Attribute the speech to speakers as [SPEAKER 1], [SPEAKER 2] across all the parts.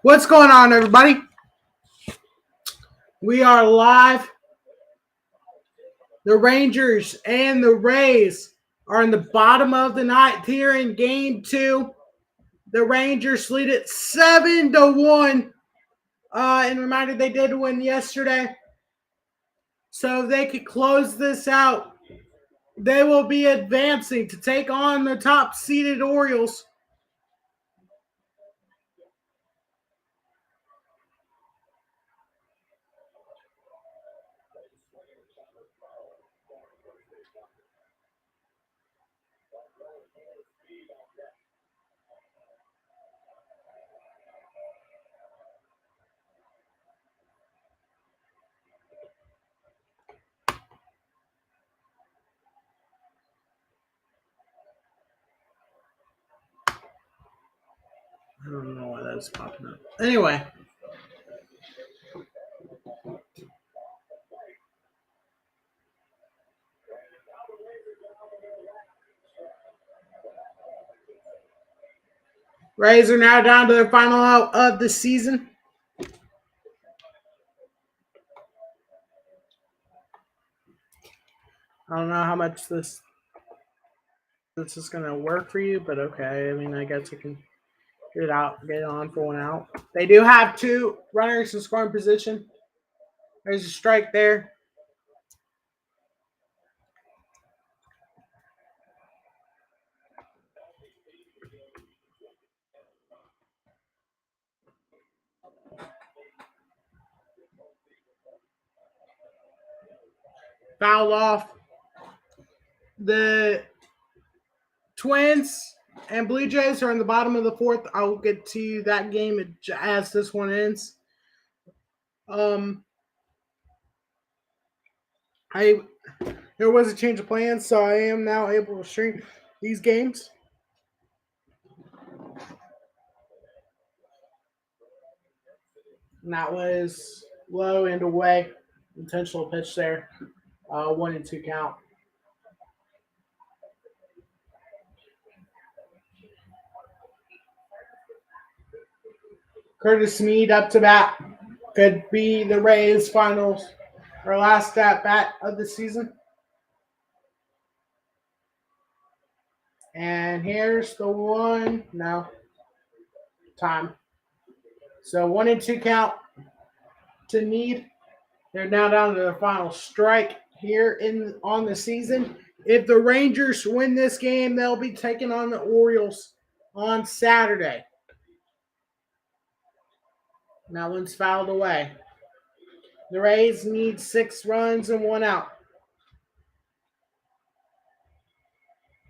[SPEAKER 1] What's going on, everybody? We are live. The Rangers and the Rays are in the bottom of the ninth here in Game 2. The Rangers lead it 7-1. And reminder, they did win yesterday. So if they could close this out, they will be advancing to take on the top-seeded Orioles. I don't know why that's popping up. Anyway. Rays are now down to their final out of the season. I don't know how much this is going to work for you, but okay. I mean, I guess I can get it on for one out. They do have two runners in scoring position. There's a strike there. Fouled off. The Twins and Blue Jays are in the bottom of the fourth. I'll get to that game as this one ends. There was a change of plans, so I am now able to stream these games. And that was low and away. Intentional pitch there. 1-2 count. Curtis Smead up to bat. Could be the Rays' finals or last at bat of the season. And here's the one. No. Time. So 1-2 count to Need. They're now down to their final strike here on the season. If the Rangers win this game, they'll be taking on the Orioles on Saturday. That one's fouled away. The Rays need 6 runs and 1 out.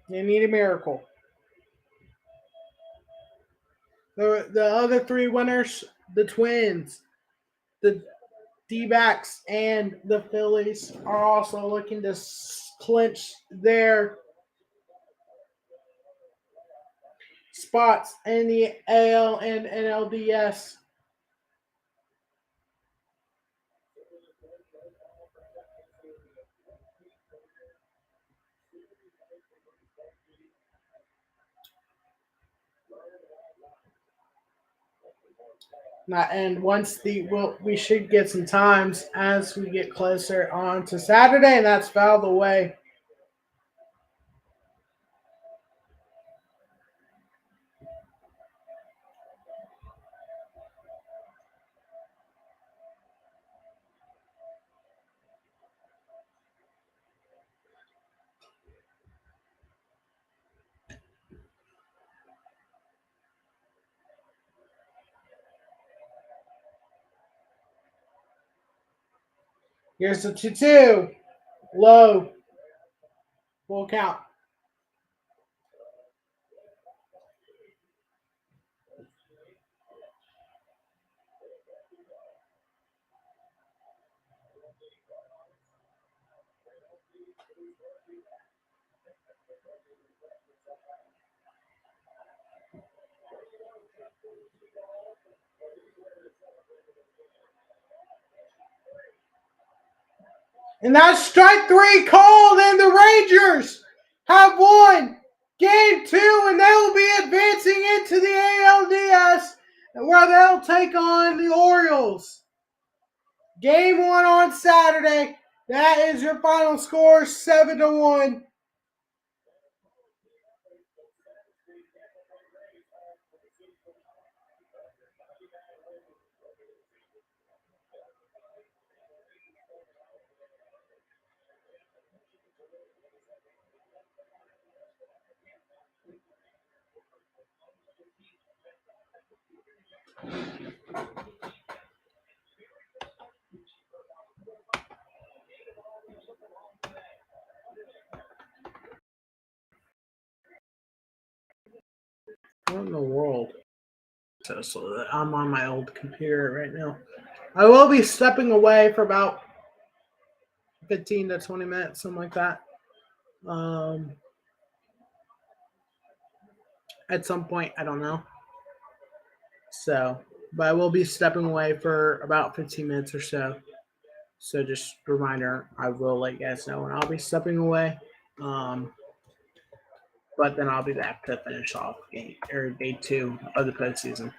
[SPEAKER 1] They need a miracle. The other 3 winners, the Twins, the D-backs, and the Phillies are also looking to clinch their spots in the AL and NLDS. And we should get some times as we get closer on to Saturday, and that's fouled away. Here's the 2-2. Low. Full count. And that's strike 3 called, and the Rangers have won Game 2, and they will be advancing into the ALDS where they'll take on the Orioles. Game 1 on Saturday. That is your final score, 7-1. What in the world? So I'm on my old computer right now. I will be stepping away for about 15 to 20 minutes, something like that. At some point, I don't know. So, but I will be stepping away for about 15 minutes or so. So just a reminder, I will let you guys know when I'll be stepping away. But then I'll be back to finish off day 2 of the postseason.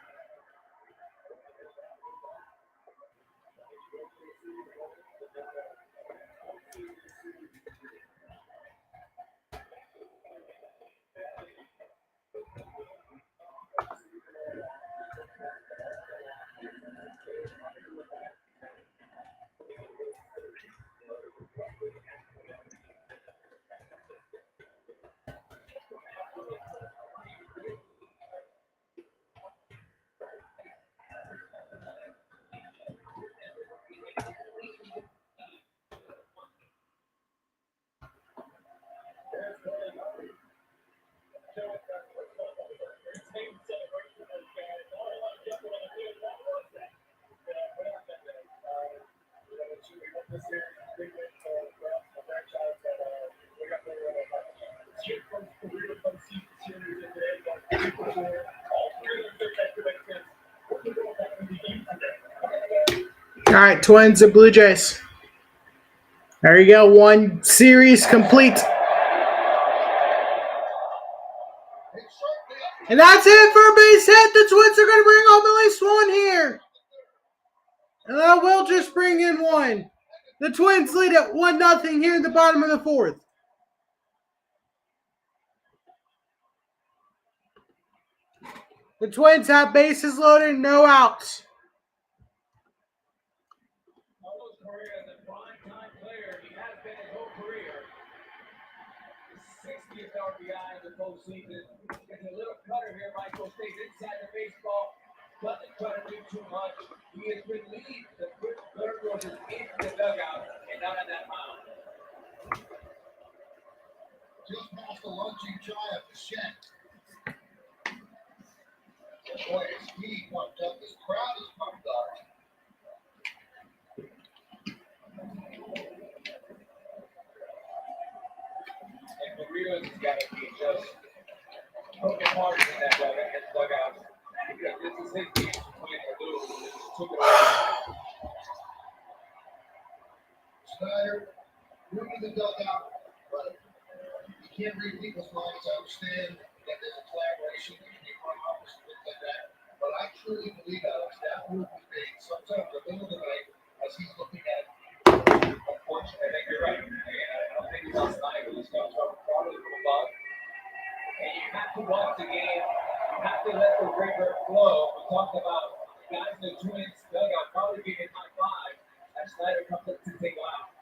[SPEAKER 1] All right, Twins and Blue Jays. There you go. One series complete. And that's it for a base hit. The Twins are going to bring home at least one here. And I will just bring in one. The Twins lead at 1-0 here in the bottom of the 4th. The Twins have bases loaded, no outs.
[SPEAKER 2] RBI in the postseason. It's a little cutter here. Michael stays inside the baseball. Doesn't try to do too much. He has relieved the cutter was in the dugout and not on that mound. Just past the launching try of the shed. Boy, is he pumped up. This crowd is pumped up. And Maria's got to be just poking hard in that dugout. Because this is his game to play to lose. Took it away. Snyder, moving the dugout, but you can't read people's minds. I understand that there's a collaboration between the front office and things like that. But I truly believe, Alex, that move was made sometimes in the middle of the night as he's looking at. Unfortunately, I think you're right. I don't think he's on Snyder. He's going to probably from above. And you have to watch the game. You have to let the river flow. We talked about guys in the Twins dugout probably being high five as Snyder comes up to take out.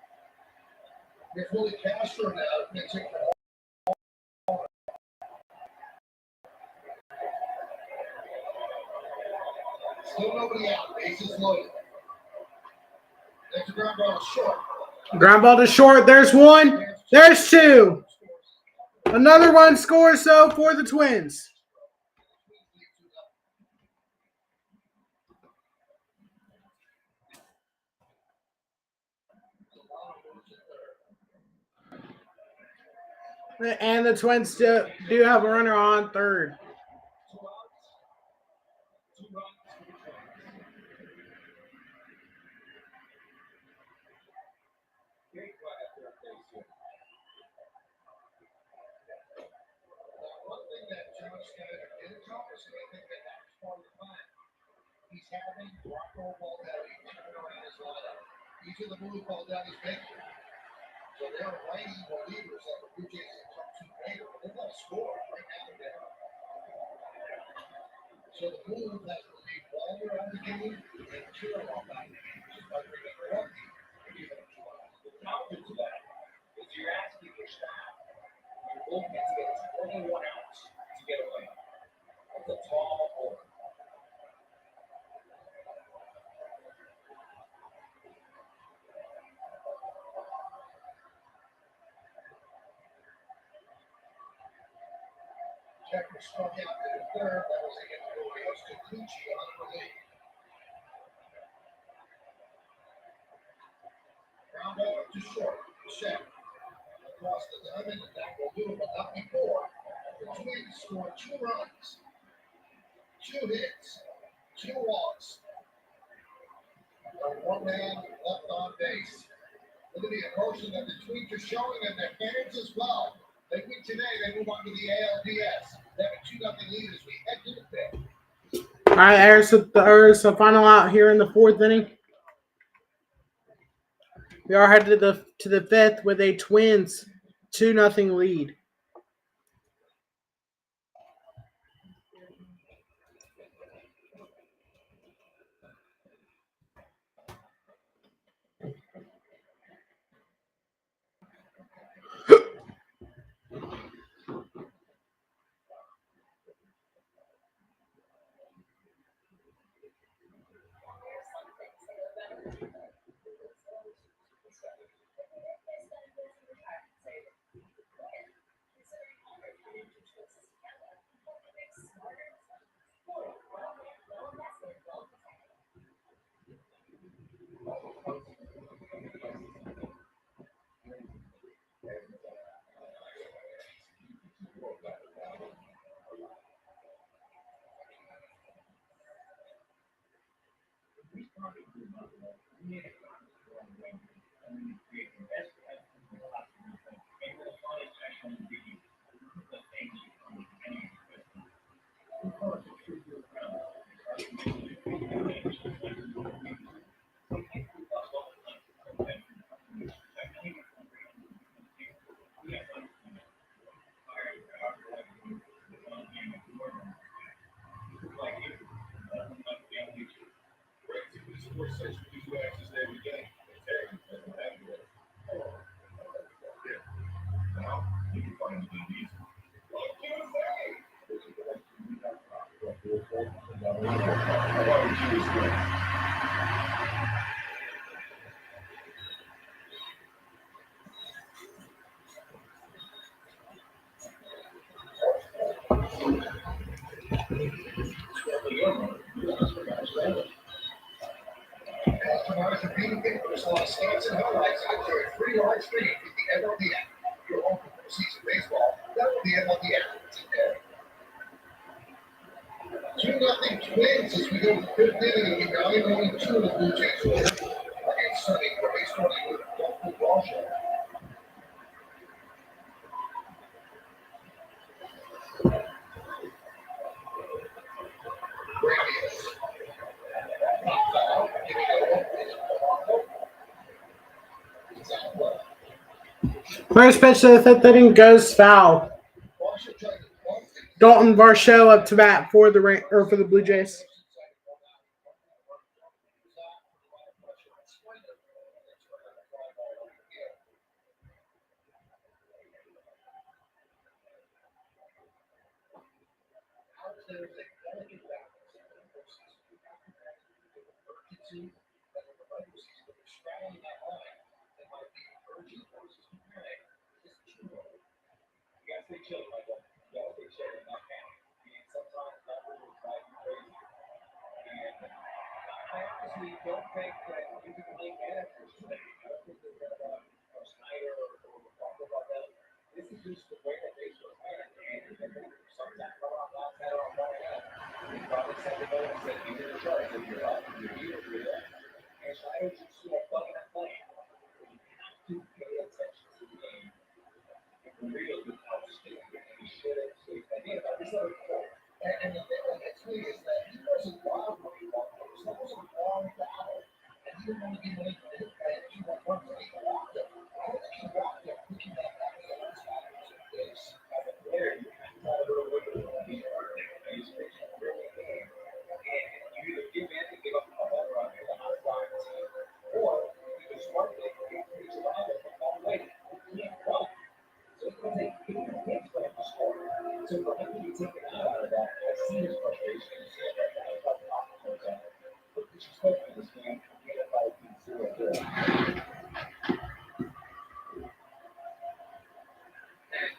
[SPEAKER 2] There's Willie Castro now pitching for still nobody out. Bases loaded. There's a ground ball to short.
[SPEAKER 1] Ground ball to short. There's one. There's two. Another run score so for the Twins. And the Twins do have a runner on third.
[SPEAKER 2] One thing that John Schneider did accomplish, and I think that was part of the plan, he's having, Rocco ball down, he's turning around his lineup. Each of the moves ball down his making. So they're righty relievers that the Blue Jays have come to later. They're going to score right now. So the move has to be Walter on the game and Kira on that game. Just by bringing one team and giving them 2 outs. The counter to that is you're asking your staff, your bullpen gets 21 outs to get away. That's a tall order. Checker struck out to the third. That was against Rios to Cucci on the relief. Ground ball to short. Check. Across the diamond, and that will do it, but not before. The Twins scored 2 runs, 2 hits, 2 walks. 1 man left on base. Look at the emotion that the Twins are showing and their fans as well. They win today, they move on to the ALDS. They have a 2-0 lead as we head to the 5th.
[SPEAKER 1] All right, there's the final out here in the 4th inning. We are headed to the 5th with a Twins 2-0 lead.
[SPEAKER 2] Customers are being given stats and highlights and enjoy a free live stream with the MLB app. Your home for postseason baseball. Download the MLB app today. 2-0 Twins as we go to the 5th inning. And now only 2 of the Blue Jays against Sunny for a starting with Dr. Walsh.
[SPEAKER 1] First pitch of the 5th inning goes foul. Dalton Varsho up to bat for the Blue Jays. And the thing that gets me is that he wasn't wild when he walked on
[SPEAKER 2] that was a long battle. And he didn't want to be late for his guy. He wanted to make a walk there. I don't think he walked there thinking that that was the last battle. It was a base. As a player, you can tell her what you want to be. He's really good. And you either give in and give up a home run to the high-flying team, or you can start it and survive it all the way. You can't run. So it's going to take hits for him to score. So for him to be taken out of that, I see his frustration. You see it right now. He's about to knock the points out. But disrespect for this game, we get a 5-0 goal. And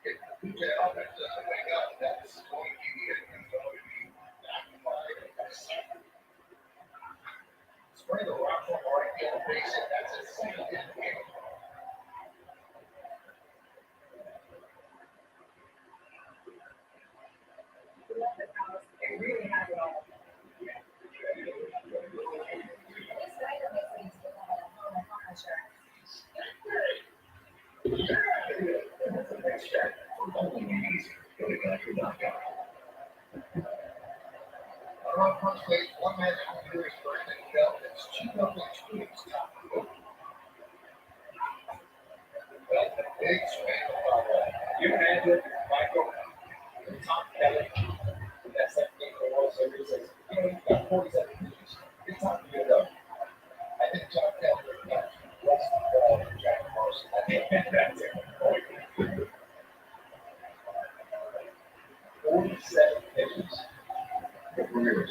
[SPEAKER 2] if the PJ offense doesn't wake up, that's going to be it. It's going to be magnified and second. Spray the rock from right field base, and that's a second in the game.
[SPEAKER 3] It really has it all.
[SPEAKER 2] Around first base, one man from here is Brandon Bell. It's cheap up and two. It's top. That's a big swing. You imagine Michael, the top Kelly, that second game for the World Series, you've got 47 pitches. It's time to get up. I think John Kelly got less than the ball than Jack Morrison. I think that's it. 47 pitches. The Brewers.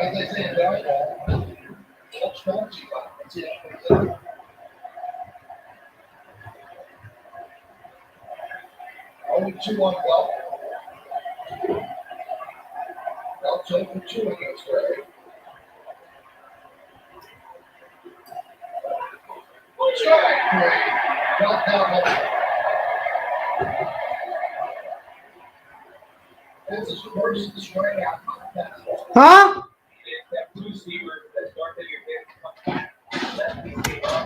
[SPEAKER 2] As they say in baseball, what strategy that's it. Only 2 on Bell. Bell's 0 for 2 against Ray. Strike 3. Bell down. This is first strikeout.
[SPEAKER 1] Huh?
[SPEAKER 2] That blue receiver that started your hit come back. That became up.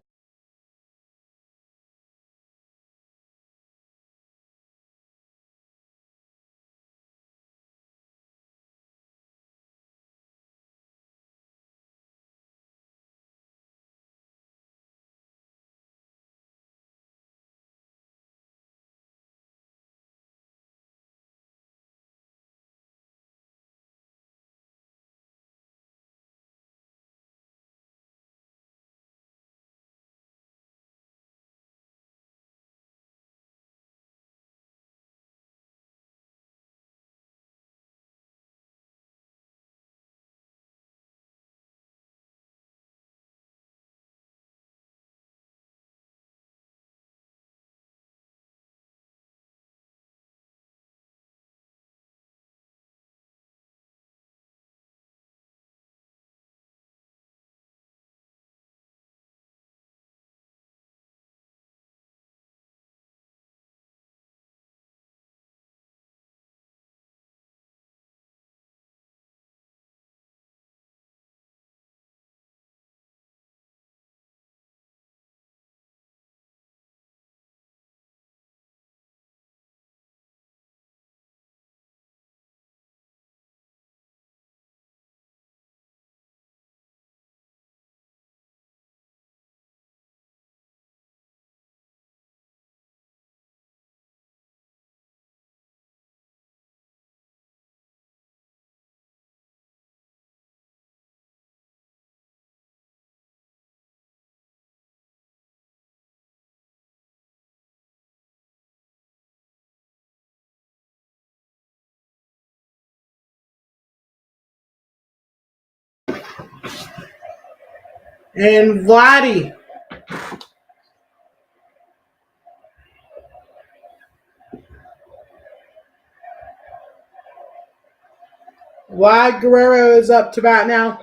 [SPEAKER 1] And Vladdy. Vlad Guerrero is up to bat now.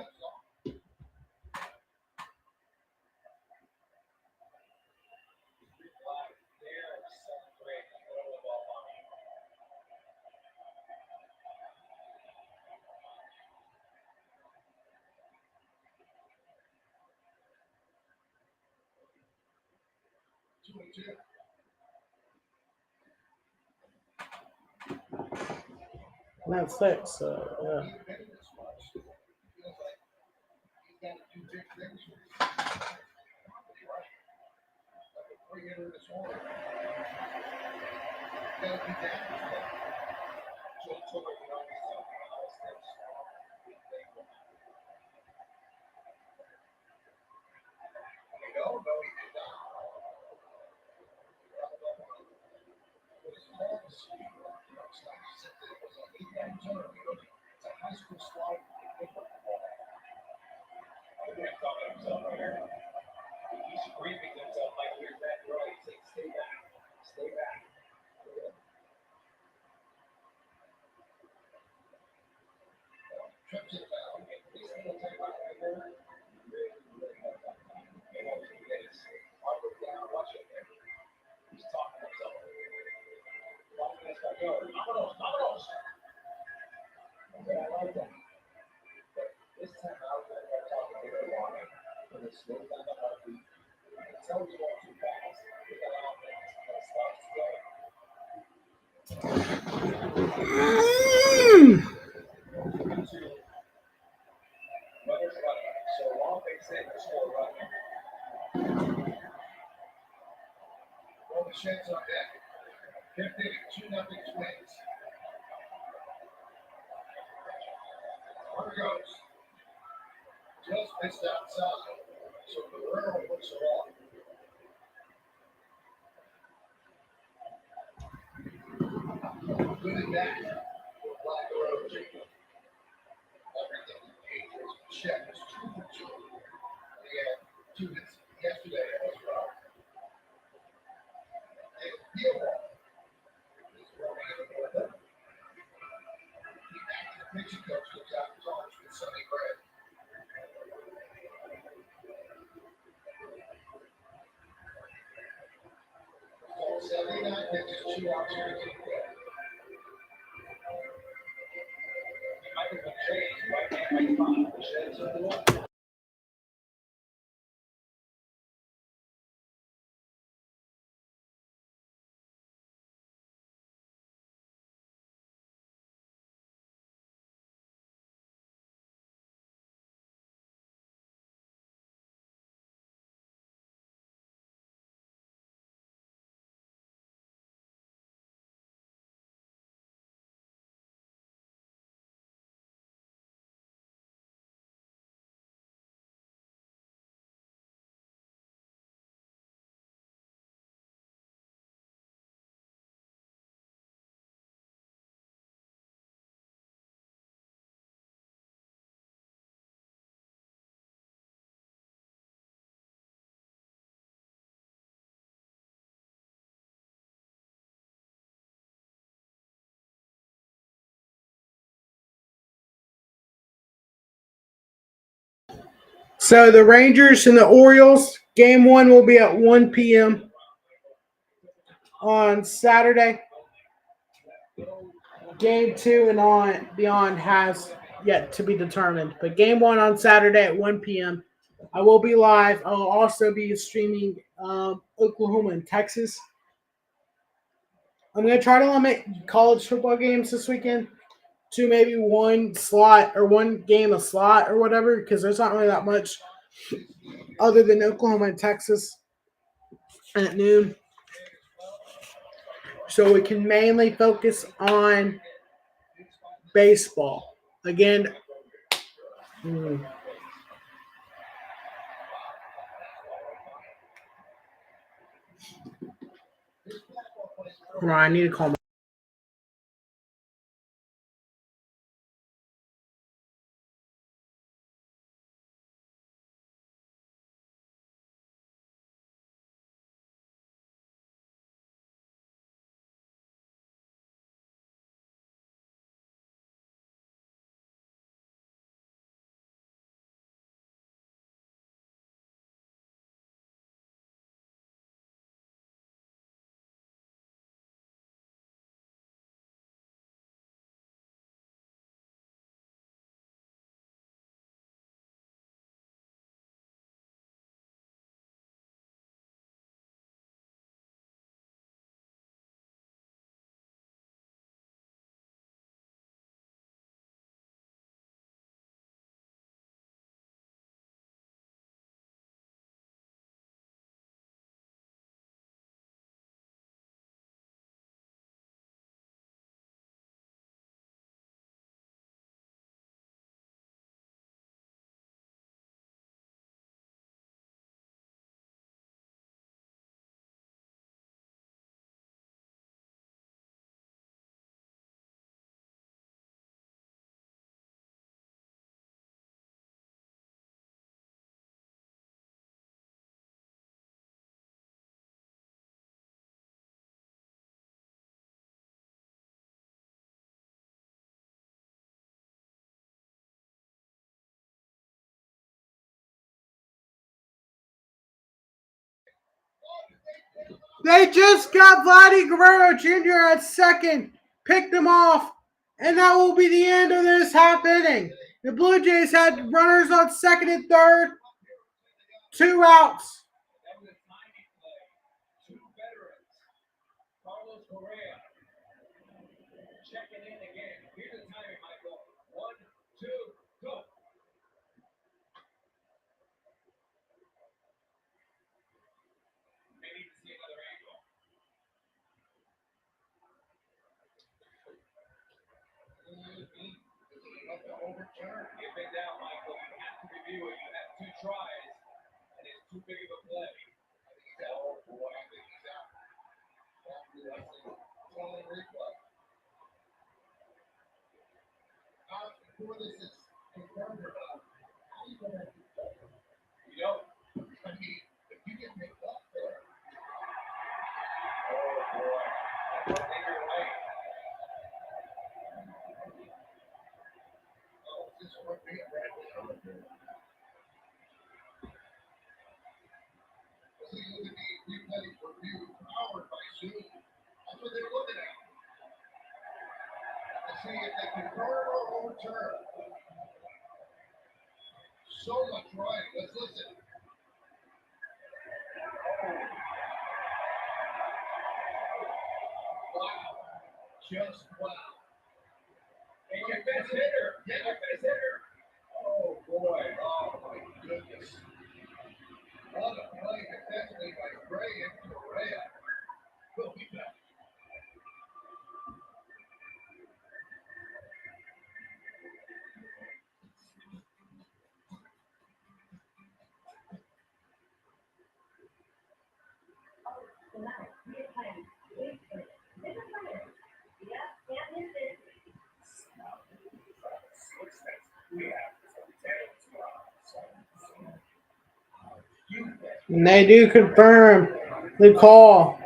[SPEAKER 1] That's 6. So, yeah.
[SPEAKER 2] He's been this much. It feels like he's got to do big things for his company, right? Like a three-hitter this morning. Got to be down to that. So it's over, you know, he's something else that's big thing. No, he did not. But his hard to see. It's like he said that it was a 8-9 turn. It's a high school squad. He's screaming to himself like here's that girl. He's saying, stay back. Stay back. Trips it down. He's going to take out right there. He's talking to himself. Vámonos. I like that. But this time out, I'm talking to the water. When it slows down the heartbeat, it tells you all too fast. You got out there. It stops slow. Runners running. So long they say they're still running. Well, the Sheds on deck. 15, 2-0 Twins. Here goes. Just missed outside. So Guerrero puts it off. Good at that. Black Rose. Everything Patriots check is 2 for 2. He had 2 hits yesterday as well. And Gilmore is running in the weather. The active pitching coach looks out his arms with Sonny Gray. 79 pitches, 2 outs, 13 away. Michael McChain's right-hand right five. Sheds are the one.
[SPEAKER 1] So the Rangers and the Orioles, game 1 will be at 1 p.m. on Saturday. Game 2 and on beyond has yet to be determined. But game 1 on Saturday at 1 p.m. I will be live. I will also be streaming Oklahoma and Texas. I'm going to try to limit college football games this weekend to maybe one slot or one game a slot or whatever, because there's not really that much other than Oklahoma and Texas at noon. So we can mainly focus on baseball. Again, hold on, I need to call my They just got Vladdy Guerrero Jr. at second, picked him off, and that will be the end of this half inning. The Blue Jays had runners on second and third, 2 outs.
[SPEAKER 2] That was a timing play. 2 veterans. Carlos Correa checking in again. Here's the timing, Michael. 1, 2, go. May need to see another angle. If in doubt, Michael, you have to review it. You have 2 tries, and it's too big of a play. I think he's out. Oh, boy, I think he's out. Totally replay. Before this is confirmed or not, how are you going to do that? You know, I mean, if you get mixed up there. Oh, boy. That's what you're right. Oh, this is what we have right now. See, look at the replay review powered by Zoom. That's what they're looking at. To see if they confirm or overturn. So much right. Let's listen. Wow. Just wow. And your best hitter. Yeah, your best hitter. Oh, boy. Oh, my goodness. What a play defensively by Gray and Correa. We'll be back.
[SPEAKER 1] And they do confirm the call.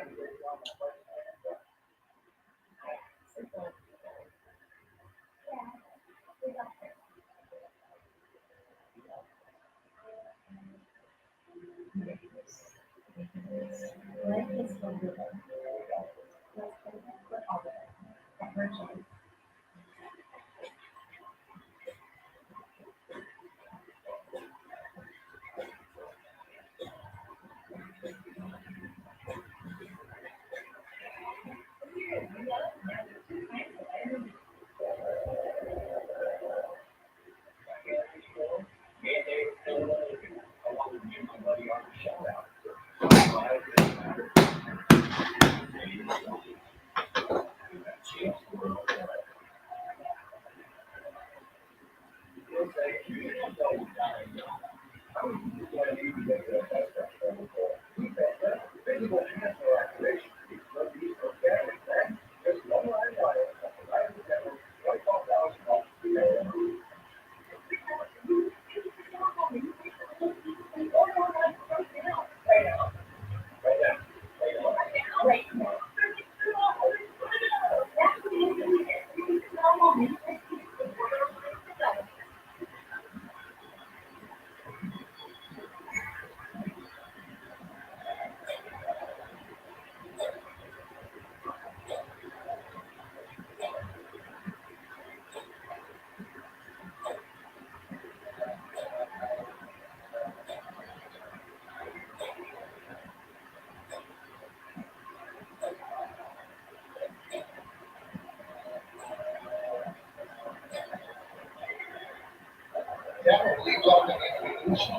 [SPEAKER 2] That will leave off the evolution.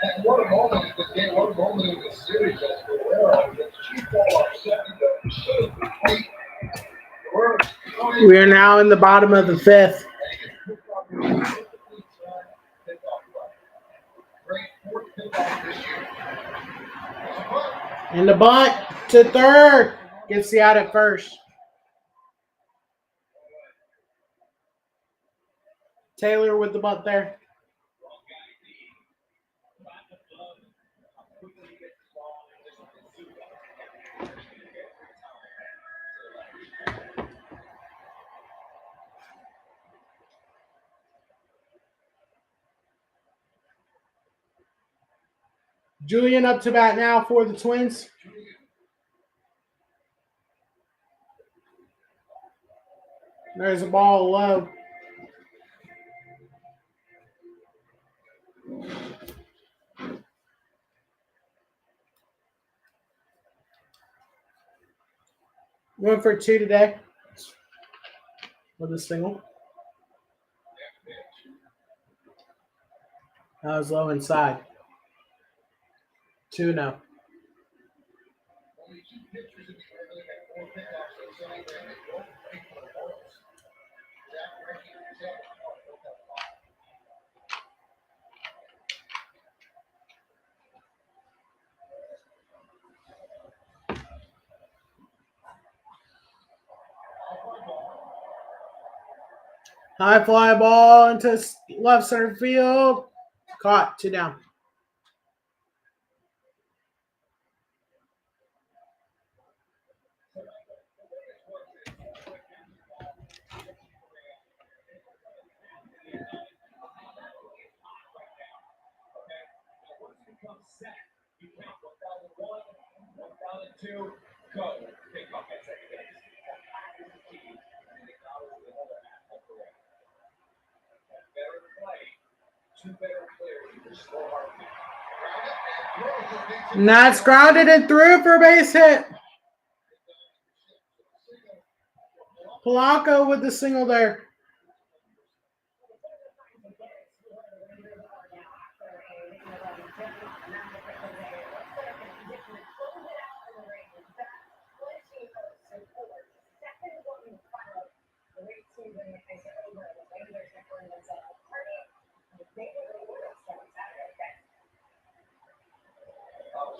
[SPEAKER 2] And what a moment in this game, what a moment in this series as Guerrero gets 2 ball off second.
[SPEAKER 1] We are now in the bottom of the 5th. And the bunt to third gets the out at first. Taylor with the bunt there. Julian up to bat now for the Twins. There's a ball low. Went for 2 today with a single. That was low inside. 2-0.
[SPEAKER 2] Only 2 pitchers in the early had 4 pickoffs on Sunday night. They both played for the Marlins. Zach Greinke and Zach Martin both have 5.
[SPEAKER 1] High fly ball into left center field. Caught. 2 down.
[SPEAKER 2] You count 1,001, 1,002, go. Pick up at second base. Better play. 2 better players in your slow heartbeat.
[SPEAKER 1] And that's grounded and through for a base hit. Polanco with the single there.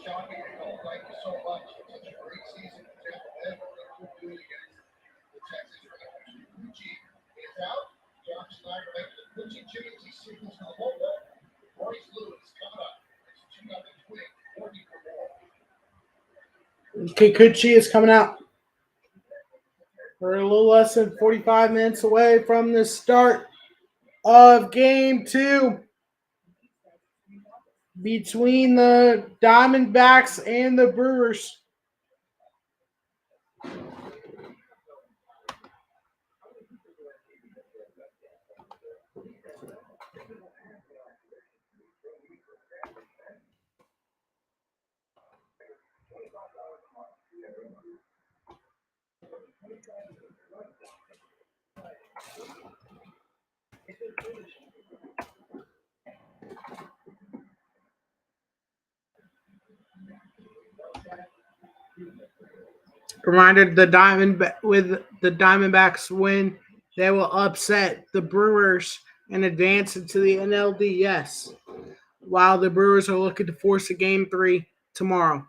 [SPEAKER 2] Sean McNichol, thank you so much. Such a great season for Tampa Bay. What they're doing against the Texas Rangers. Gucci is out. John Schneider making the Gucci change. He signals to the local. Royce Lewis coming up. It's a 2-0 Twin. 40 for more.
[SPEAKER 1] Kikuchi is coming out. We're a little less than 45 minutes away from the start of game 2 between the Diamondbacks and the Brewers. Reminder: the Diamondbacks win, they will upset the Brewers and advance into the NLDS, while the Brewers are looking to force a game 3 tomorrow.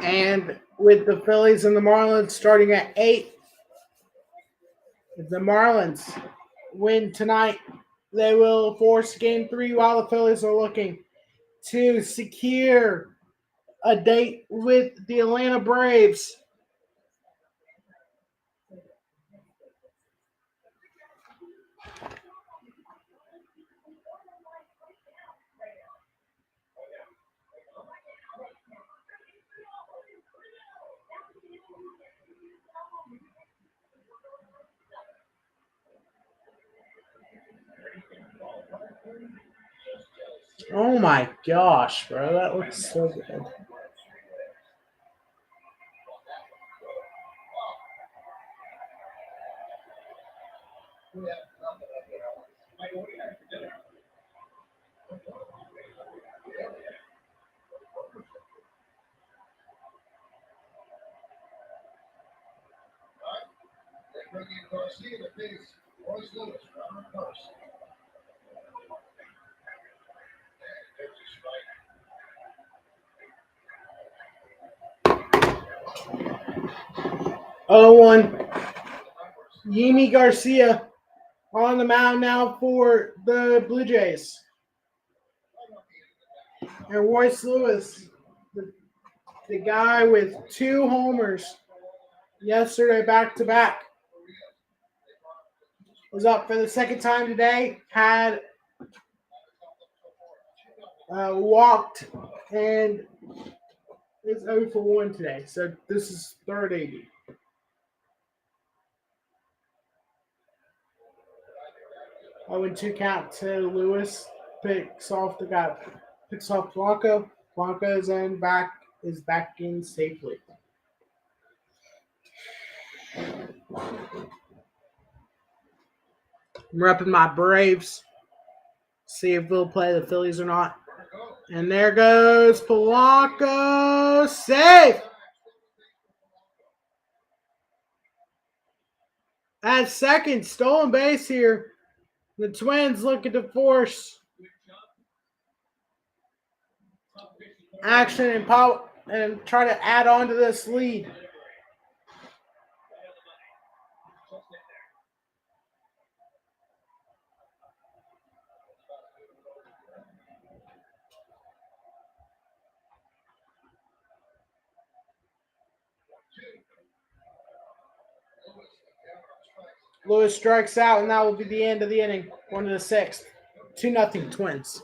[SPEAKER 1] And with the Phillies and the Marlins starting at 8, if the Marlins win tonight, they will force game 3 while the Phillies are looking to secure a date with the Atlanta Braves. Oh my gosh, bro. That looks so good.
[SPEAKER 2] Bring in Garcia to face Royce Lewis. Robert first.
[SPEAKER 1] 0-1. Yimi Garcia on the mound now for the Blue Jays. And Royce Lewis, the guy with 2 homers yesterday back-to-back, was up for the second time today, had walked, and is 0 for 1 today. So this is third 80. Oh, and 2 count to Lewis. Picks off Blanco. Blanco is back in safely. I'm repping my Braves. See if they'll play the Phillies or not. And there goes Polanco. Safe. At second, stolen base here. The Twins looking to force action and try to add on to this lead. Lewis strikes out, and that will be the end of the inning. 1 to the 6th. 2-0 Twins.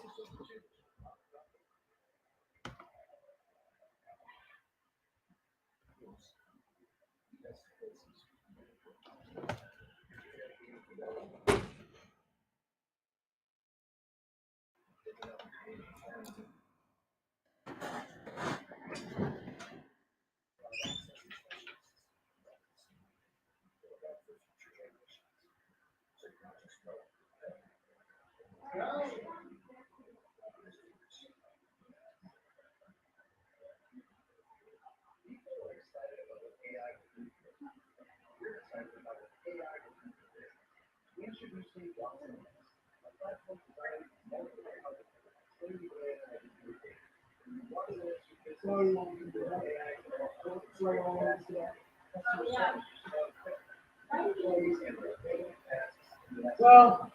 [SPEAKER 1] Well,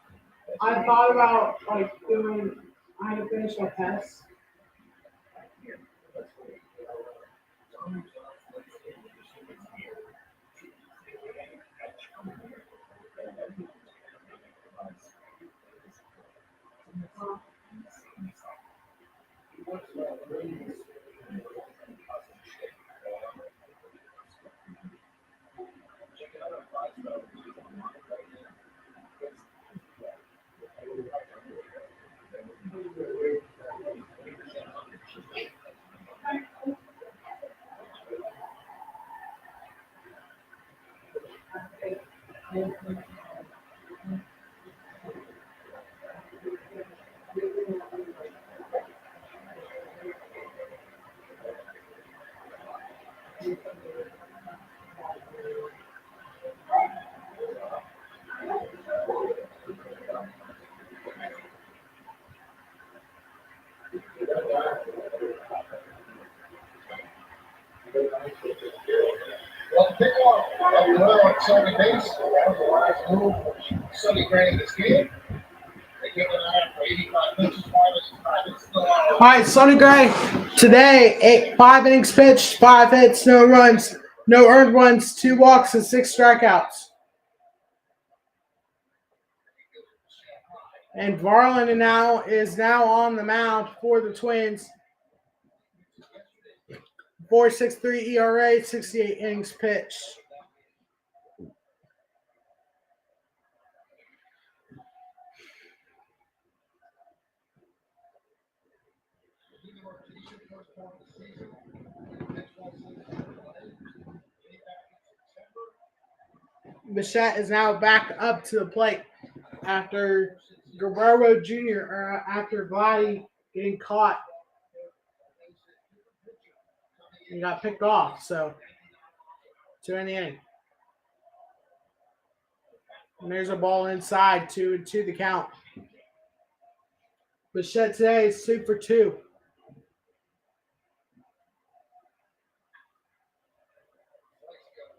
[SPEAKER 1] I thought about I had to finish my test.
[SPEAKER 2] Well, pick off on second base. That was the last move. Sonny Gray in this game. They give it out for 85 pitches.
[SPEAKER 1] All right, Sonny Gray today, 5 innings pitched, 5 hits, no runs, no earned runs, 2 walks, and 6 strikeouts. And Varland is now on the mound for the Twins. 4.63 ERA, 68 innings pitched. Bichette is now back up to the plate after Guerrero Jr. After Vladdy getting caught. He got picked off, so 2 in the inning. And there's a ball inside, 2-2 the count. Bichette today is 2 for 2.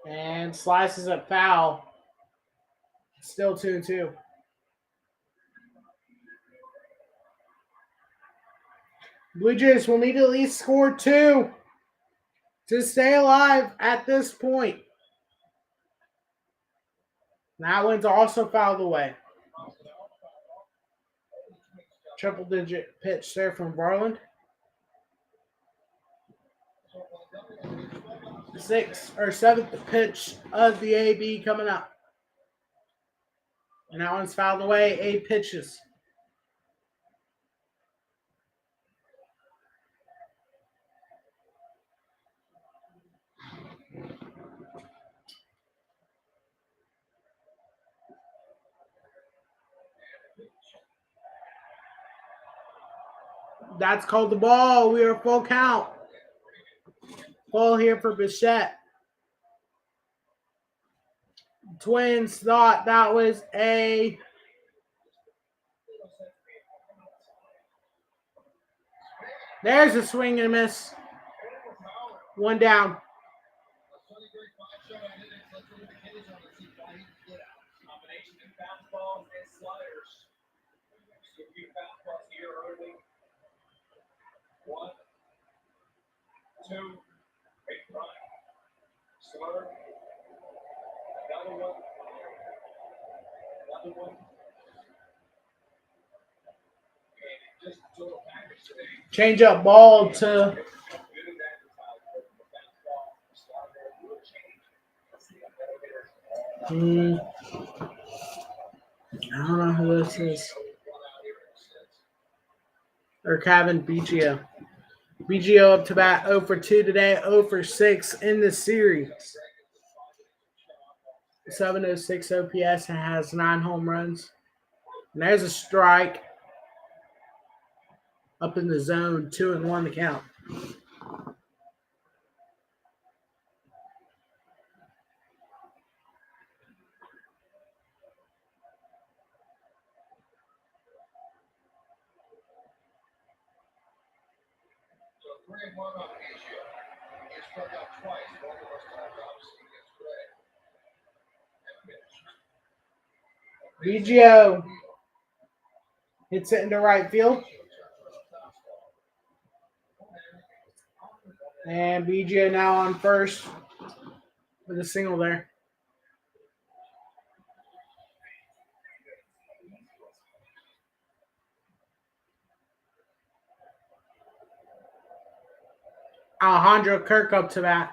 [SPEAKER 1] And slices it foul. Still 2-2. Blue Jays will need to at least score 2 to stay alive at this point. That one's also fouled away. Triple digit pitch there from Varland. 7th pitch of the AB coming up. And that one's fouled away. 8 pitches. That's called the ball. We are full count. Ball here for Bichette. Twins thought that was a there's a swing and a miss. 1 down.
[SPEAKER 2] Combination of fastballs and sliders. See a few fastballs here early. 1, 2, great run. Slur. Another one. Another one. And just total package today.
[SPEAKER 1] Change up ball to I don't know who this is. Or Kevin Biggio. Biggio up to bat 0 for 2 today, 0 for 6 in the series. 706 OPS and has 9 home runs. And there's a strike up in the zone, 2-1 to count.
[SPEAKER 2] So 3-1 on Asia. He struck out twice, both of those times obviously against Gray.
[SPEAKER 1] Biggio hits it into right field. And Biggio now on first with a single there. Alejandro Kirk up to bat.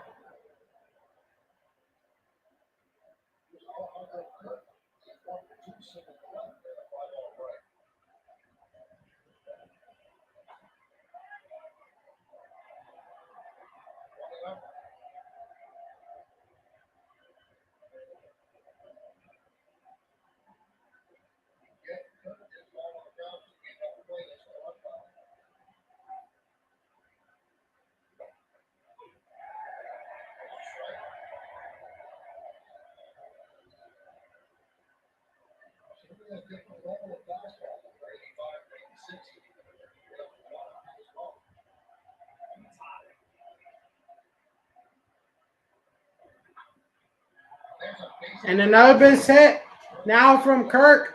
[SPEAKER 1] And another base hit now from Kirk.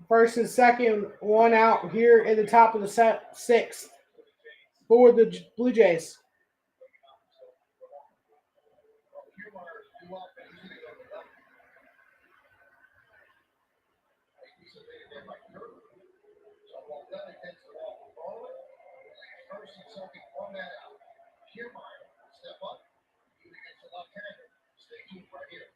[SPEAKER 1] First and second, 1 out here in the top of the 6th for the Blue Jays.
[SPEAKER 2] Step up. You against the left-hander. Stay tuned right here.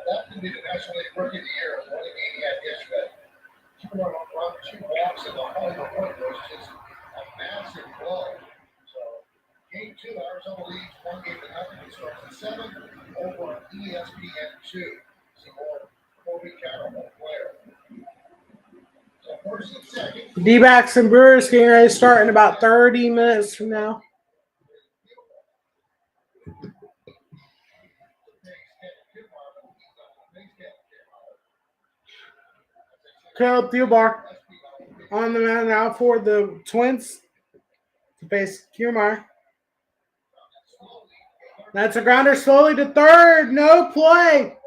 [SPEAKER 2] That could be the National League Rookie of the Year. The only game he had yesterday. 2 walks in the Hollywood point was just a massive blow. So, game 2, Arizona leads 1-0. It starts at 7 over ESPN2. Some more Kobe Carroll player. So, first and second.
[SPEAKER 1] D-backs and Brewers getting ready to start in about 30 minutes from now. Caleb Thielbar on the mound now for the Twins to face Kiermaier. That's a grounder slowly to third. No play.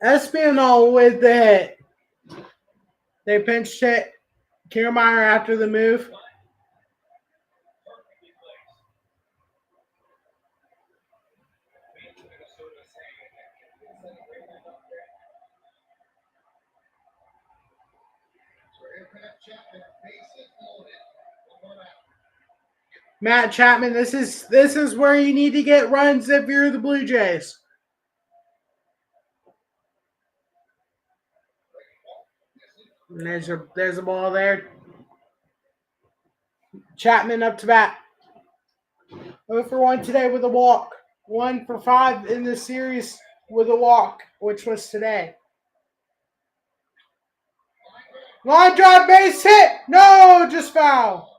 [SPEAKER 1] Espinal with the hit. They pinched hit Kiermaier after the move. Matt Chapman, this is where you need to get runs if you're the Blue Jays. And there's a ball there. Chapman up to bat. 0 for 1 today with a walk. 1 for 5 in this series with a walk, which was today. Line drive, base hit. No, just foul.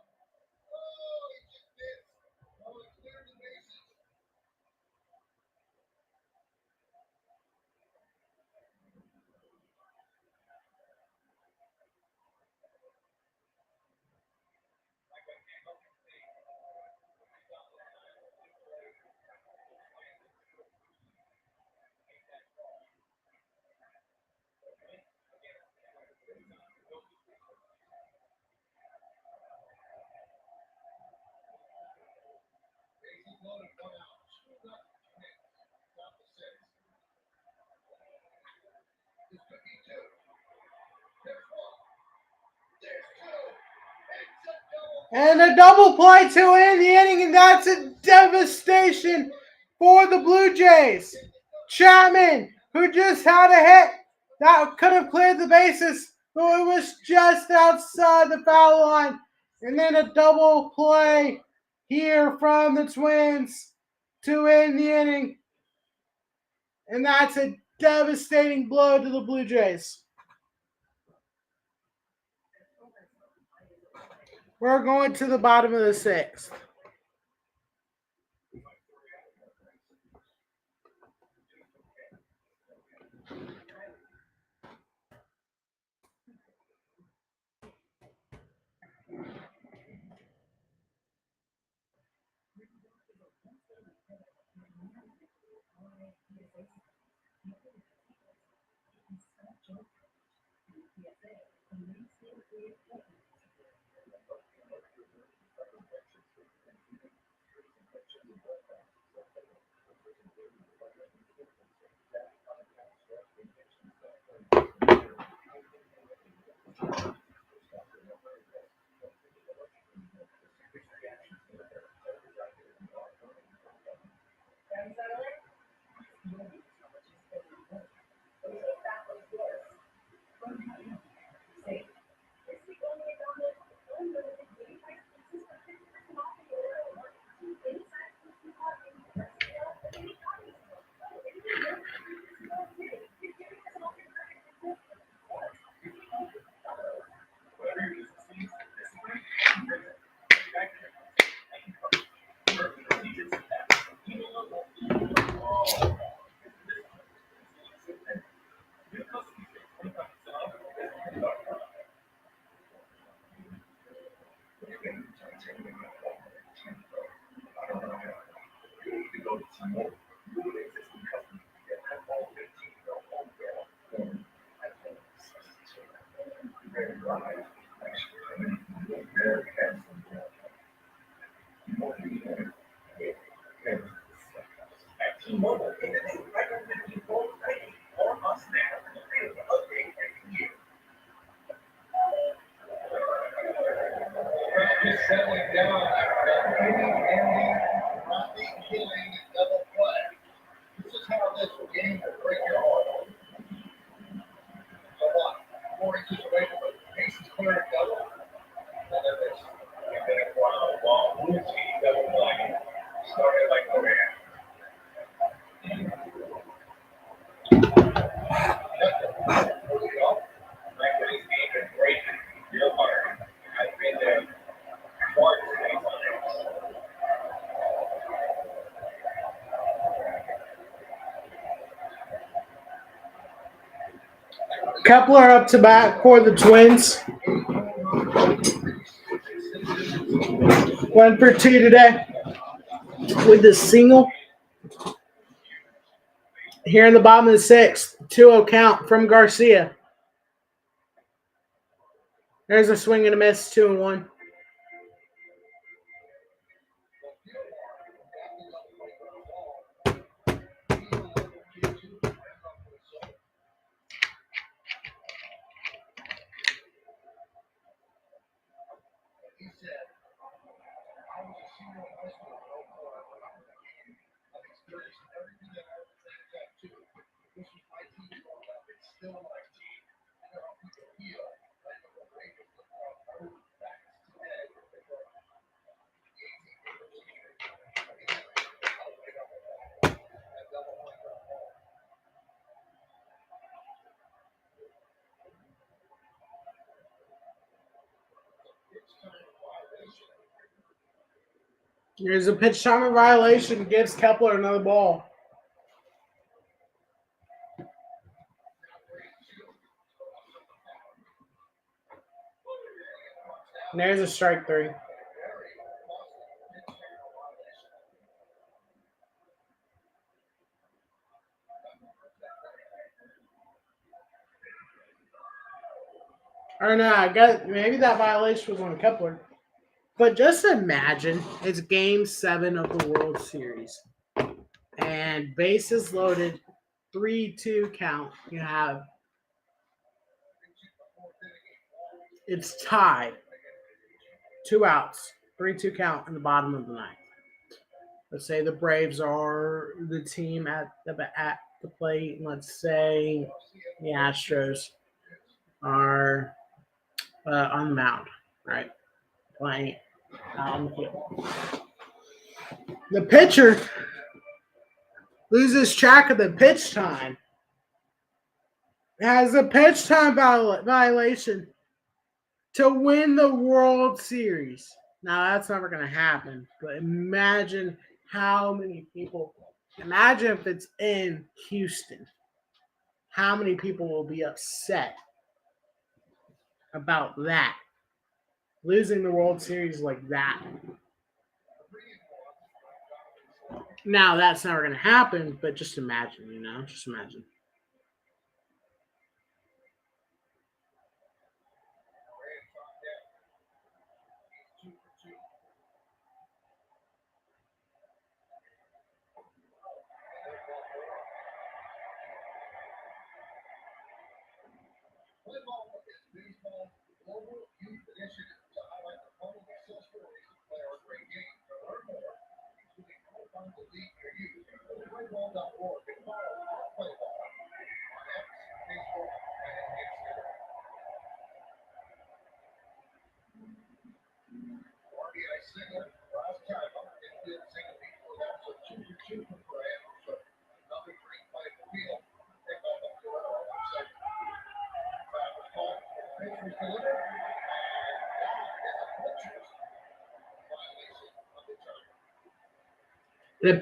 [SPEAKER 1] And a double play to end the inning, and that's a devastation for the Blue Jays. Chapman, who just had a hit that could have cleared the bases, but it was just outside the foul line. And then a double play here from the Twins to end the inning. And that's a devastating blow to the Blue Jays. We're going to the bottom of the 6th.
[SPEAKER 2] Practice settling down after that inning-ending, rally-killing double play. This is how this game will break your heart. So what? 4 inches away from the bases clear double. And then this. And then a wild ball, routine double play. Started like Korea.
[SPEAKER 1] Kepler up to bat for the Twins. 1 for 2 today with the single. Here in the bottom of the 6th, 2-0 count from Garcia. There's a swing and a miss, 2-1. Here's a pitch timer violation. Gives Kepler another ball. And there's a strike 3. Or no, I got maybe that violation was on Kepler. But just imagine it's Game 7 of the World Series. And bases loaded, 3-2 count. You have it's tied. 2 outs, 3-2 count in the bottom of the 9th. Let's say the Braves are the team at the plate. Let's say the Astros are on the mound, right? Playing out on the field. The pitcher loses track of the pitch time. Has a pitch time violation to win the World Series. Now, that's never going to happen, but imagine how many people, imagine if it's in Houston, how many people will be upset about that, losing the World Series like that. Now, that's never going to happen, but just imagine, just imagine.
[SPEAKER 2] Baseball Global Youth Initiative to highlight the fun and success stories of play our great game. To learn more, including how to find the league near you, go to playball.org and follow Playball on X, Facebook, and Instagram. RBI single, last time on the infield single before that, so 2 for 2 for Graham. So another great play in the field. Pick up a throw on second. Travis Paul. Pitchers delivered, and that is a pitcher's violation of the time.
[SPEAKER 1] The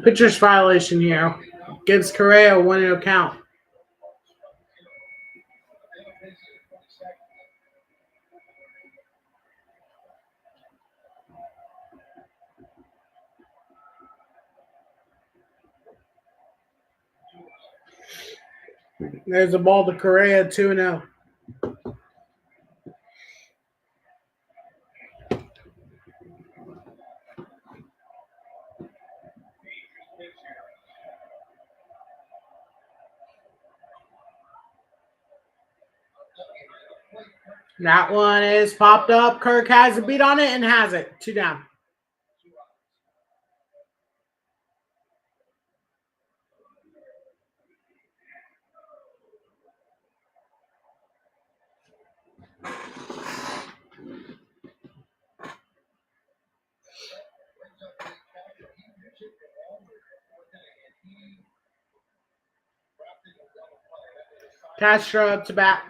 [SPEAKER 1] pitcher's violation here gives Correa a 1-0 count. There's a ball to Correa, 2-0. That one is popped up. Kirk has a beat on it and has it. 2 down. Castro up to bat.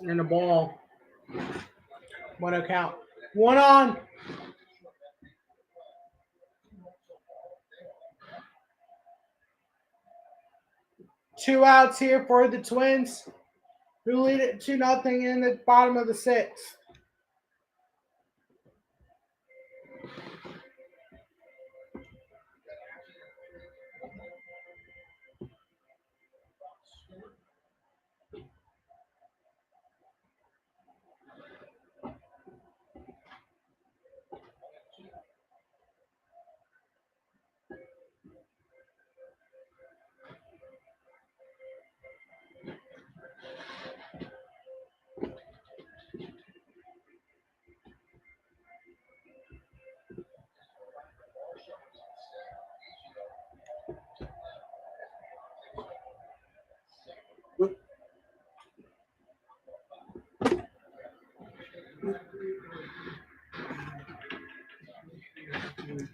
[SPEAKER 1] And the ball. 1-0 count. 1 on. Two outs here for the Twins, who lead it 2-0 in the bottom of the 6th.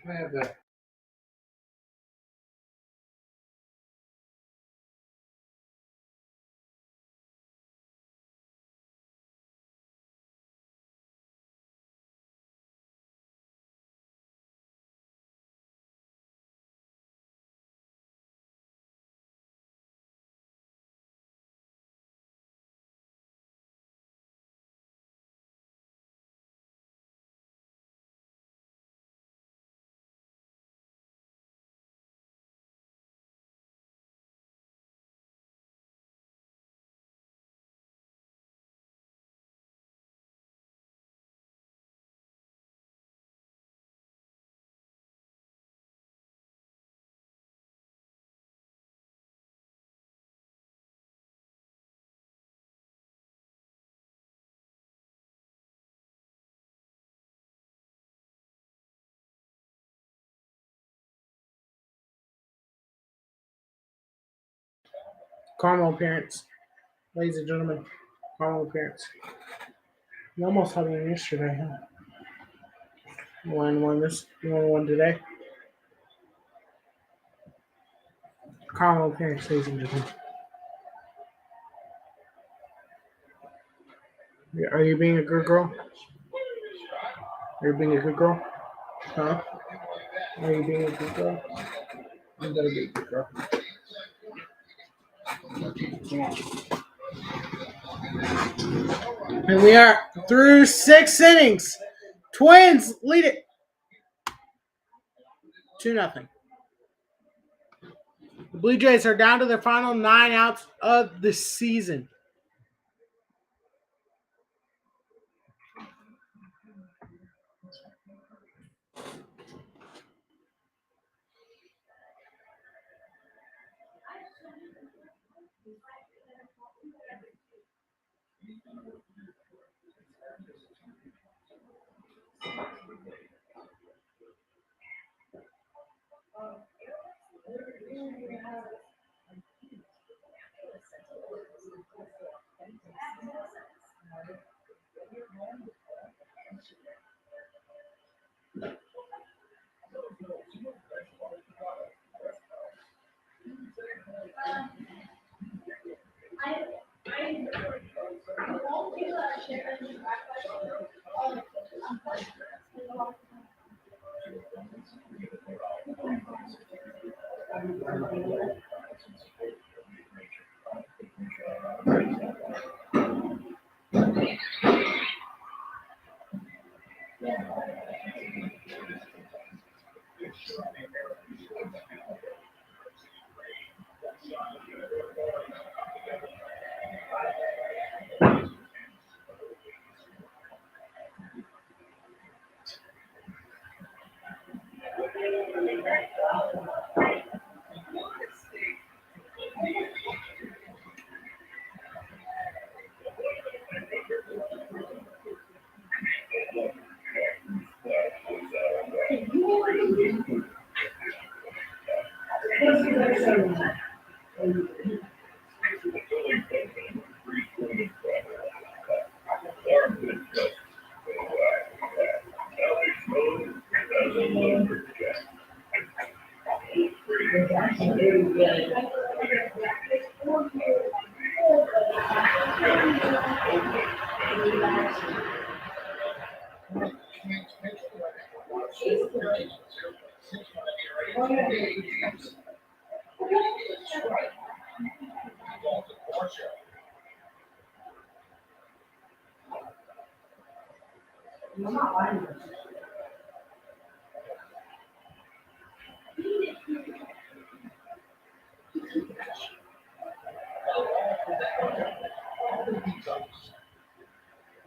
[SPEAKER 1] I have that. Carmel appearance. Ladies and gentlemen, Carmel appearance. You almost had one yesterday, huh? You won one today. Carmel appearance, ladies and gentlemen. Are you being a good girl? Are you being a good girl? Huh? Are you being a good girl? You better be a good girl. And we are through 6 innings. Twins lead it 2-0. The Blue Jays are down to their final 9 outs of the season.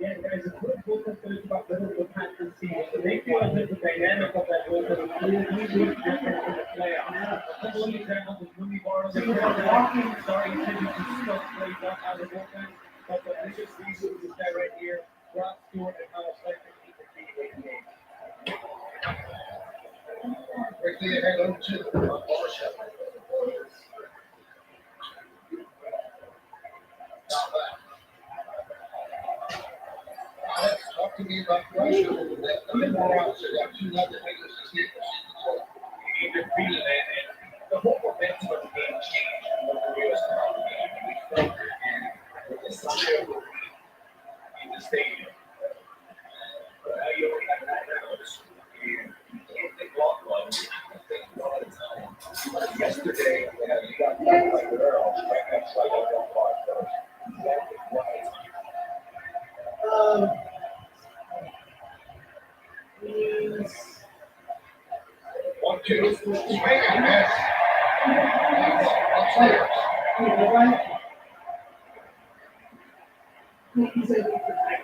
[SPEAKER 4] Yeah, guys, a quick look at this about Liverpool Packers team. So they feel as if the dynamic of that bullpen is completely different in the playoffs. A couple of examples is Willie Barnes and starting to stuff plays out of the bullpen. But the biggest reason is this guy right here, Brock Stewart and Kyle Steichen keep the team in games.
[SPEAKER 2] Quickly ahead over to the bar shop. Talk to me about pressure. That number outs, they got 2-0 English this year.
[SPEAKER 4] He defeated it, and the whole momentum of the game changed when the U.S. game. We felt it with the style in the stadium. But now you only have 9 hours, and they block one.
[SPEAKER 2] Yesterday, you got like the girl, right next to that bar first. Exactly right. One, two, swing and miss. Upstairs.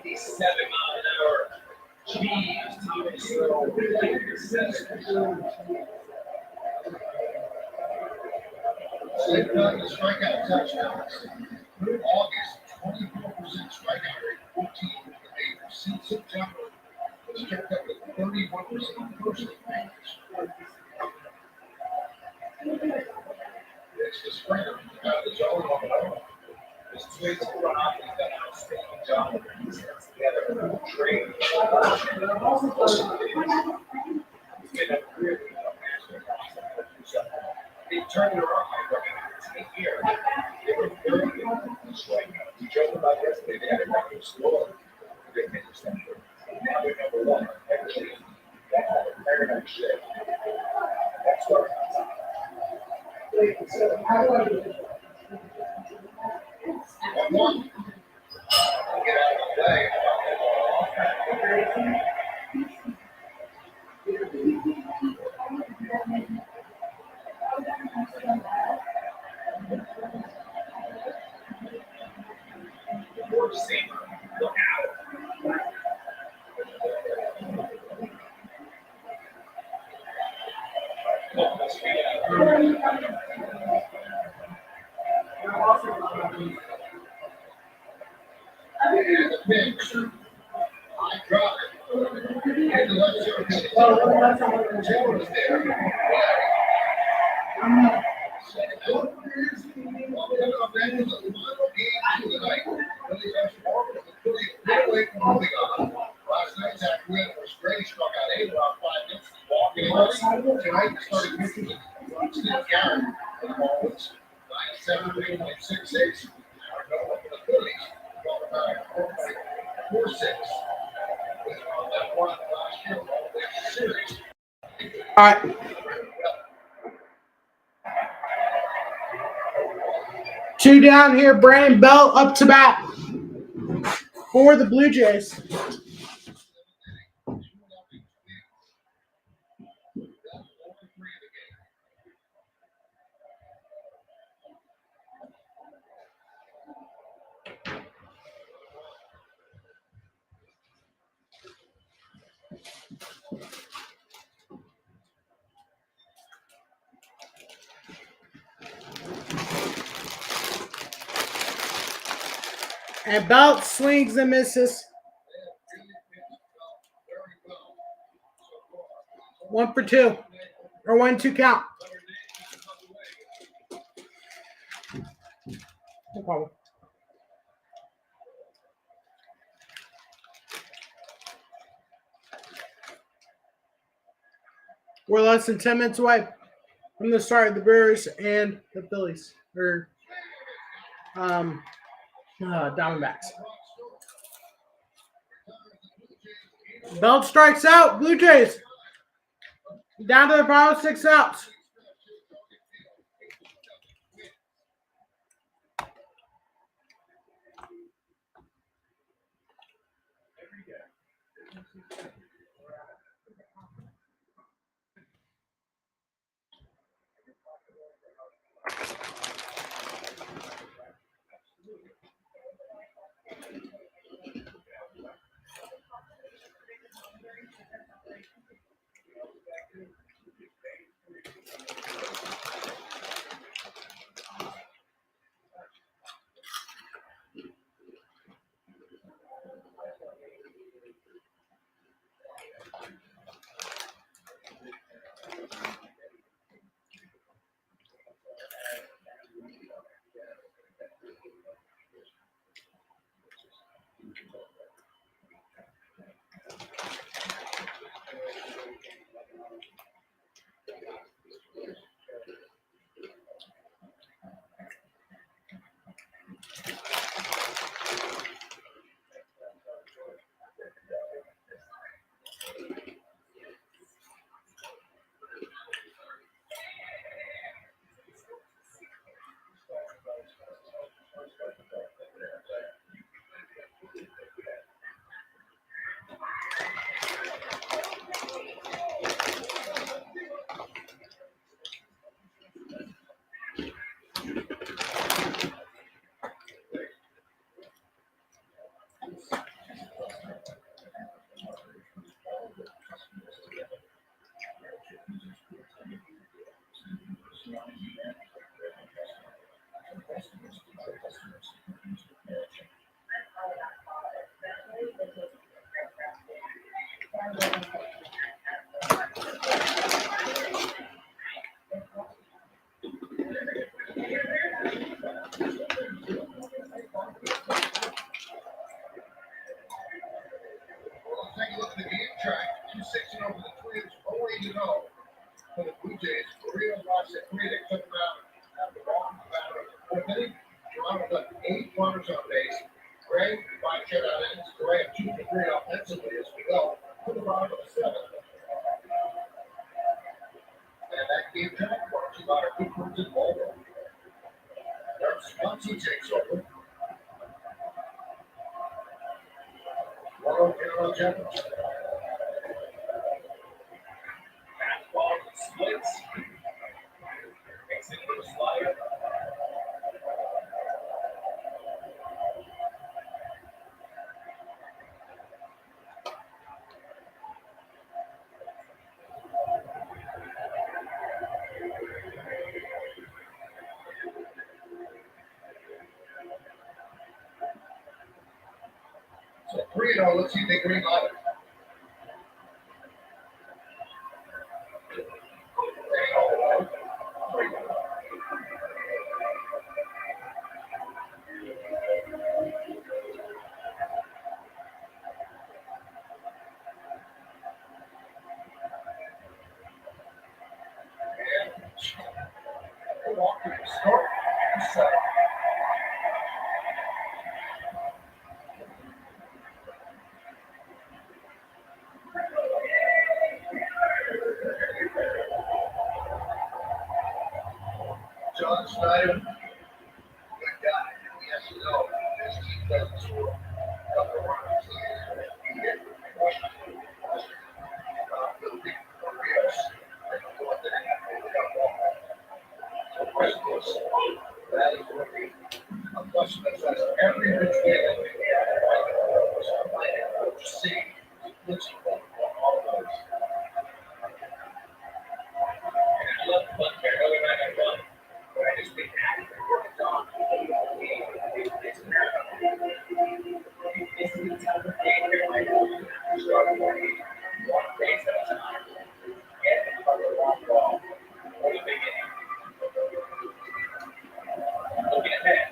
[SPEAKER 4] 97-mile-an-hour cheese, Thomas
[SPEAKER 2] They've done the strikeout touchdowns. Through August, 24% strikeout rate, 14 with the majors. Since September, it's kept up with 31% first league majors. It's the springer, the zone on the home.
[SPEAKER 4] His twins run off and done an outstanding job of putting together. Trade. He's been a really they turned it around like here. They were very good at strikeout.
[SPEAKER 2] We joked about yesterday, they had a record score. They finished that. Now they're number one. Actually, that's a very nice shit. That's what one. Get out of the way.
[SPEAKER 4] Receiver, look out.
[SPEAKER 2] And the pitch. I drop it. And the left circle. Taylor was there. Last night's after win was Gray struck out 8 around 5 minutes. Walking tonight started pitching with Steve Garrett. The ball was 97.66. Arizona for the Phillies. 4-6. That one last year, series.
[SPEAKER 1] All right. 2 down here. Brandon Belt up to bat for the Blue Jays. And Belt swings and misses. 1 for 2. Or 1-2 count. No problem. We're less than 10 minutes away from the start of the Brewers and the Phillies. Or Diamondbacks. Belt strikes out. Blue Jays down to the final 6 outs.
[SPEAKER 2] Well, let's take a look at the game track. 2-6 over the Twins, 0-8-0 for the Blue Jays. Korea lost at 3. They took them out after walking the batter. Fourth inning, Toronto got 8 runners on base. Gray, 5 shutout innings. Gray, 2 for 3 offensively as we go to the bottom of the 7th. And that game track brought to you by our good friends at Volvo. Once he takes over. 1-0 Carroll Jefferson.
[SPEAKER 4] Fastball splits. Makes it into a slider.
[SPEAKER 2] So 3-0, let's see if they green light it. Start. John Snyder, good guy. Yes, you know, this team doesn't score. Couple of runs. He hit Washington. That is working. A question that says every which way that we can. See, looks like all of those.
[SPEAKER 4] I love the fun fair. Other than that, fun.
[SPEAKER 2] But I just think after worked on
[SPEAKER 4] This is the type of game where I know you start working one base at a time. Get it from the long ball. Or the beginning. Looking ahead,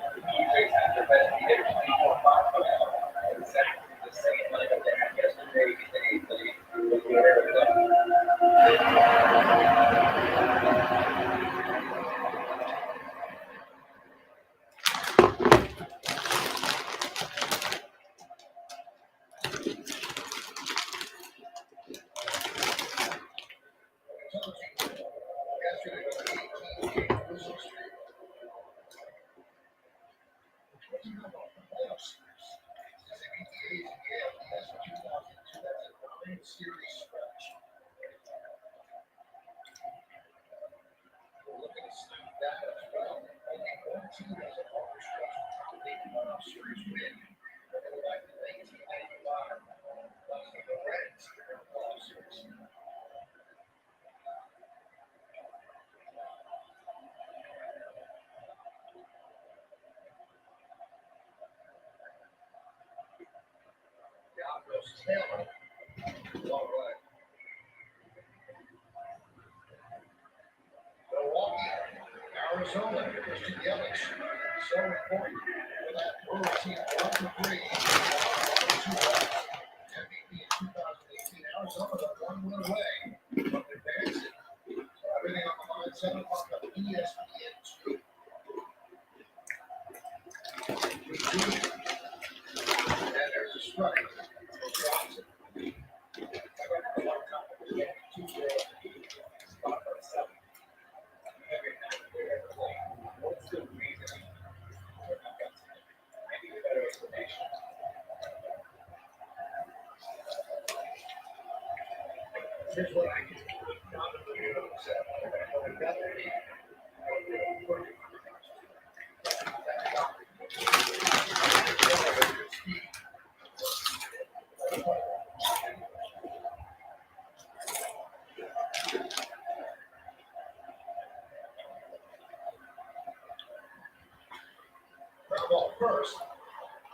[SPEAKER 2] Yesterday was an 18-game losing streak. What do you know about the playoff series? Since they beat the A's in the ALDS in 2002, that's a 9-series stretch. We're looking to snap that as well. Only one team has a longer stretch without a playoff series win. Going back to 1995, that's the Reds in the playoff series. Down goes Taylor. All right. Milwaukee, Arizona, Christian Yelich. So important for that Brewers team. 1-3. 2 MVP in 2018. Arizona got 1 win away from advancing. So everything on the line. 7 o'clock on ESPN2. And there's a strike for Johnson. Here's what I can do. Ball first.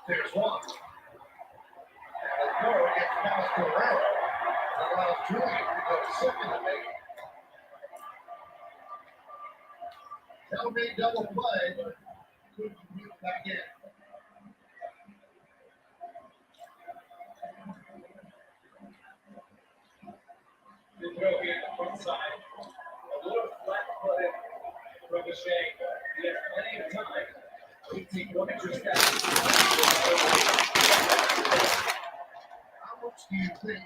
[SPEAKER 2] There's one. And a throw gets past Guerrero. That allows Julian to go to second and make. That'll be double play, but couldn't move back in.
[SPEAKER 4] Good throw here on the front side. A little flat-footed ricochet. He has plenty of time. He takes 1 extra step.
[SPEAKER 2] How much do you think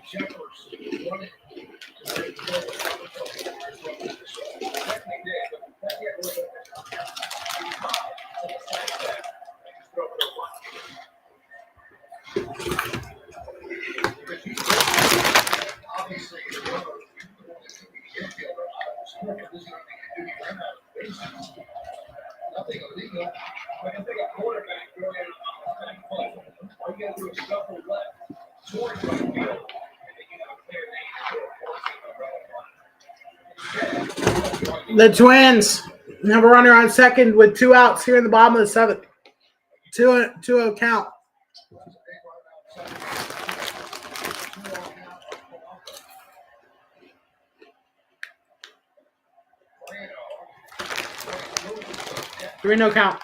[SPEAKER 2] Jefferson running to make the goal?
[SPEAKER 4] Definitely did, but that get a little bit of time. He's high, so it's like that. And just throw it one.
[SPEAKER 2] Obviously, the runner could be the infielder out of the score, but this is what they can do. You run out of bases. Nothing illegal.
[SPEAKER 4] When you think a quarterback throwing it on the back foot, all you got to do is shuffle left towards right field, and then you have a clear lane to
[SPEAKER 1] The Twins have a runner on second with 2 outs here in the bottom of the 7th. 2-0 count. Three no count.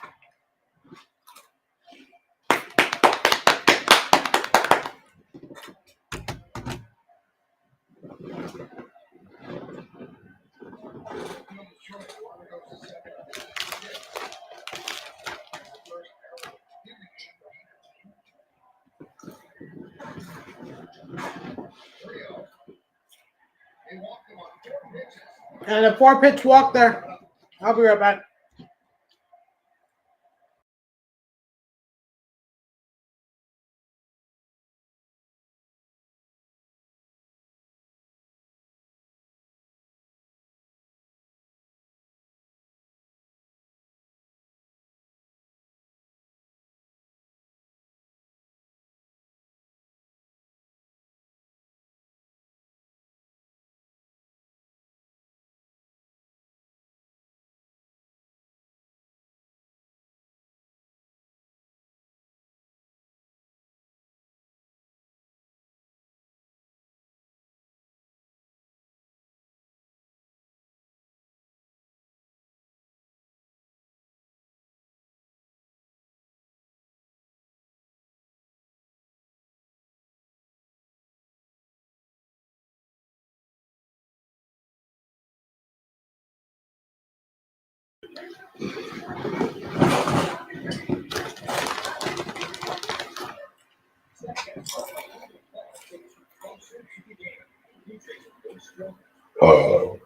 [SPEAKER 1] And a 4-pitch walk there. I'll be right back.
[SPEAKER 5] Uh,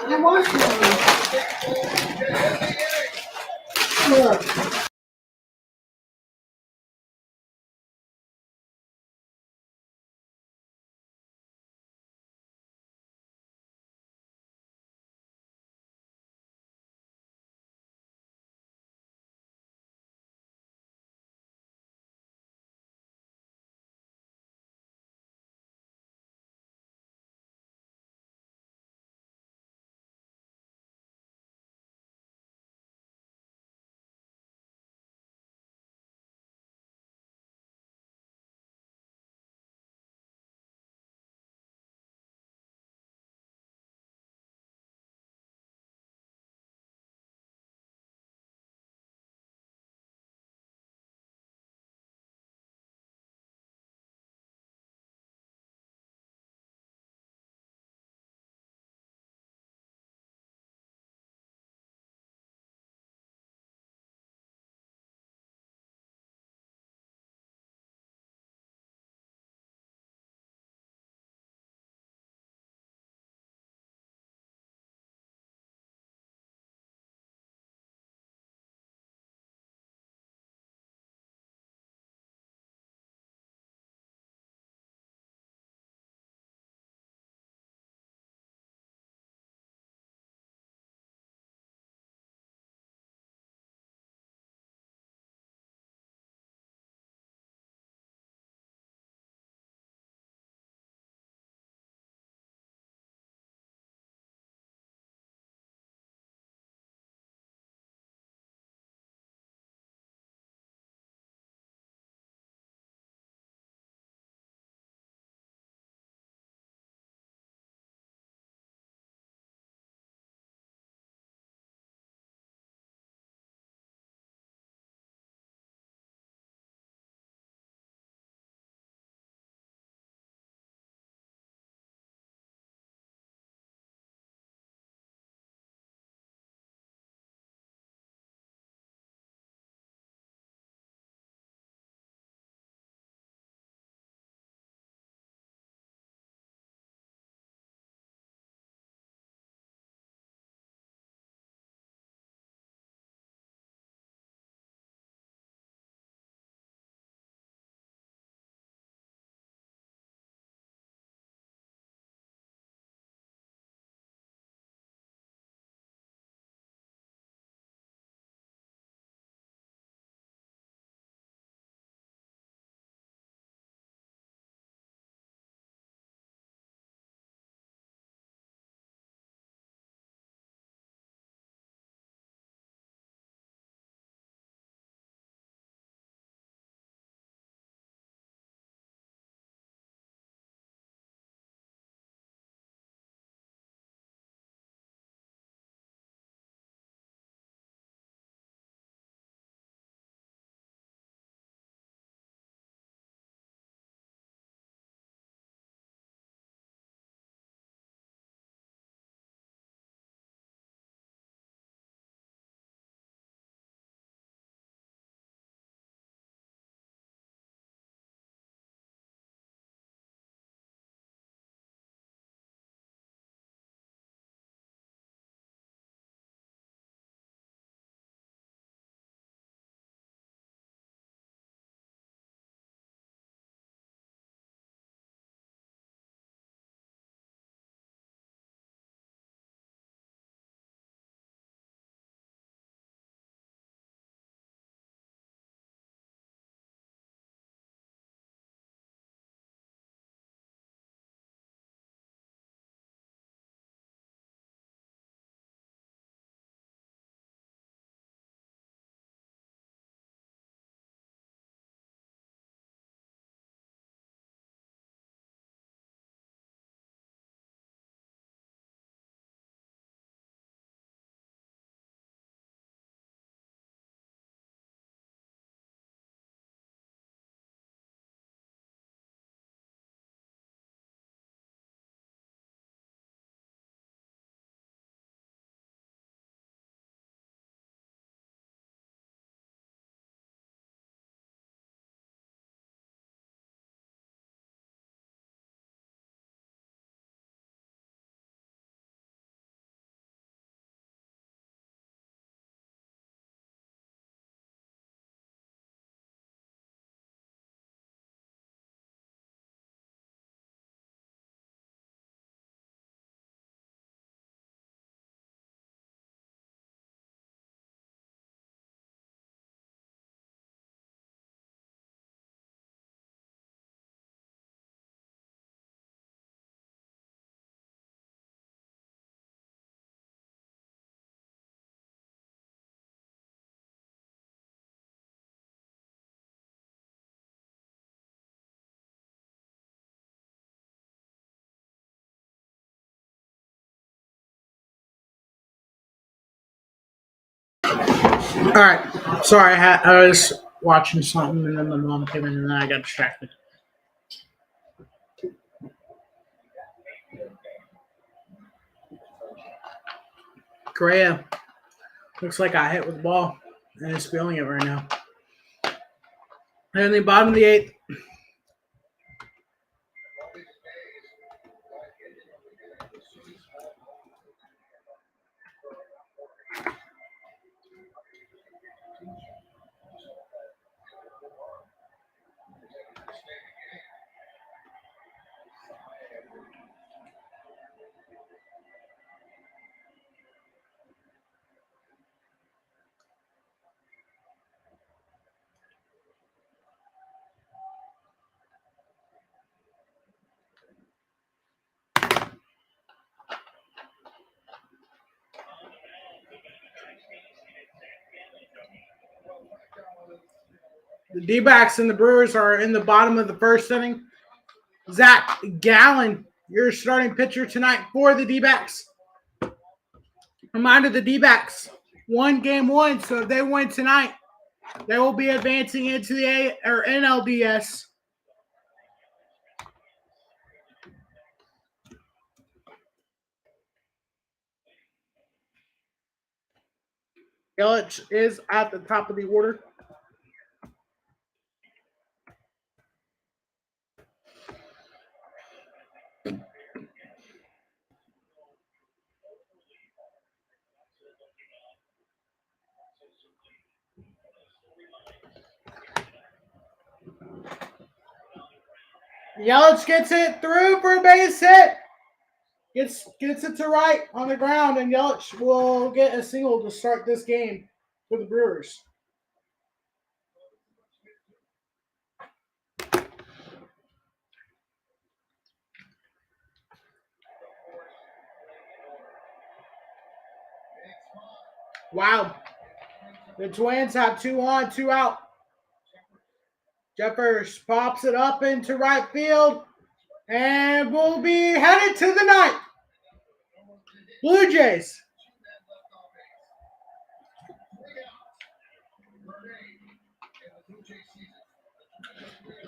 [SPEAKER 1] I watched it. Look. All right. Sorry, I was watching something and then my mom came in and then I got distracted. Correa looks like I hit with the ball and is feeling it right now. And in the bottom of the eighth, the D-backs and the Brewers are in the bottom of the first inning. Zach Gallen, your starting pitcher tonight for the D-backs. Reminder, the D-backs won game one, so if they win tonight, they will be advancing into the NLDS. Yelich is at the top of the order. Yelich gets it through for a base hit. Gets it to right on the ground, and Yelich will get a single to start this game for the Brewers. Wow. The Twins have 2 on, 2 out. Jeffers pops it up into right field and will be headed to the ninth. Blue Jays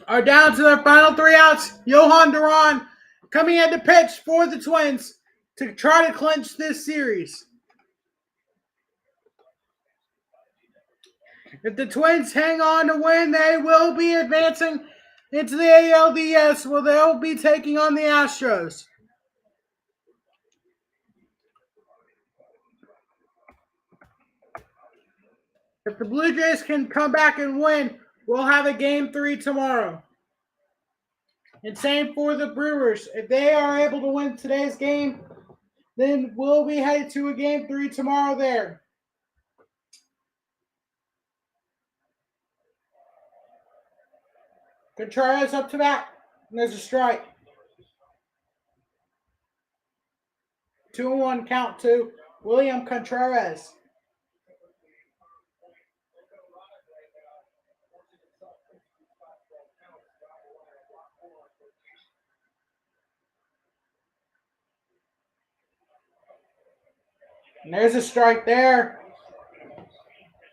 [SPEAKER 1] are down to their final 3 outs. Johan Duran coming in to pitch for the Twins to try to clinch this series. If the Twins hang on to win, they will be advancing into the ALDS, where they'll be taking on the Astros. If the Blue Jays can come back and win, we'll have a game 3 tomorrow. And same for the Brewers. If they are able to win today's game, then we'll be headed to a game 3 tomorrow there. Contreras up to bat. And there's a strike. 2-1 count to William Contreras. And there's a strike there.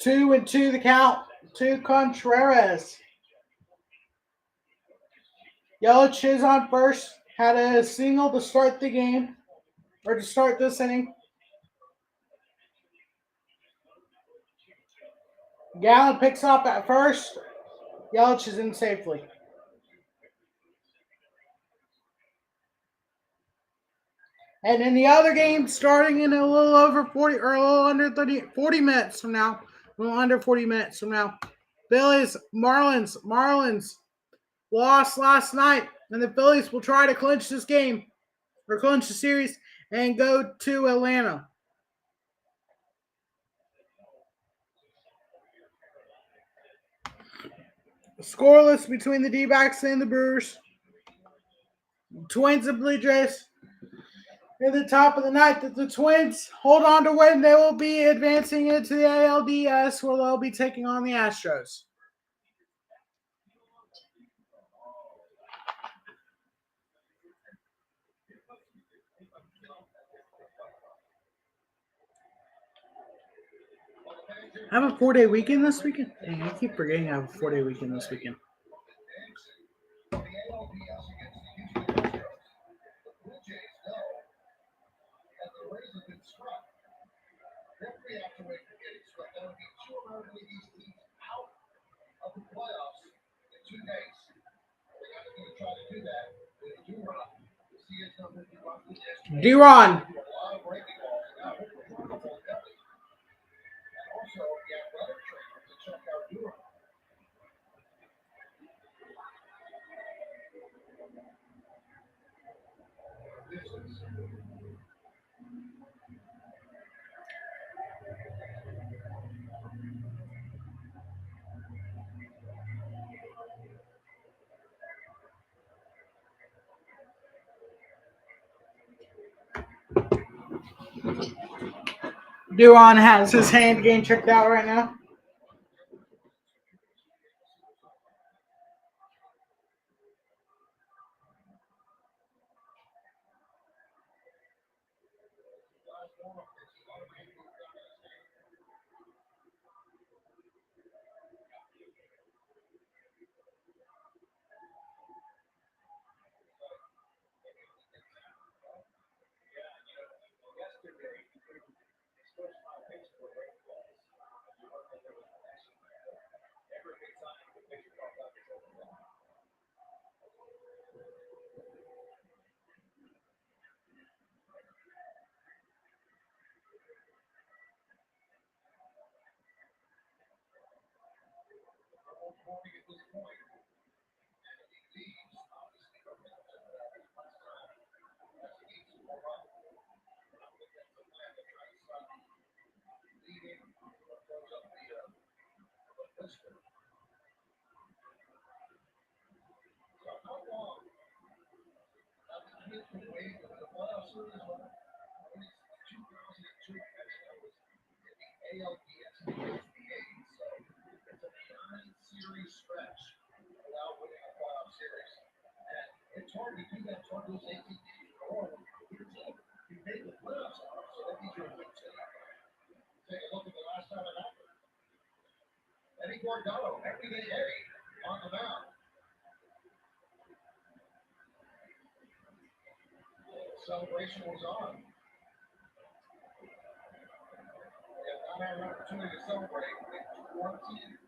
[SPEAKER 1] 2-2 the count to Contreras. Yelich is on first. Had a single to start the game, or to start this inning. Gallen picks up at first. Yelich is in safely. And in the other game, starting in a little over 40 or a little under 40 minutes from now, a little under 40 minutes from now, Phillies, Marlins lost last night, and the Phillies will try to clinch this game, or clinch the series, and go to Atlanta. Scoreless between the D-backs and the Brewers. Twins and Blue Jays at the top of the ninth. If the Twins hold on to win, they will be advancing into the ALDS, where they'll be taking on the Astros. I have a 4-day weekend this weekend. Dang, I keep forgetting I have a 4-day weekend this weekend.
[SPEAKER 2] The ALDS against the Houston Astros. The Blue Jays know that the Rays have been struck. They're going to have to wait for getting struck. That would be two American League teams out of the playoffs in 2 days. They're going to try to do that with Duron. You see his numbers drop to this.
[SPEAKER 1] Duron.
[SPEAKER 2] A lot of breaking balls. Now, and also the athletic trainer to check out Duron.
[SPEAKER 1] Duron has his hand game checked out right now. Series stretch without winning a playoff series. And it's hard to do that toward those 18 games. You made the playoffs, so that means you're a good team. Take a look at the last time it happened. Eddie Guardado, everyday Eddie, on the mound. The celebration was on. They have not had an opportunity to celebrate in 21 years.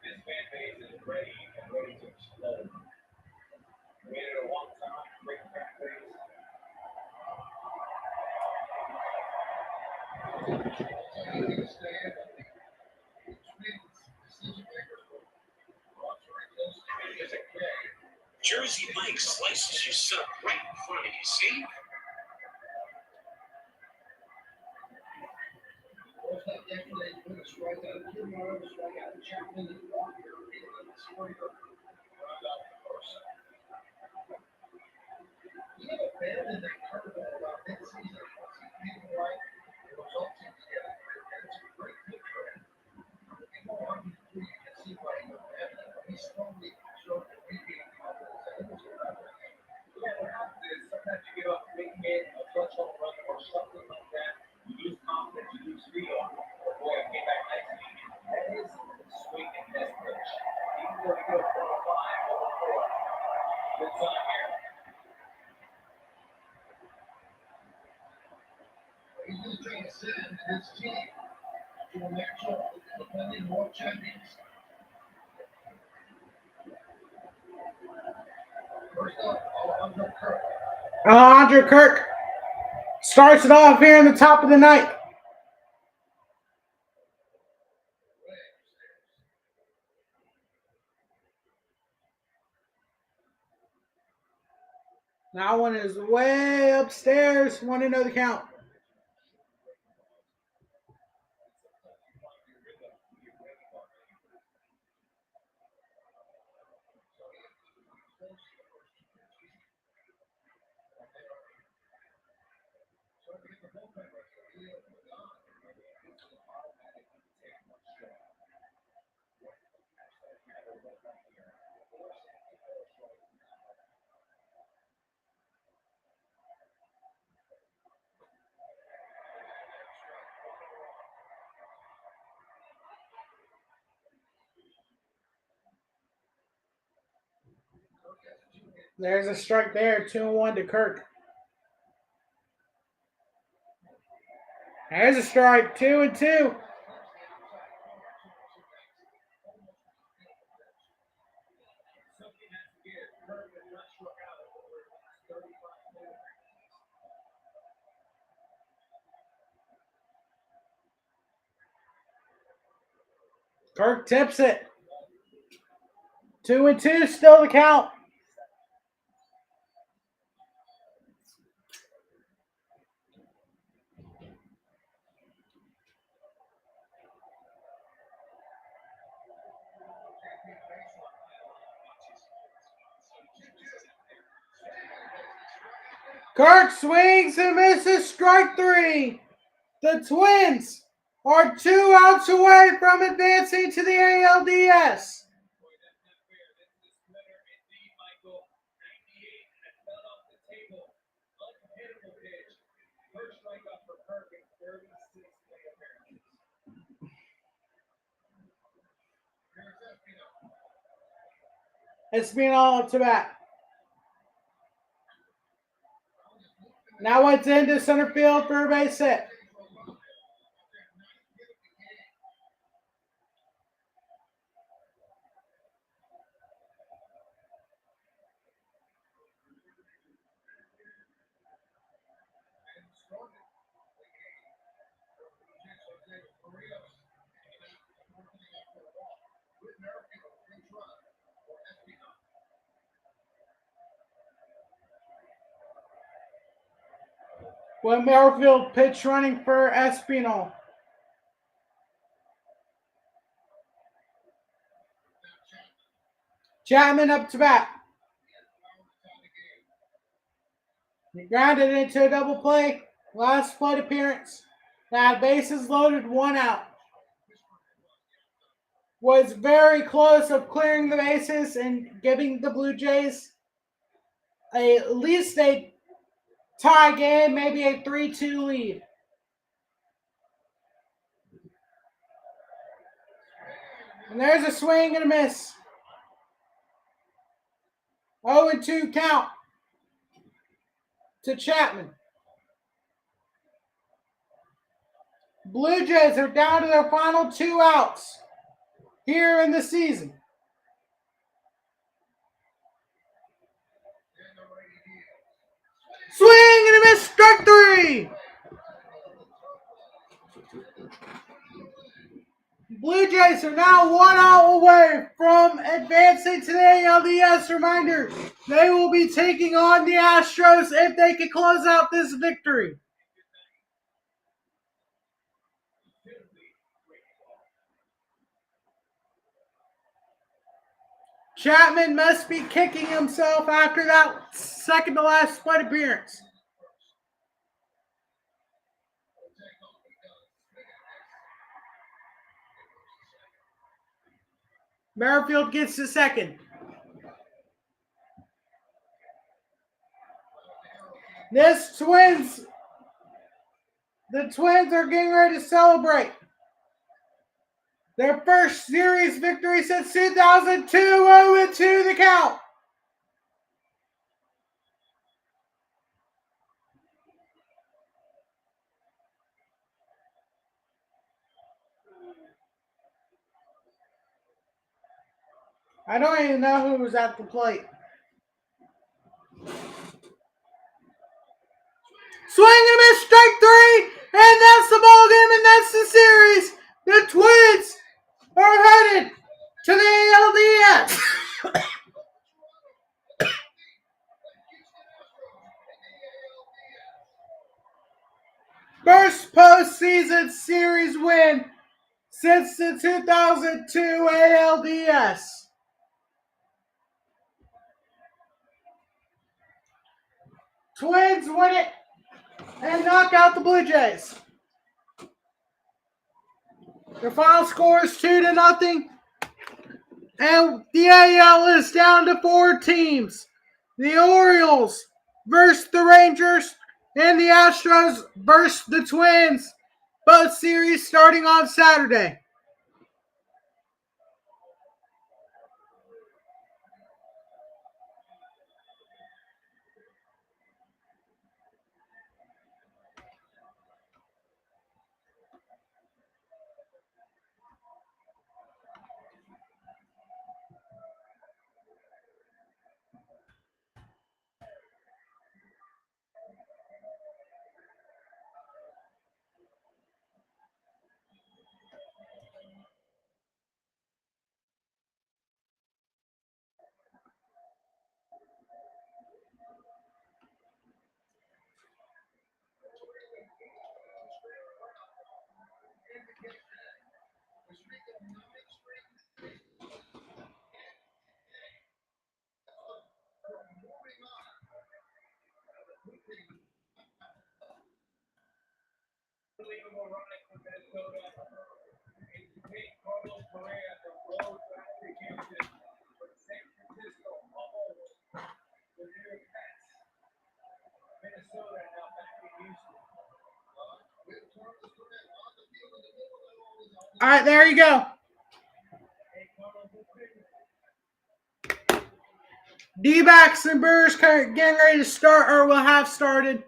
[SPEAKER 4] This fan base is ready and ready to explode. Waited a long time, great fan base.
[SPEAKER 5] Jersey Mike slices you sub right in front of you, see?
[SPEAKER 4] Sometimes you give up making it a clutch home run or something like that. You lose confidence, you lose feel. But boy, it came back nicely. That is swing and miss pitch. Even though you go 4-5 over 4. Good sign here.
[SPEAKER 2] He's just trying to send his team to a matchup with the defending world champions. First up, Alejandro Kirk.
[SPEAKER 1] Alejandro Kirk starts it off here in the top of the ninth. That one is way upstairs. 1-0 the count. There's a strike there. 2-1 to Kirk. There's a strike. 2-2. Kirk tips it. 2-2, still the count. Kirk swings and misses, strike 3. The Twins are 2 outs away from advancing to the ALDS. It's been all up to bat. Now it's into center field for a base hit. When Merrifield pitch running for Espinal. Chapman up to bat. He grounded into a double play. Last plate appearance. Now bases loaded, 1 out. Was very close of clearing the bases and giving the Blue Jays at least a tie game, maybe a 3-2 lead. And there's a swing and a miss. 0-2 count to Chapman. Blue Jays are down to their final 2 outs here in the season. Swing and a miss, strike 3. Blue Jays are now 1 out away from advancing to the ALDS. Reminder, they will be taking on the Astros if they can close out this victory. Chapman must be kicking himself after that second to last plate appearance. Merrifield gets the second. The Twins are getting ready to celebrate their first series victory since 2002. 0-2 the count. I don't even know who was at the plate. Swing and a miss, strike 3, and that's the ball game, and that's the series. The Twins are headed to the ALDS. First postseason series win since the 2002 ALDS. Twins win it and knock out the Blue Jays. The final score is 2-0. And the AL is down to 4 teams. The Orioles versus the Rangers and the Astros versus the Twins. Both series starting on Saturday.
[SPEAKER 4] Unbelievable running from Minnesota. Carlos Correa from road back to Kansas. From San Francisco, almost the New York Mets. Minnesota now back in Houston.
[SPEAKER 1] All right, there you go. D-backs and Brewers getting ready to start or will have started.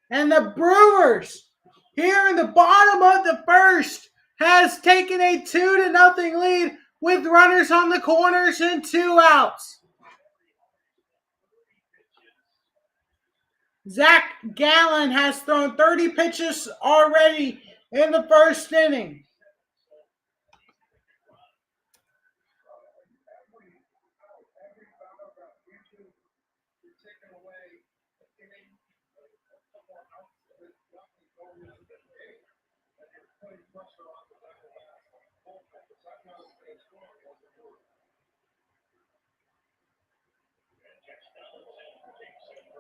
[SPEAKER 1] And the Brewers, here in the bottom of the first, has taken a 2-0 lead with runners on the corners and 2 outs. Zach Gallen has thrown 30 pitches already in the first inning.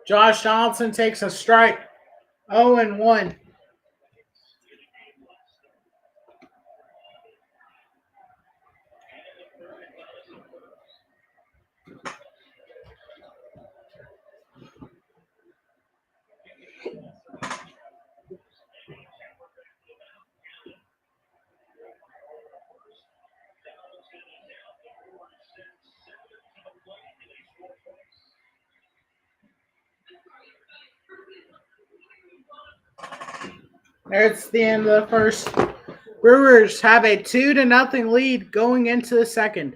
[SPEAKER 1] Josh Johnson takes a strike. 0-1. There's the end of the first. Brewers have a 2-0 lead going into the second.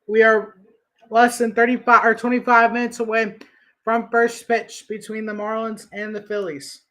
[SPEAKER 1] We are less than 35 or 25 minutes away from first pitch between the Marlins and the Phillies.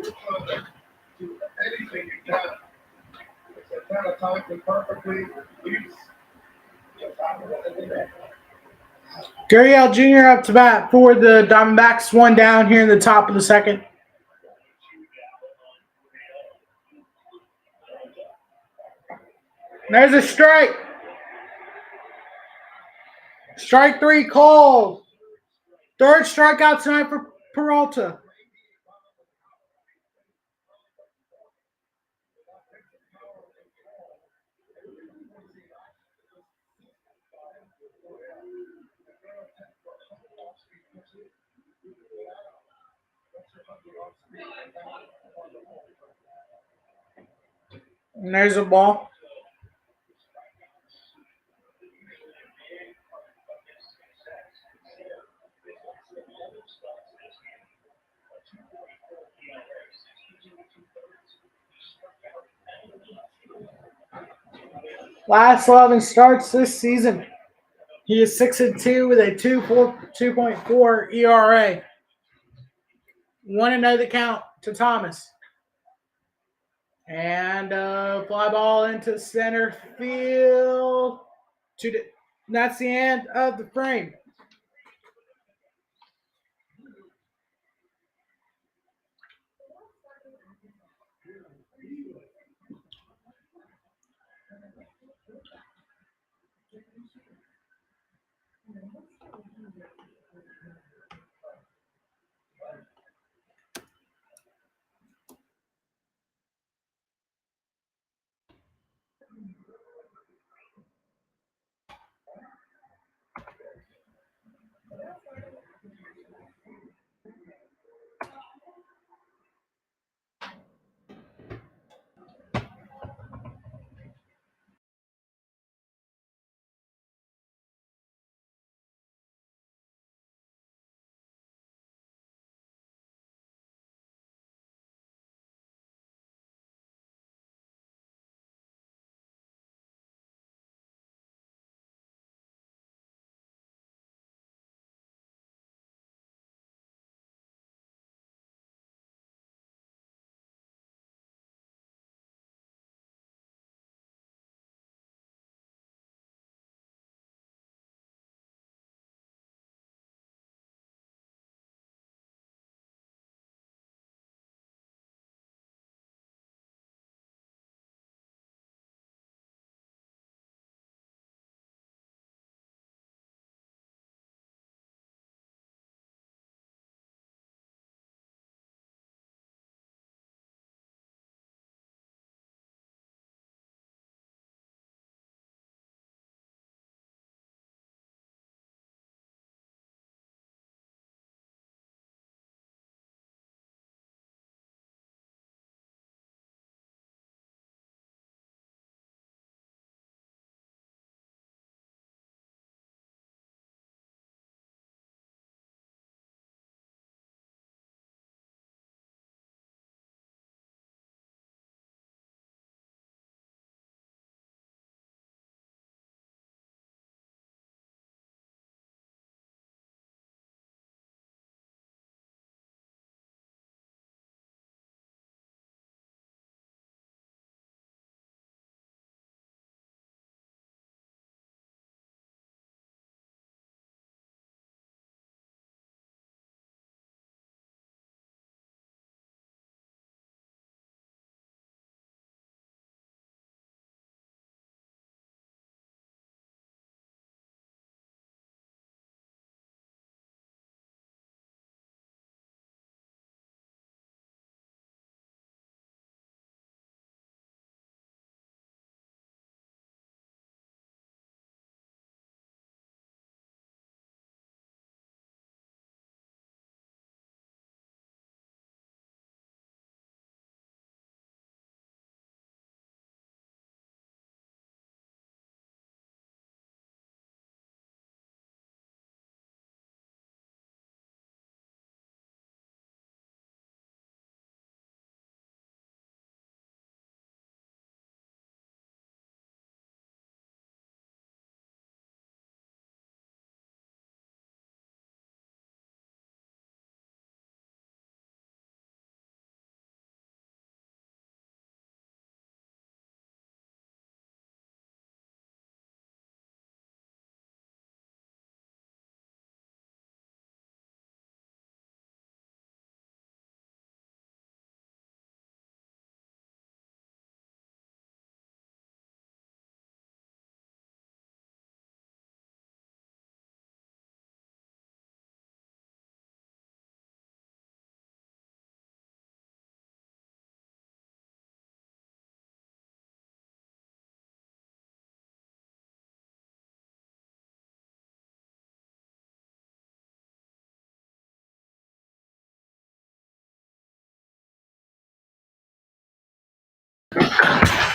[SPEAKER 2] We're trying to do anything you can. It's kind of timed it perfectly. He's
[SPEAKER 1] Gurriel Jr. up to bat for the Diamondbacks. One down here in the top of the second. There's a strike. Strike 3 called. Third strikeout tonight for Peralta. And there's a ball. Last 11 starts this season. He is 6-2 with a 2.4 ERA. 1-0 the count to Thomas. And fly ball into center field. And that's the end of the frame.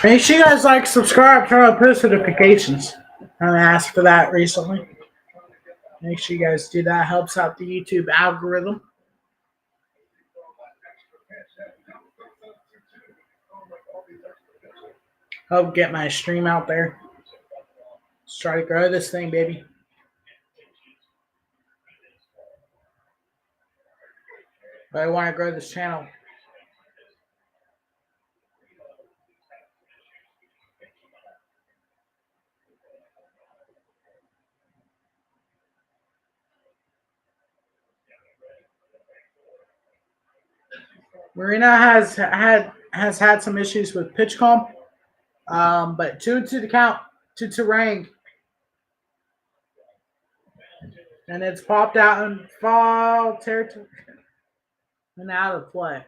[SPEAKER 1] Make sure you guys like, subscribe, turn on post notifications. I asked for that recently. Make sure you guys do that. Helps out the YouTube algorithm. Help get my stream out there. Let's try to grow this thing, baby. But I want to grow this channel. Marina has had some issues with pitch calm, but 2-2 the count to Terang, and it's popped out in foul territory and out of play.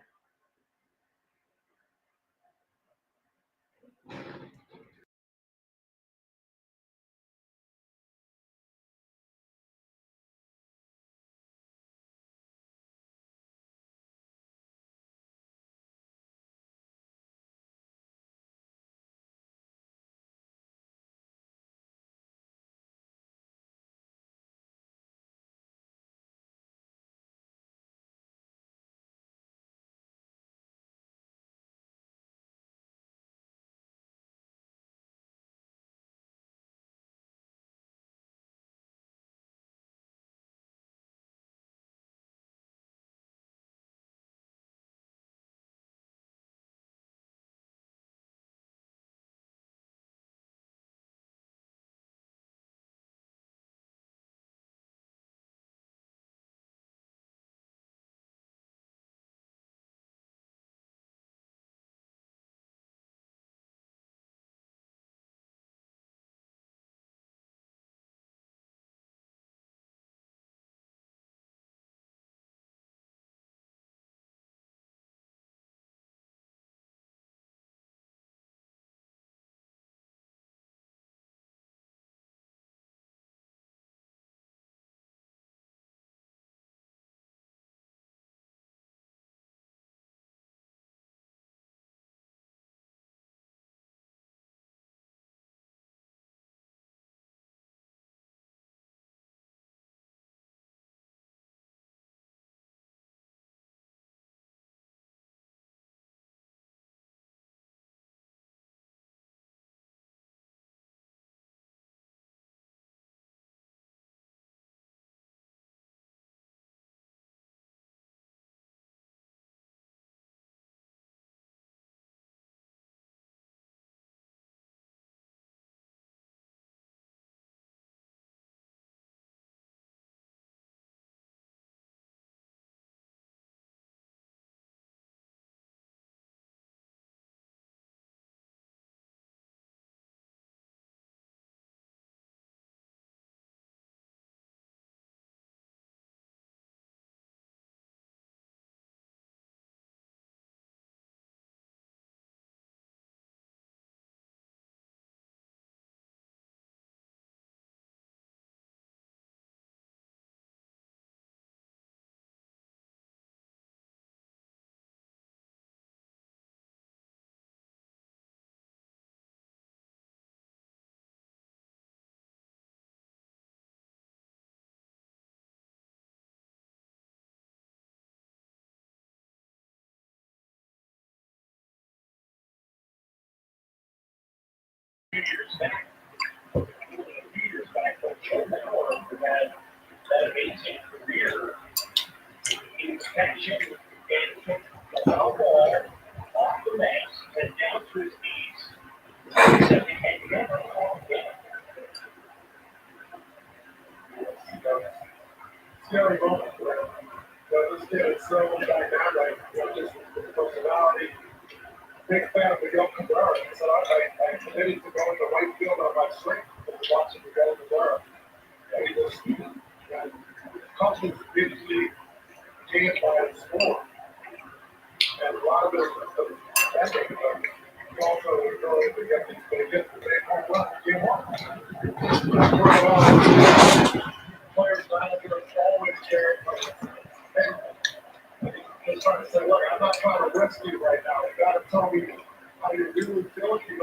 [SPEAKER 2] Scary moment for him. But this kid is so dynamic, just his personality. Big fan of Miguel Cabrera. He said, I committed to going to right field on my strength after watching Miguel Cabrera. And he just comes with big league game by his score. And a lot of it is the ending, but he also is going to get these big hits to make home run game one. Players, managers, always care. He's trying to say, look, I'm not trying to rescue right now. You got to tell me how you really feel here.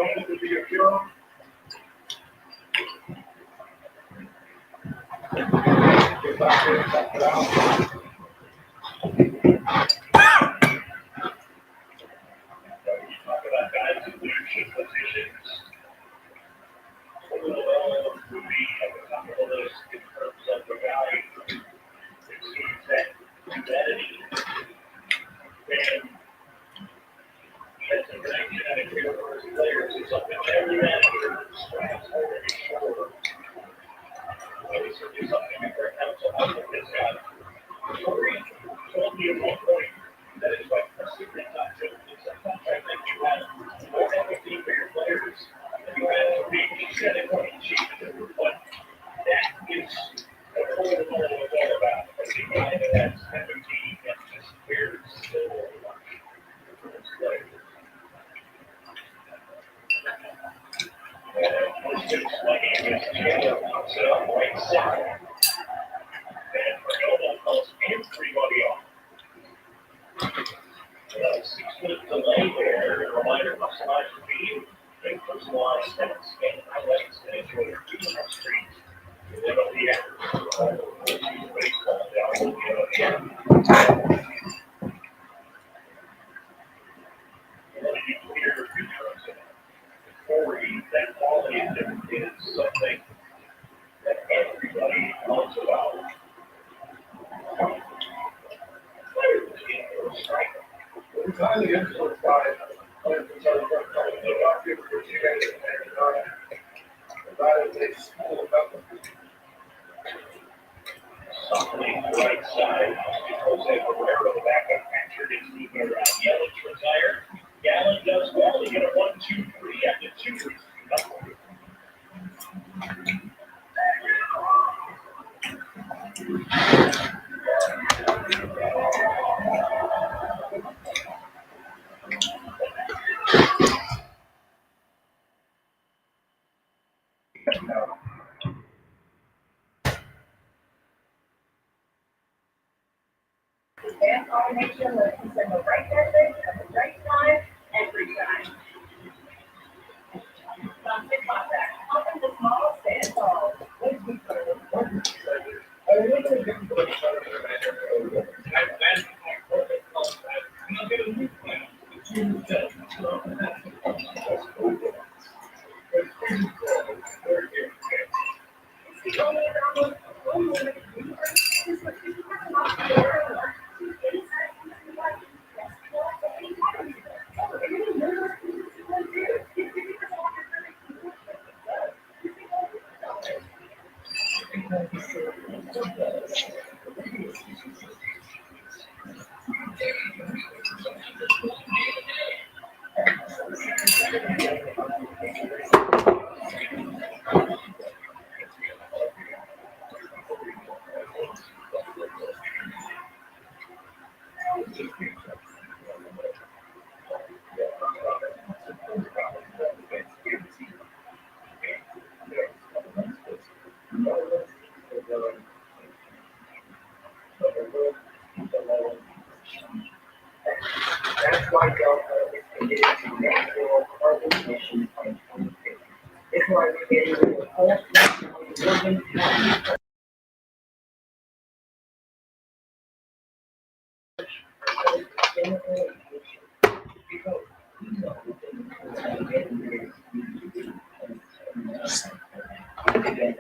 [SPEAKER 3] Advanced automation lets you send the right message at the right time, every time. Plastic contact, helping the small stand tall.
[SPEAKER 2] That's why Delta is committed to net zero carbon emissions by 2050. It's why we're getting rid of all urban towns.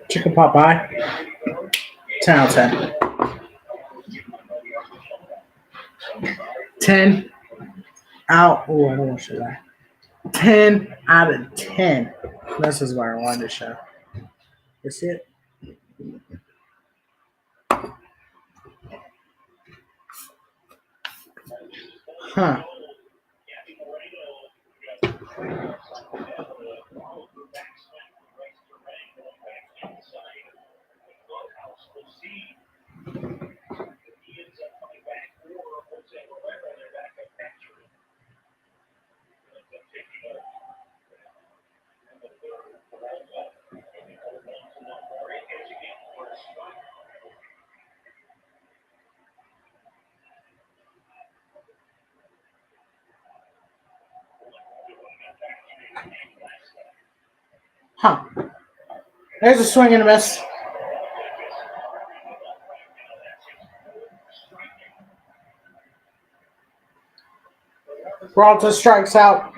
[SPEAKER 1] Chicken pot pie. 10 out of 10. 10 out. Oh, I don't want to show that. 10 out of 10. This is what I wanted to show. You see it? Huh. There's a swing and a miss. Peralta strikes out.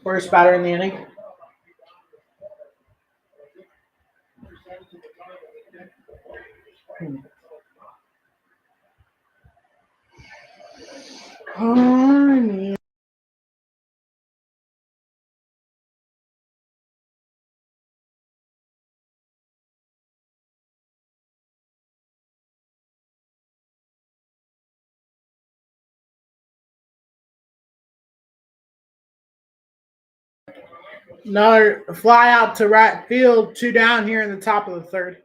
[SPEAKER 1] First batter in the inning. Another fly out to right field. 2 down here in the top of the third.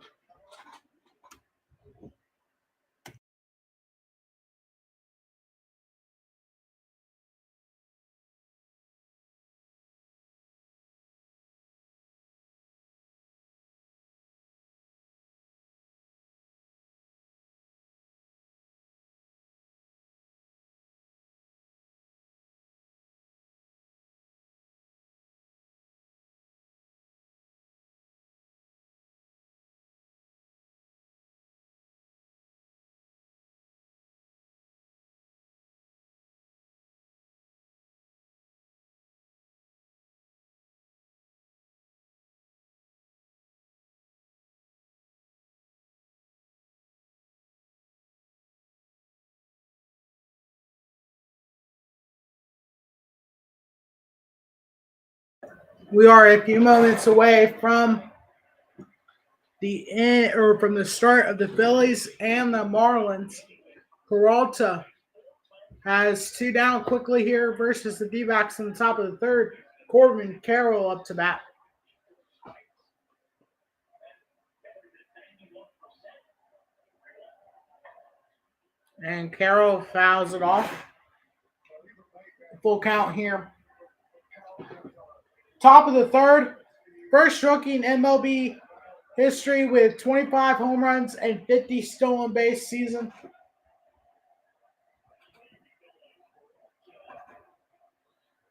[SPEAKER 1] We are a few moments away from the end or from the start of the Phillies and the Marlins. Peralta has 2 down quickly here versus the D-backs in the top of the third. Corbin Carroll up to bat. And Carroll fouls it off. Full count here. Top of the third. First rookie in MLB history with 25 home runs and 50 stolen base season.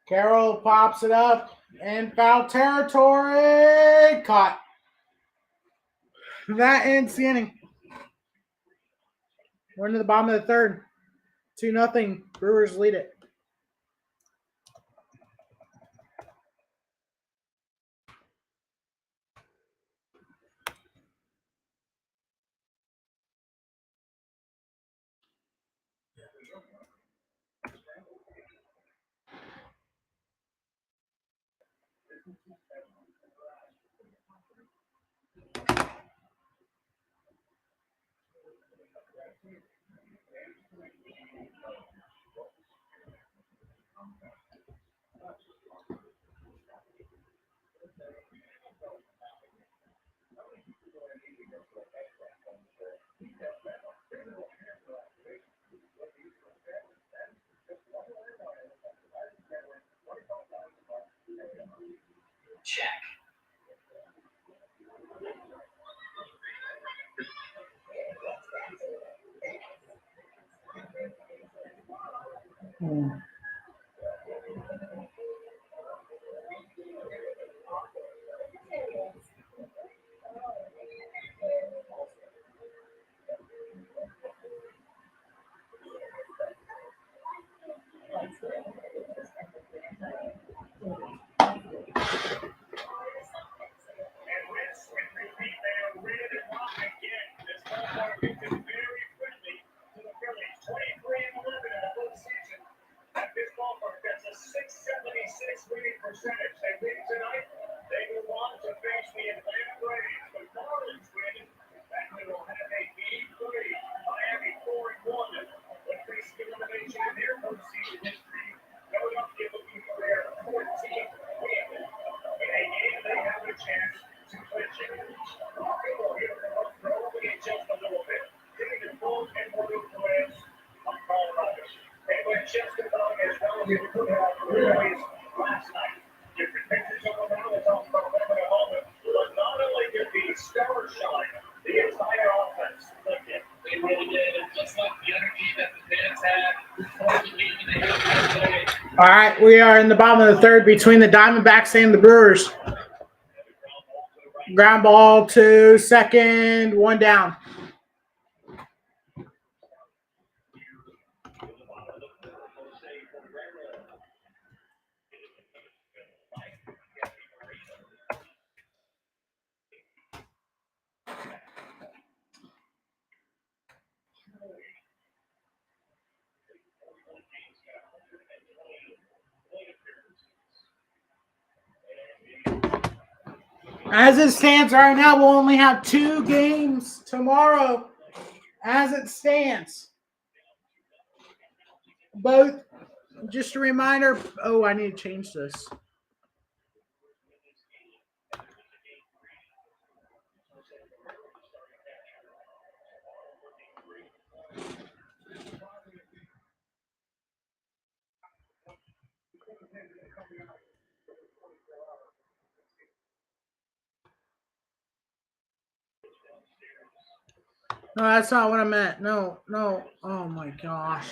[SPEAKER 1] Carroll pops it up in foul territory. Caught. That ends the inning. We're into the bottom of the third. 2-0. Brewers lead it.
[SPEAKER 5] Check.
[SPEAKER 1] All right, we are in the bottom of the third between the Diamondbacks and the Brewers. Ground ball to second, one down. As it stands right now, we'll only have 2 games tomorrow. As it stands. Both, just a reminder. Oh, I need to change this. No, that's not what I meant. No. Oh my gosh.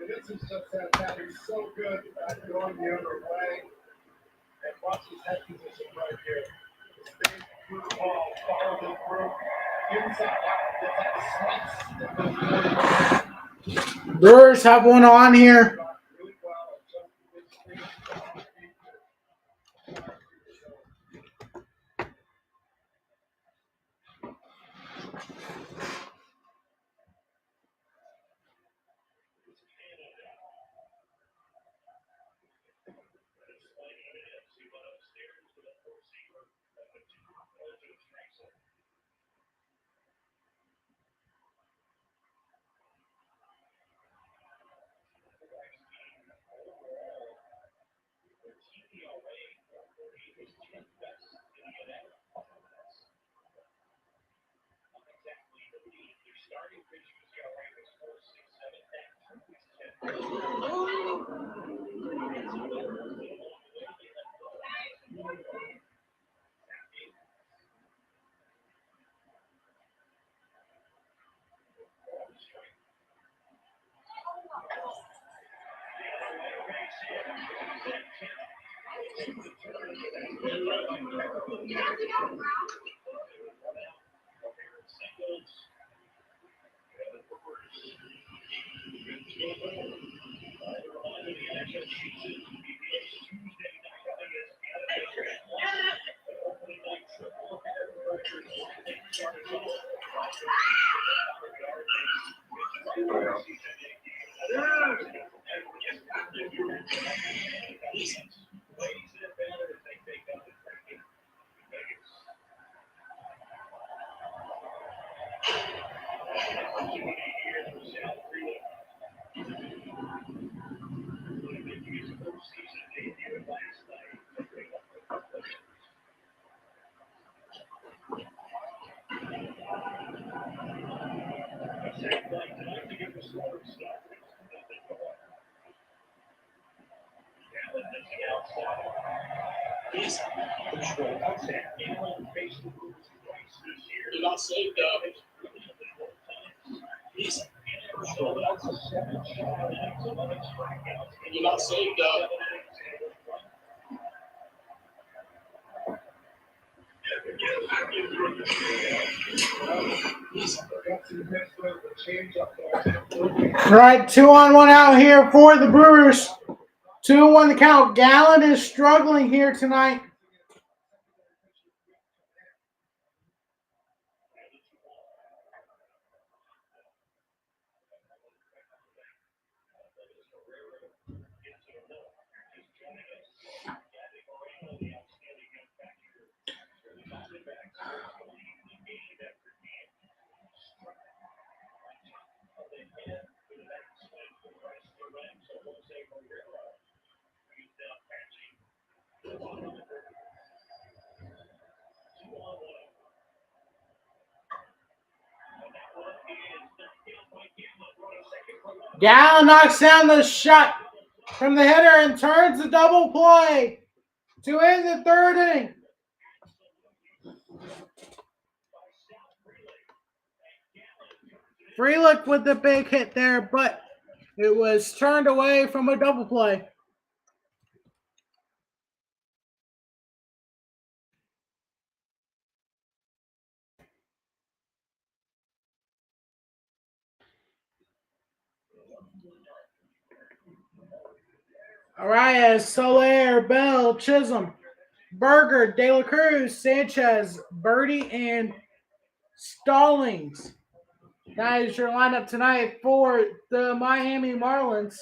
[SPEAKER 2] This is just that he's so good at going the other way. And watch his head position right here. Stay through the ball, follow the through, inside out, get that slice.
[SPEAKER 1] Brewers have one on here.
[SPEAKER 2] Really well,
[SPEAKER 5] You're not saved, though. You're not saved, though.
[SPEAKER 1] All right, 2-on-1 out here for the Brewers. 2-1 the count. Gallen is struggling here tonight. Gallen knocks down the shot from the hitter and turns the double play to end the third inning. Frelick with the big hit there, but it was turned away from a double play. Arias, Soler, Bell, Chisholm, Berger, De La Cruz, Sanchez, Birdie, and Stallings. That is your lineup tonight for the Miami Marlins,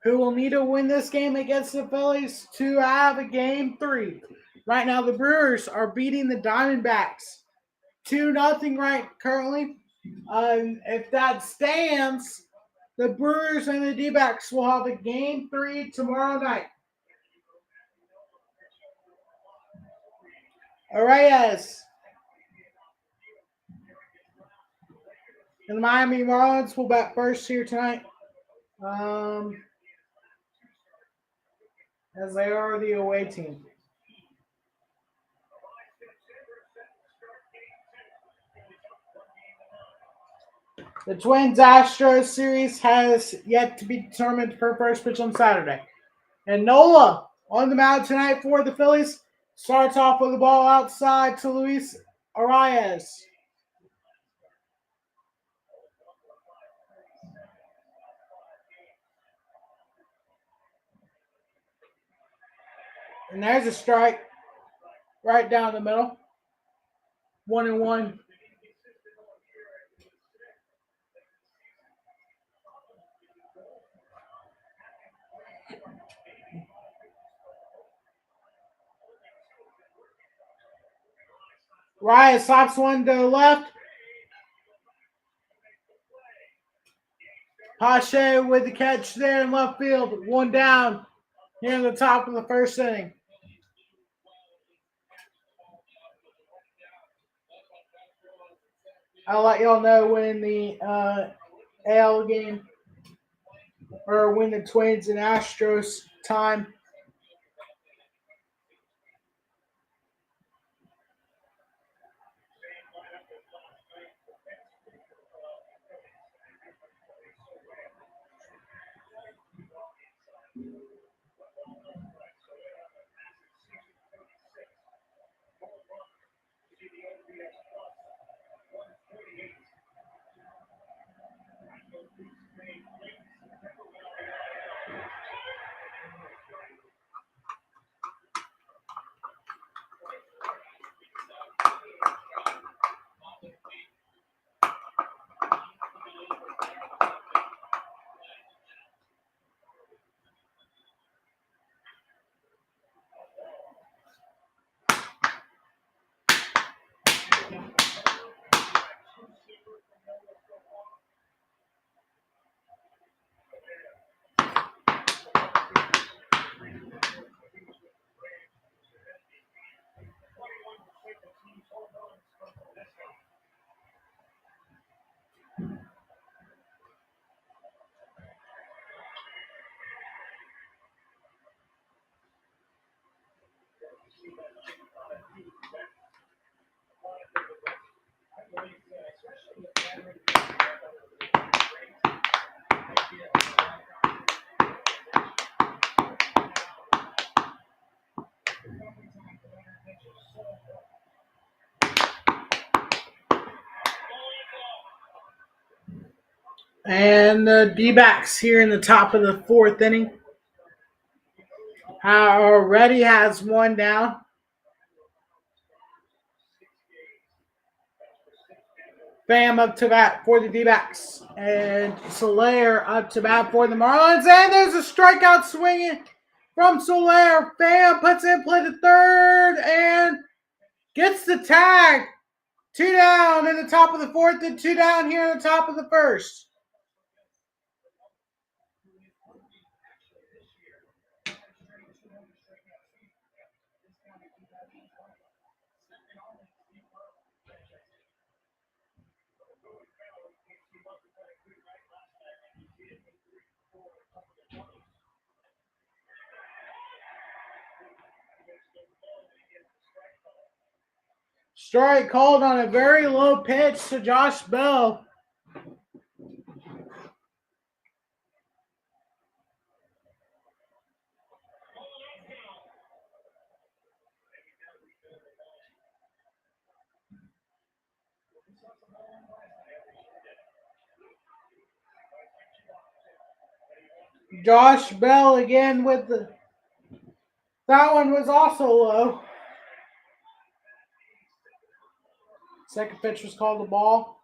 [SPEAKER 1] who will need to win this game against the Phillies to have a game 3. Right now, the Brewers are beating the Diamondbacks 2-0 right currently. If that stands, the Brewers and the D-backs will have a game 3 tomorrow night. Arias. And the Miami Marlins will bat first here tonight. As they are the away team. The Twins-Astros series has yet to be determined for first pitch on Saturday. And Nola on the mound tonight for the Phillies. Starts off with the ball outside to Luis Arias. And there's a strike right down the middle. 1-1. Arias slaps one to the left. Pache with the catch there in left field. 1 down here in the top of the first inning. I'll let y'all know when the AL game or when the Twins and Astros time. And the D-backs here in the top of the fourth inning already has one down. Pham up to bat for the D-backs. And Soler up to bat for the Marlins. And there's a strikeout swinging from Soler. Pham puts in play to third and gets the tag. 2 down in the top of the fourth and 2 down here in the top of the first. Strike called on a very low pitch to Josh Bell. Josh Bell again with that one was also low. Second pitch was called the ball.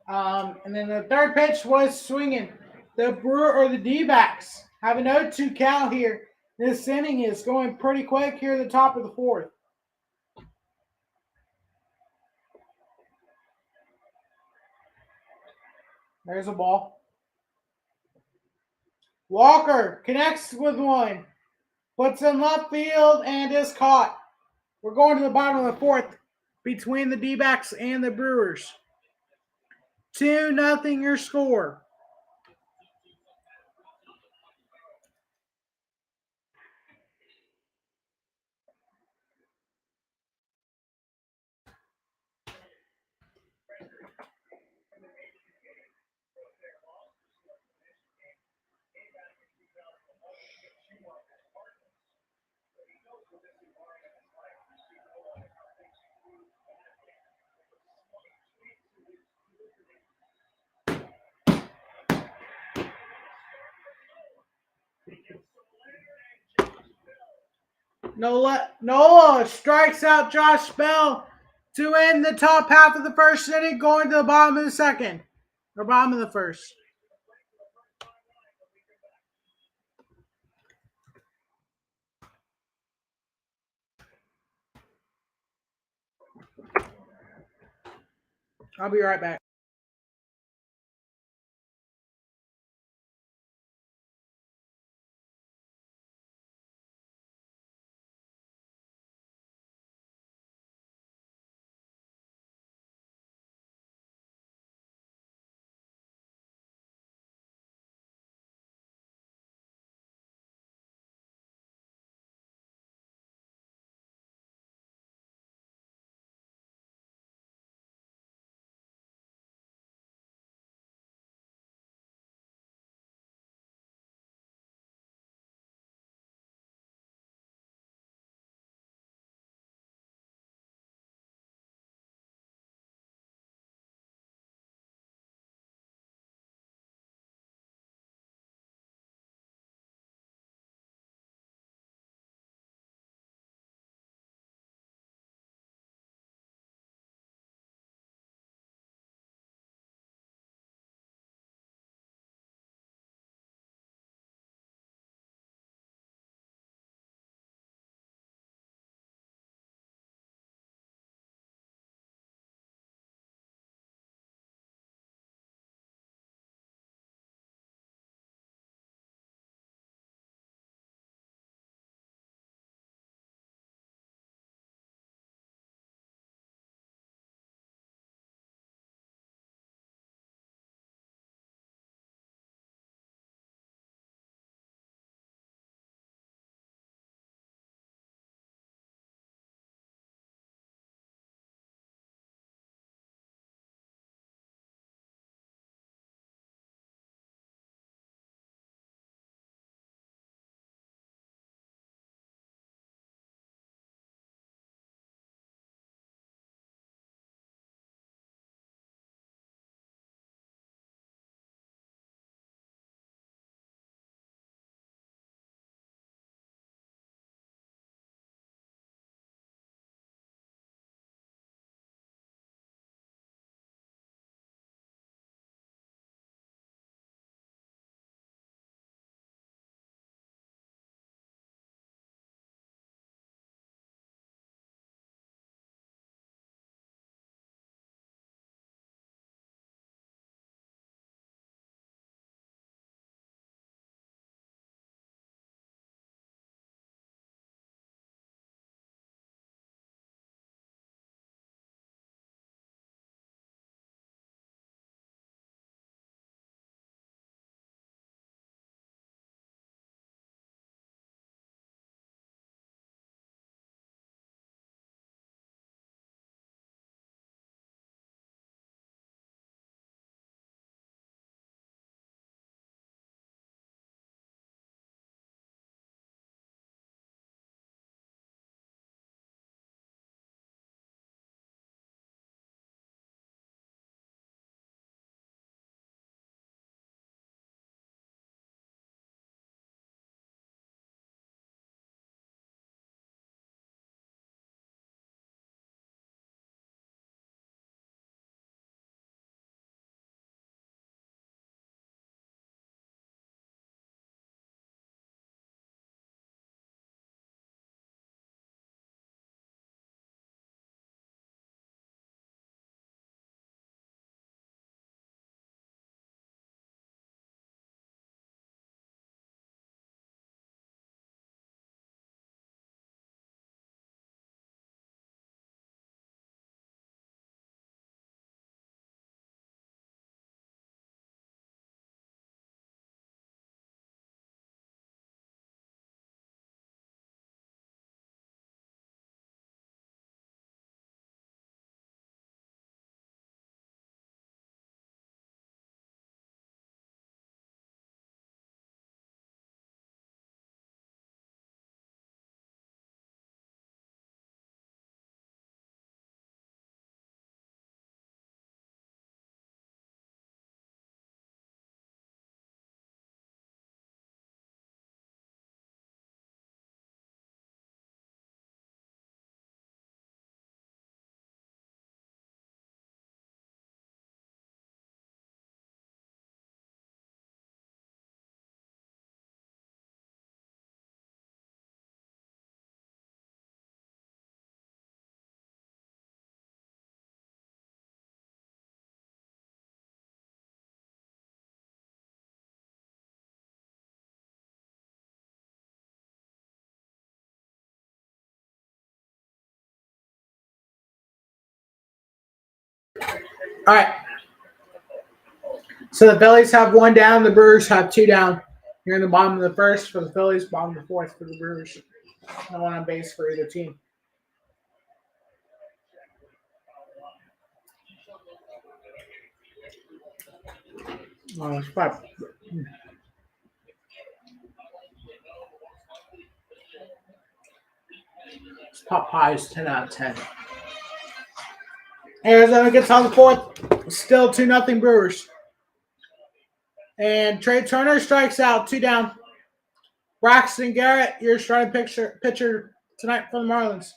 [SPEAKER 1] And then the third pitch was swinging. The the D-backs have an 0-2 count here. This inning is going pretty quick here at the top of the fourth. There's a ball. Walker connects with one. Puts in left field and is caught. We're going to the bottom of the fourth between the D-backs and the Brewers. 2-0 your score. Nola strikes out Josh Bell to end the top half of the first inning, going to the bottom of the second, or bottom of the first. I'll be right back. All right. So the Phillies have 1 down. The Brewers have 2 down. You're in the bottom of the first for the Phillies, bottom of the fourth for the Brewers. No one on base for either team. Oh, it's five. Pot pies 10 out of 10. Arizona gets on the fourth. Still 2-0 Brewers. And Trey Turner strikes out, 2 down. Braxton Garrett, your starting pitcher tonight for the Marlins.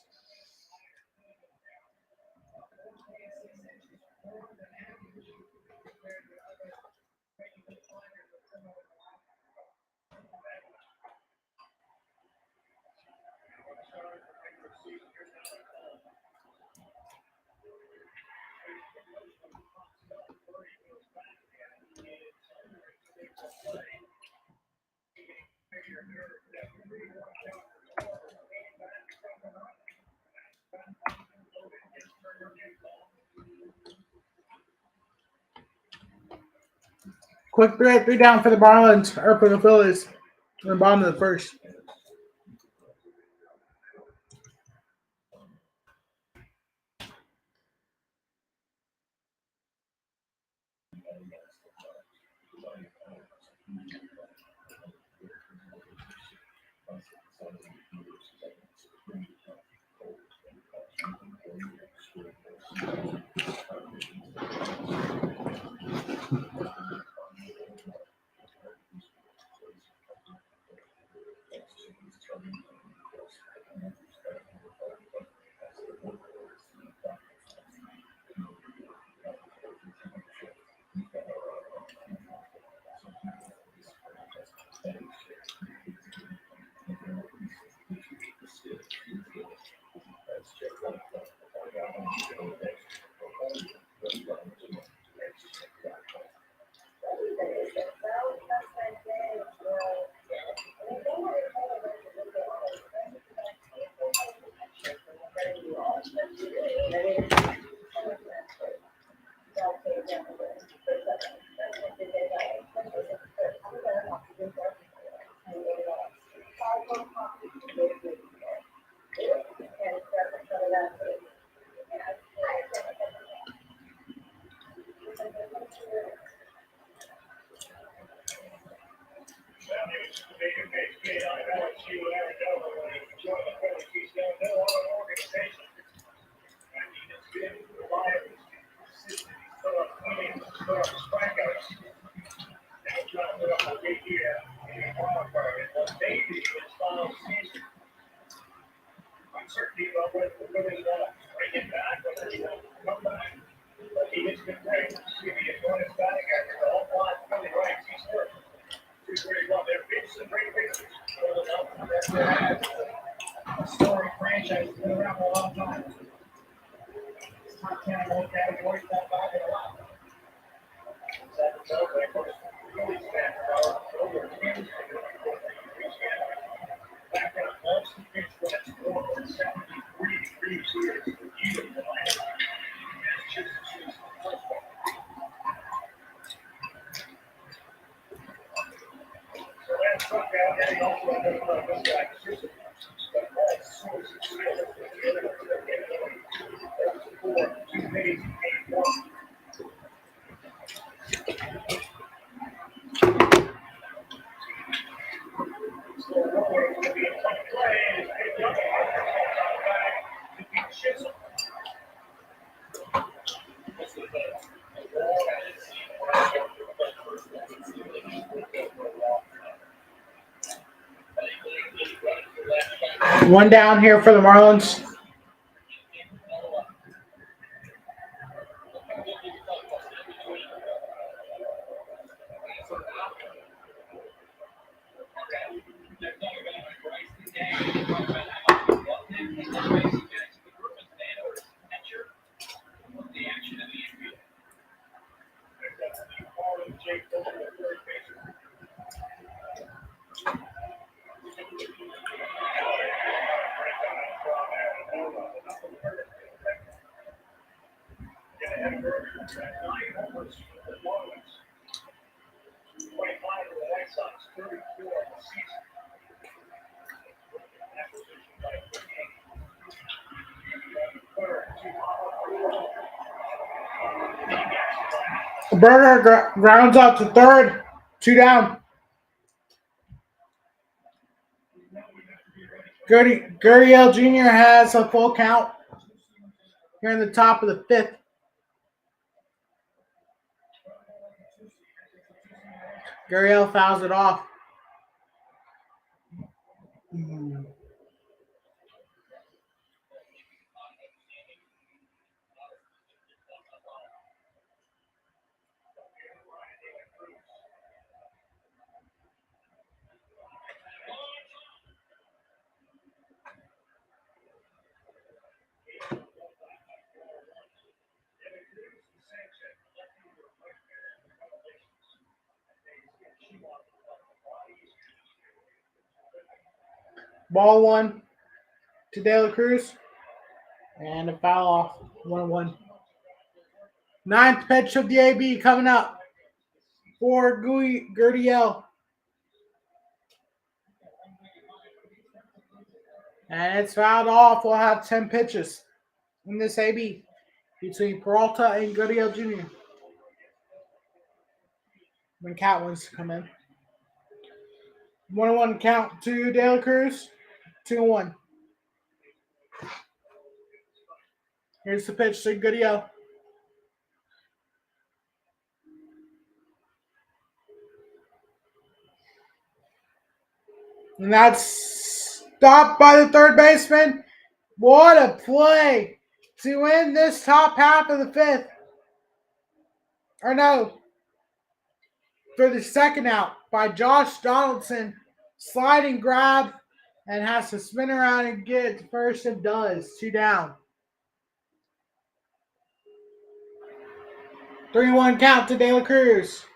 [SPEAKER 1] Quick 3 down for the Marlins, or for the Phillies, in the bottom of the first.
[SPEAKER 4] Story franchise has been around for a long time. Top 10 in all categories, top 5 in a lot. Background loves to pitch when it's warm and 73 degrees here. Beautiful. So that's struck out, and he also identified this guy.
[SPEAKER 1] One down here for the Marlins.
[SPEAKER 4] homers for the Marlins. 25 for the White Sox, 34 in the season. Acquisition by Whitney.
[SPEAKER 1] Berger grounds out to third. 2 down. Gurriel Jr. has a full count here in the top of the 5th. Gurriel fouls it off. Ball 1 to De La Cruz. And a foul off. 1-1. 9th pitch of the AB coming up for Gurriel. And it's fouled off. We'll have 10 pitches in this AB between Peralta and Gurriel Jr. When Cat wants to come in. 1-1 count to De La Cruz. 2-1. Here's the pitch to Gurriel. And that's stopped by the third baseman. What a play to win this top half of the 5th. Or no, for the second out by Josh Donaldson. Sliding grab and has to spin around and get it to first and does. 2 down. 3-1 count to De La Cruz.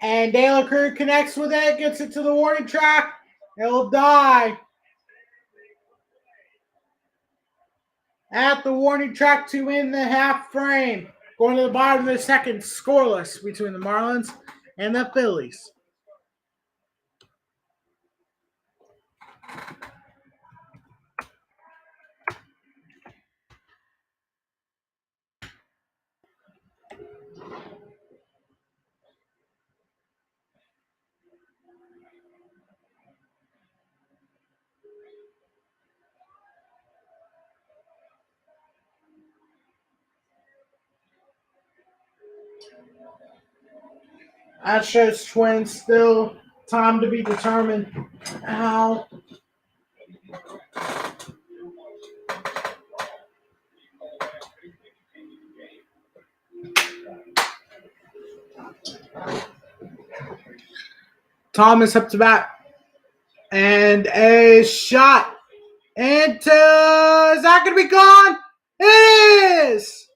[SPEAKER 1] And De La Cruz connects with it, gets it to the warning track. It'll die at the warning track to win the half frame. Going to the bottom of the second, scoreless between the Marlins and the Phillies. Astros Twins still time to be determined. Ow. Thomas up to bat. And a shot into, is that going to be gone? It is!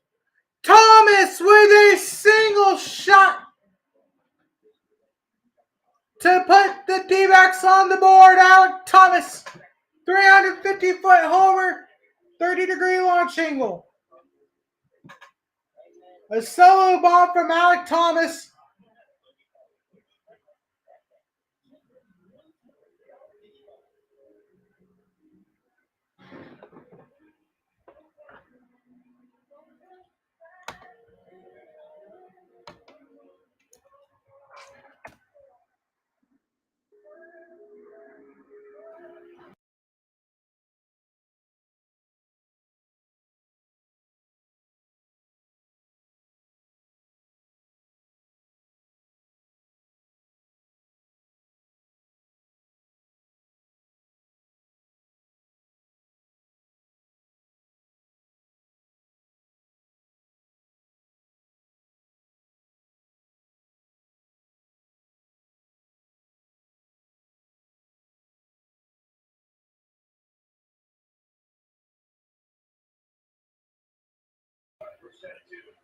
[SPEAKER 1] Thomas with a single shot to put the D-backs on the board. Alec Thomas, 350-foot homer, 30-degree launch angle. A solo bomb from Alec Thomas.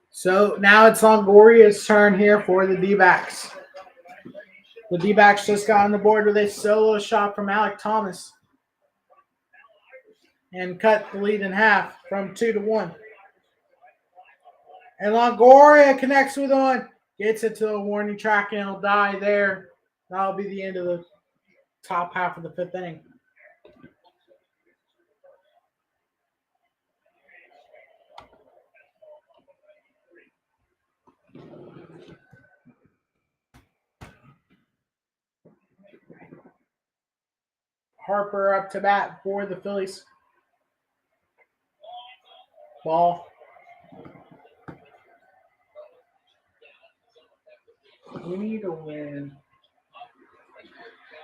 [SPEAKER 1] So now it's Longoria's turn here for the D-backs. The D-backs just got on the board with a solo shot from Alec Thomas and cut the lead in half from 2-1. And Longoria connects with one. Gets it to the warning track and it'll die there. That'll be the end of the top half of the fifth inning. Harper up to bat for the Phillies. Ball. We need to win.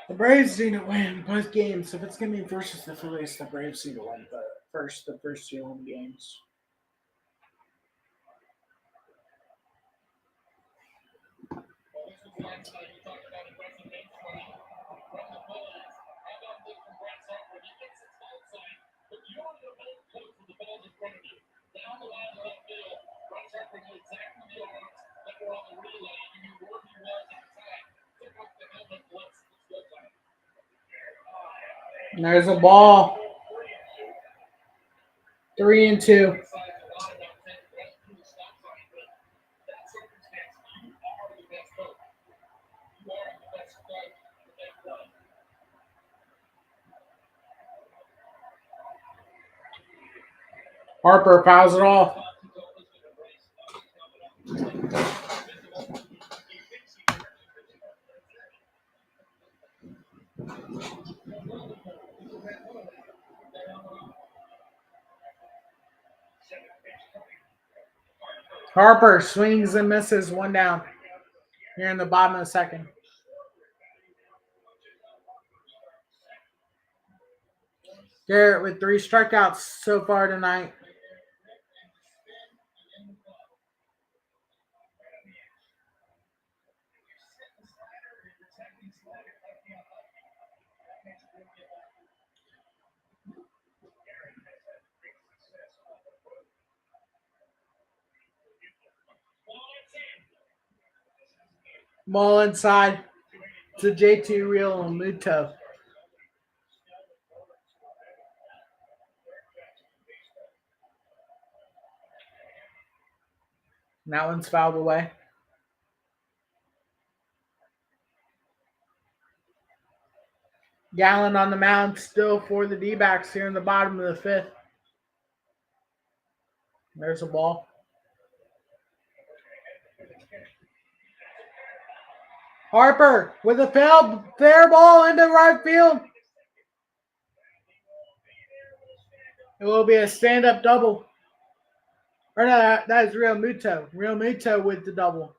[SPEAKER 1] The Braves need to win both games. If it's going to be versus the Phillies, the Braves need to win the first two home games. And there's a ball. 3-2. Harper fouls it off. Harper swings and misses, one down. Here in the bottom of the second. Garrett with 3 strikeouts so far tonight. Ball inside to JT Real and Muto. And that one's fouled away. Gallen on the mound still for the D-backs here in the bottom of the fifth. There's a ball. Harper with a fair ball into right field. It will be a stand-up double. Or no, that is Real Muto. Real Muto with the double.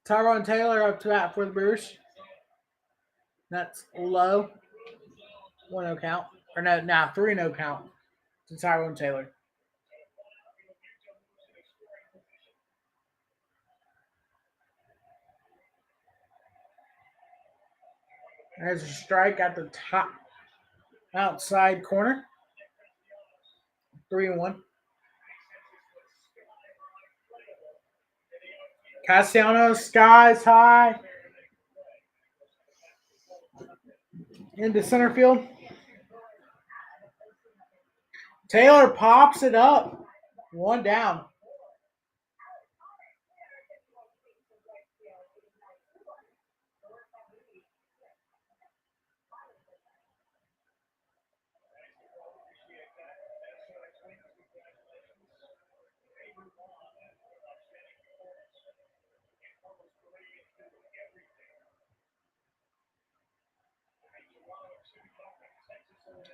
[SPEAKER 1] Tyrone Taylor up to bat for the Brewers. That's low. 1-0 count. Or no, 3-0 count to Tyrone Taylor. There's a strike at the top outside corner. 3-1. Castellanos skies high into center field. Taylor pops it up. 1 down.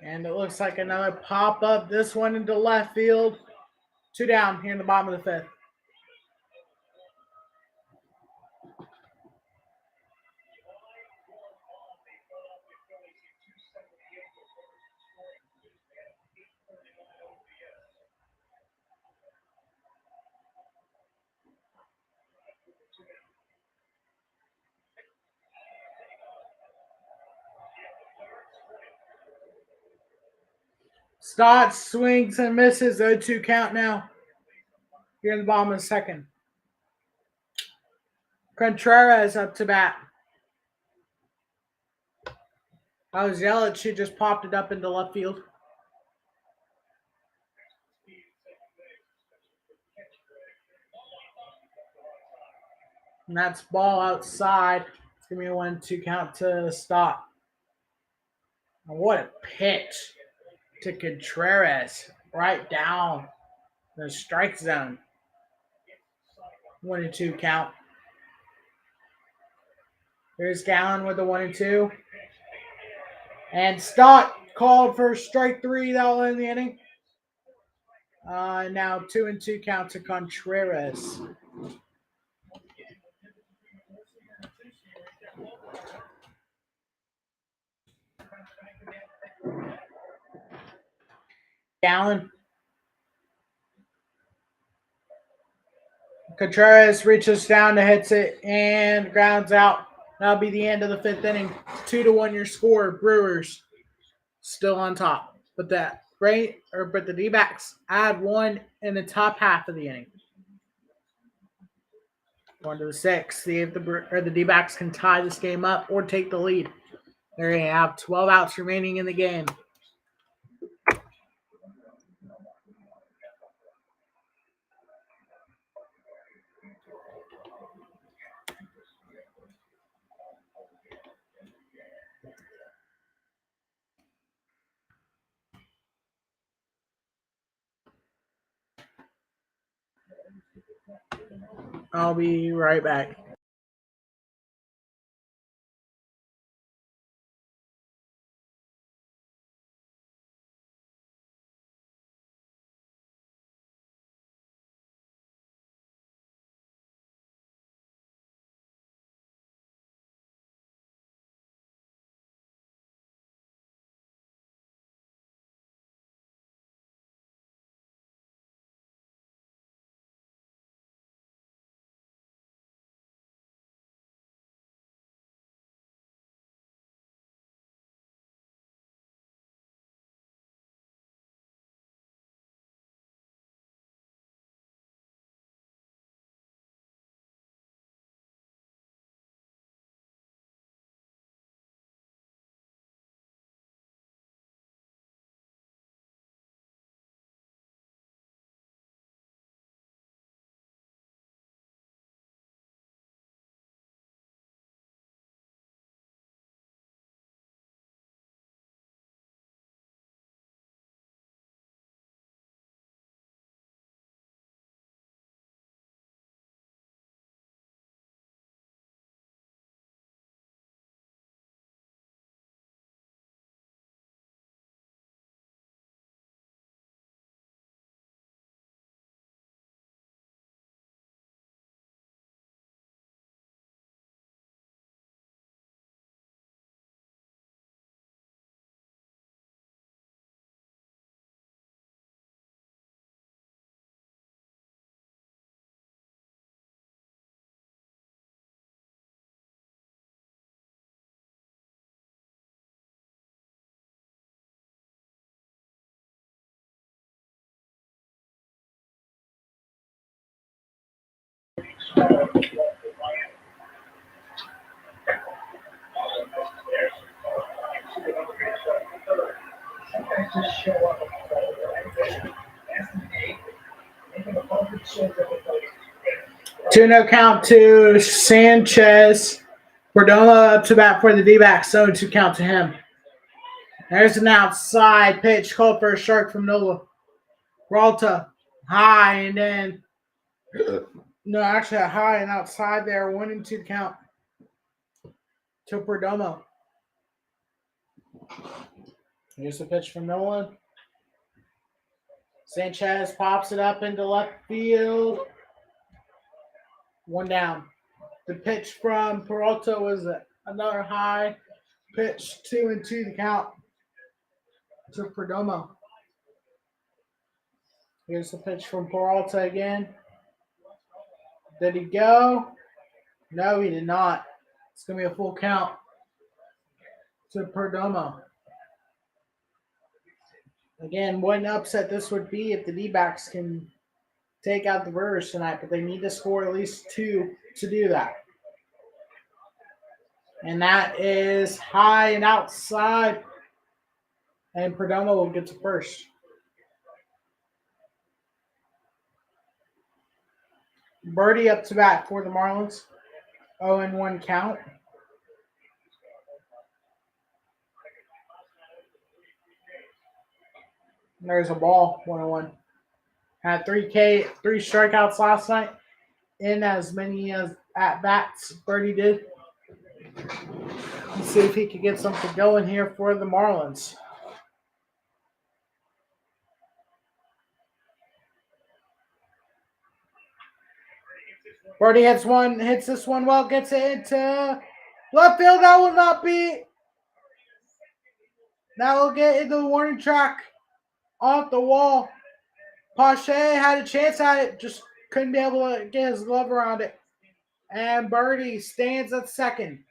[SPEAKER 1] And it looks like another pop up. This one into left field. 2 down here in the bottom of the fifth. Stott swings and misses. 0-2 count now. Here in the bottom of the second. Contreras up to bat. I was yelling, she just popped it up into left field. And that's ball outside. It's going to be a 1-2 count to stop. And what a pitch to Contreras. Right down the strike zone. 1-2 count. Here's Gallen with the 1-2. And Stott called for strike 3. That'll end the inning. Now 2-2 count to Contreras. Gallen. Contreras reaches down to hits it and grounds out. That'll be the end of the 5th inning. 2-1 your score. Brewers still on top. But the D-backs add 1 in the top half of the inning. 1 to the 6th. See if the D-backs can tie this game up or take the lead. There you have 12 outs remaining in the game. I'll be right back. Two no count to Sanchez. Perdomo up to bat for the D-backs. 0-2 count to him. There's an outside pitch called for a strike from Nola. Peralta high and then actually a high and outside there. 1-2 count to Perdomo. Here's the pitch from Nolan. Sanchez pops it up into left field. 1 down. The pitch from Peralta was another high pitch. 2-2 the count to Perdomo. Here's the pitch from Peralta again. Did he go? No, he did not. It's going to be a full count to Perdomo. Again, what an upset this would be if the D-backs can take out the Brewers tonight, but they need to score at least 2 to do that. And that is high and outside. And Perdomo will get to first. Birdie up to bat for the Marlins. 0-1 count. And there's a ball, 1-1. Had 3 strikeouts last night in as many as at bats Birdie did. Let's see if he can get something going here for the Marlins. Birdie hits this one well, gets it into left field. That will not be. That will get into the warning track off the wall. Pache had a chance at it, just couldn't be able to get his glove around it. And Birdie stands at second.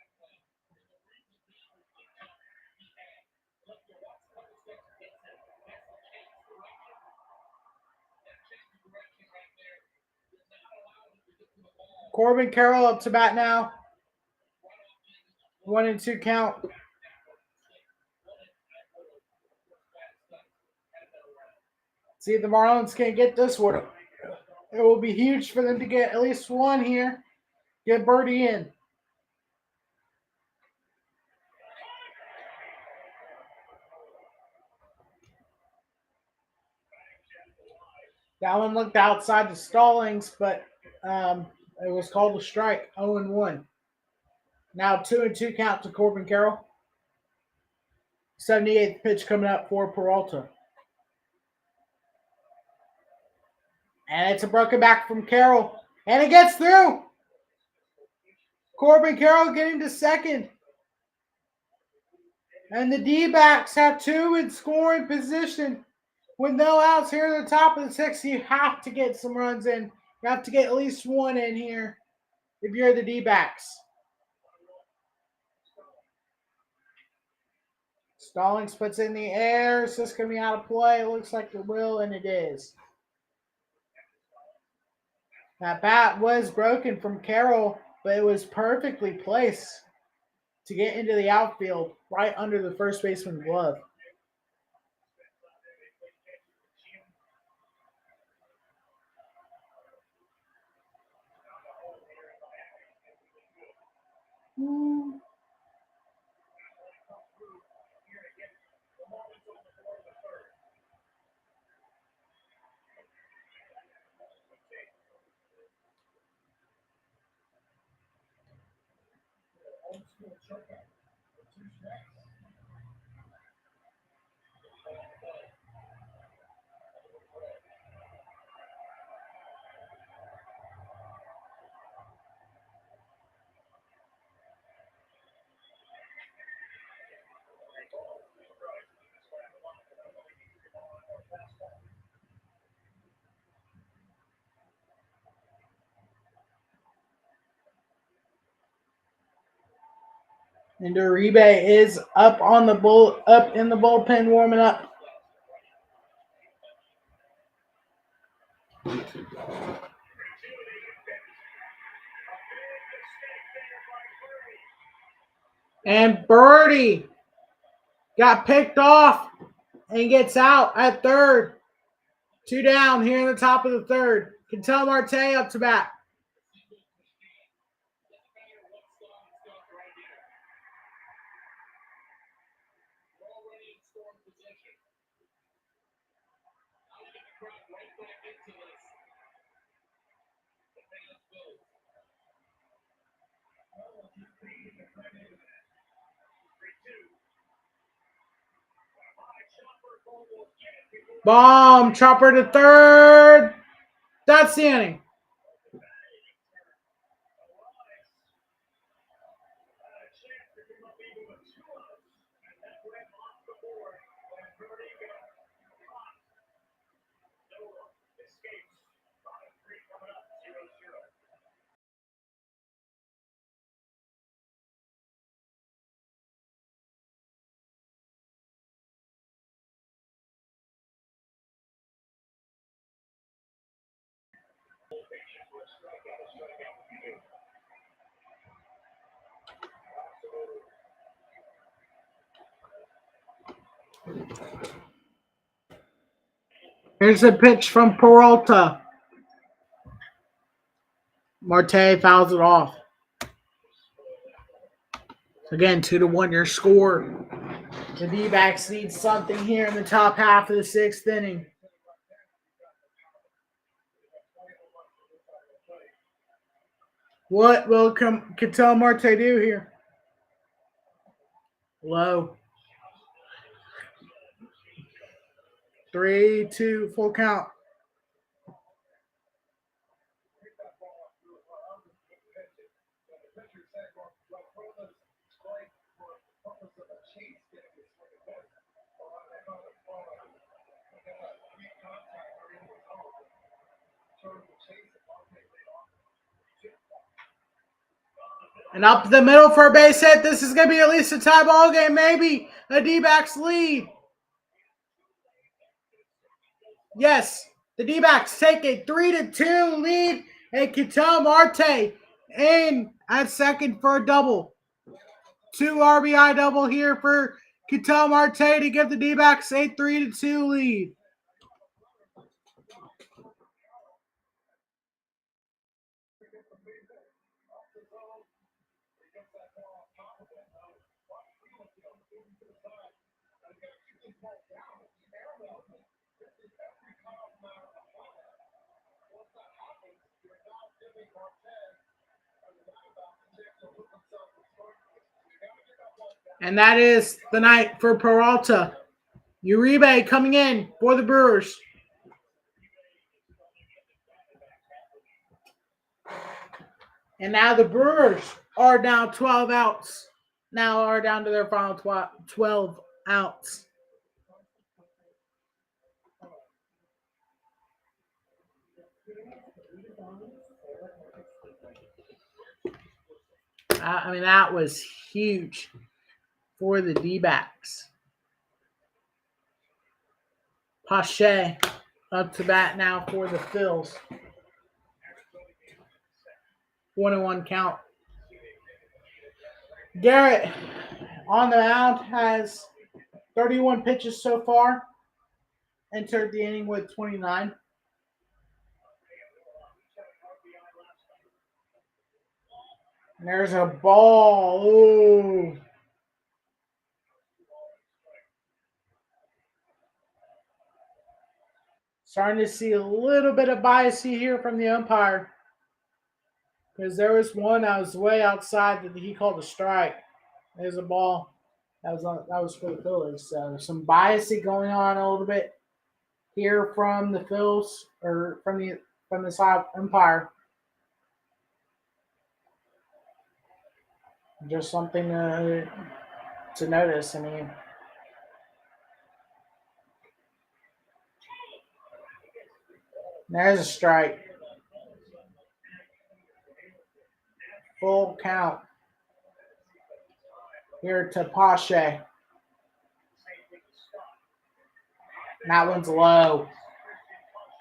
[SPEAKER 1] Corbin Carroll up to bat now. 1-2 count. See if the Marlins can get this one. It will be huge for them to get at least one here. Get Birdie in. That one looked outside the Stallings, but it was called a strike. 0-1. Now 2-2 count to Corbin Carroll. 78th pitch coming up for Peralta. And it's a broken back from Carroll. And it gets through. Corbin Carroll getting to second. And the D-backs have 2 in scoring position. With no outs here at the top of the 6th, you have to get some runs in. You have to get at least 1 in here if you're the D-backs. Stallings puts in the air. Is this going to be out of play? It looks like it will, and it is. That bat was broken from Carroll, but it was perfectly placed to get into the outfield right under the first baseman's glove. And Uribe is up in the bullpen warming up. And Birdie got picked off and gets out at third. 2 down here in the top of the 3rd. Ketel Marte up to bat. Bomb, chopper to third. That's the inning. Here's a pitch from Peralta. Marte fouls it off. Again, 2-1 your score. The D-backs need something here in the top half of the 6th inning. What will Ketel Marte do here? Low. 3-2, full count. And up the middle for a base hit. This is going to be at least a tie ball game, maybe a D-backs lead. Yes, the D-backs take a 3-2 lead, and Ketel Marte in at second for a double. 2 RBI double here for Ketel Marte to give the D-backs a 3-2 lead. And that is the night for Peralta. Uribe coming in for the Brewers. And now the Brewers are down 12 outs. Now are down to their final 12 outs. I mean, that was huge for the D-backs. Pache up to bat now for the Phils. 1-1 count. Garrett on the mound has 31 pitches so far. Entered the inning with 29. And there's a ball. Ooh. Starting to see a little bit of bias here from the umpire. Because there was one that was way outside that he called a strike. There's a ball. That was for the Phillies. So some bias going on a little bit here from the Phils or from the side umpire. Just something to notice. I mean, there's a strike. Full count here to Pache. That one's low.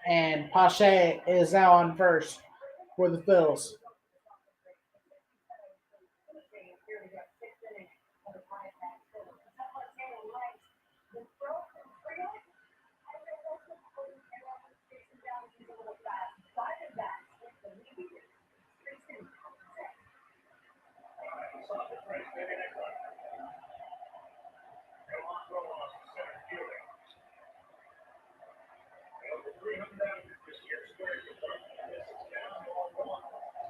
[SPEAKER 1] And Pache is now on first for the Phils.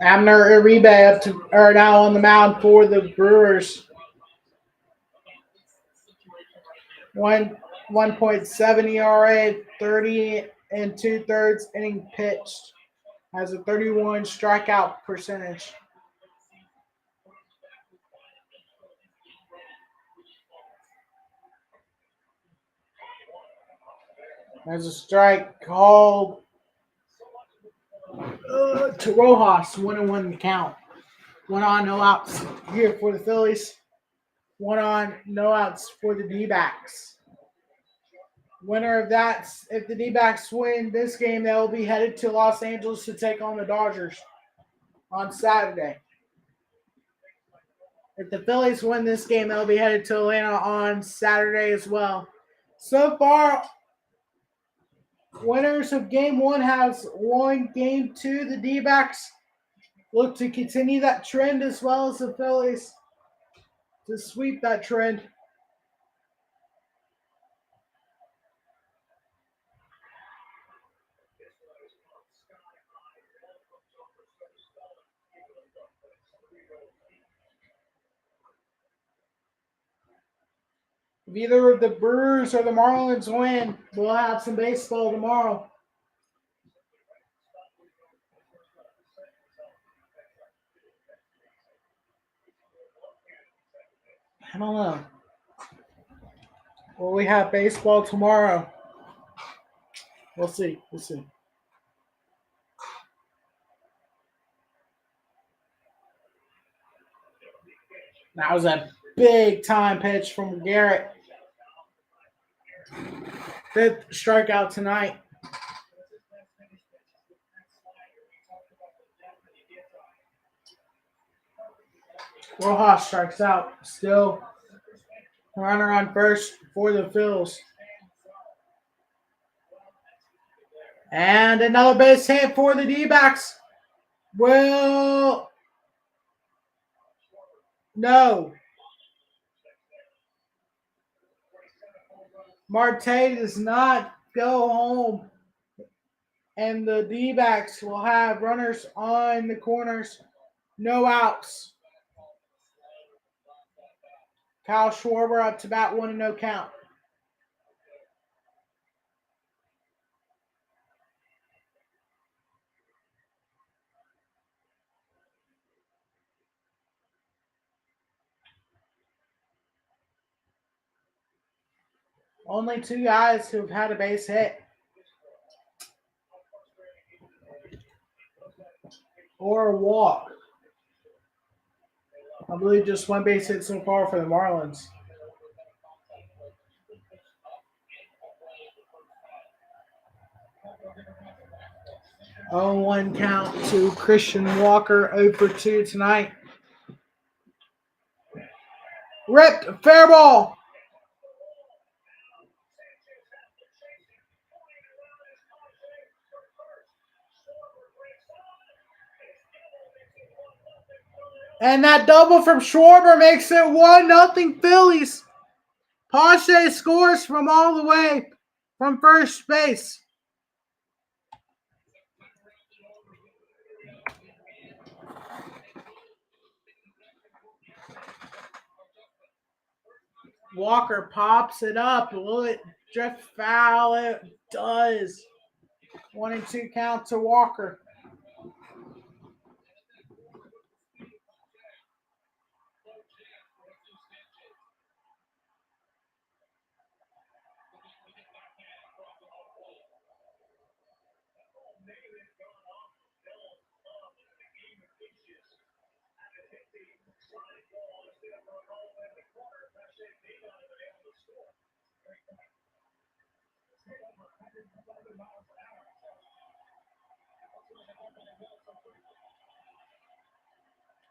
[SPEAKER 1] Abner Uribe are now on the mound for the Brewers. 1.7 ERA, 30 2/3 inning pitched. Has a 31 strikeout percentage. There's a strike called to Rojas. 1-1 count. 1 on, no outs here for the Phillies. 1 on, no outs for the D-backs. Winner of that, if the D-backs win this game, they'll be headed to Los Angeles to take on the Dodgers on Saturday. If the Phillies win this game, they'll be headed to Atlanta on Saturday as well So far, winners of game 1 has won game 2. The D-backs look to continue that trend as well as the Phillies to sweep that trend. If either of the Brewers or the Marlins win, we'll have some baseball tomorrow. I don't know. Will we have baseball tomorrow? We'll see. We'll see. That was a big time pitch from Garrett. 5th strikeout tonight. Rojas strikes out. Still runner on first for the Phils. And another base hit for the D-backs. Well, no. Marte does not go home. And the D-backs will have runners on the corners. No outs. Kyle Schwarber up to bat, 1-0 count. Only 2 guys who've had a base hit. Or a walk. I believe just 1 base hit so far for the Marlins. Oh, 1 count to Christian Walker, 0 for 2 tonight. Ripped, fair ball. And that double from Schwarber makes it 1-0 Phillies. Pache scores from all the way from first base. Walker pops it up. Will it drift foul? It does. 1-2 count to Walker.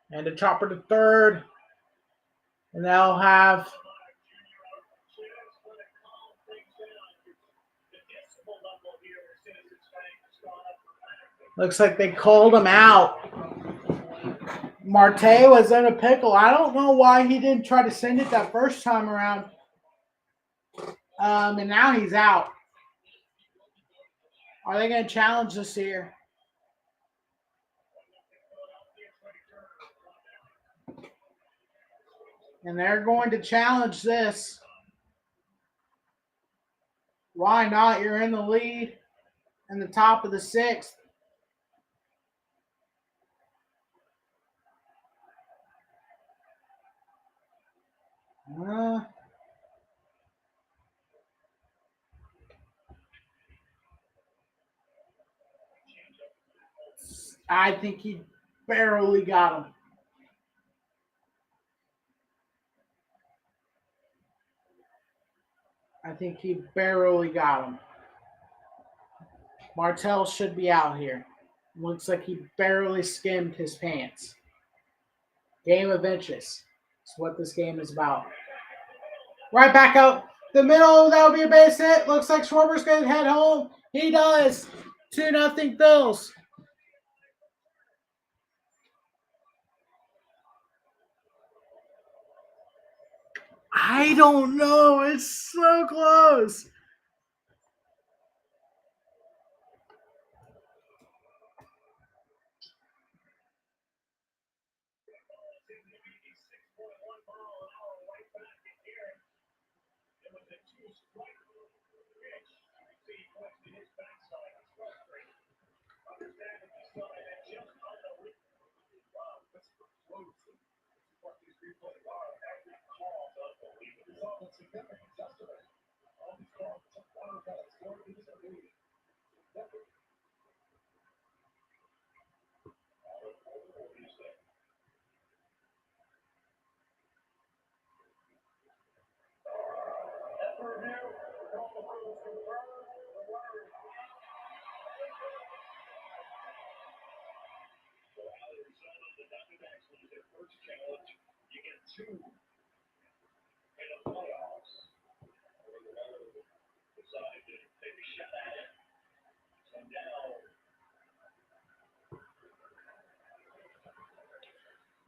[SPEAKER 1] And a chopper to third. And they'll have looks like they called him out. Marte was in a pickle. I don't know why he didn't try to send it that first time around. And now he's out. Are they going to challenge this here? And they're going to challenge this. Why not? You're in the lead in the top of the 6th. I think he barely got him. I think he barely got him. Martell should be out here. Looks like he barely skimmed his pants. Game of inches. That's what this game is about. Right back up The middle, that'll be a base hit. Looks like Schwarber's going to head home. He does. 2-0 Phils. I don't know. It's so close.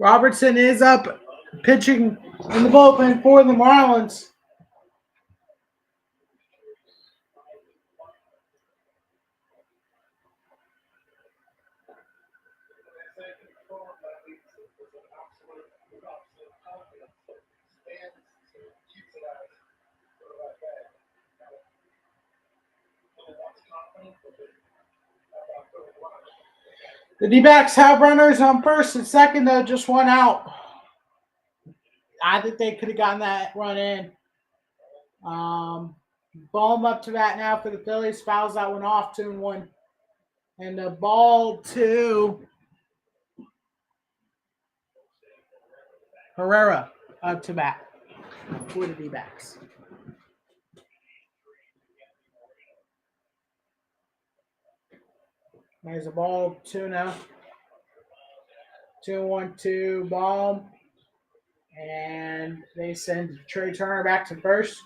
[SPEAKER 1] Robertson is up pitching in the bullpen for the Marlins. The D-backs have runners on first and second, though, just one out. I think they could have gotten that run in. Bohm up to bat now for the Phillies. Fouls that one off, 2-1. And the ball to Herrera up to bat for the D-backs. There's a ball, 2-0. 2-1 to Bohm. And they send Trey Turner back to first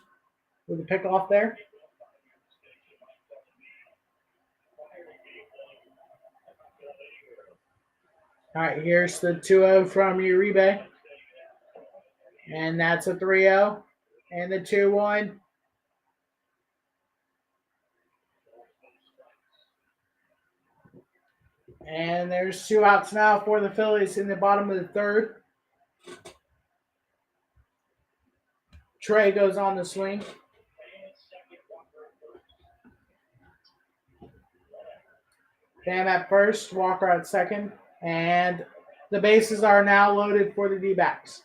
[SPEAKER 1] with a pickoff there. All right, here's the 2-0 from Uribe. And that's a 3-0. And the 2-1. And there's 2 outs now for the Phillies in the bottom of the third. Trey goes on the swing. Bam at first, Walker at second. And the bases are now loaded for the D-backs.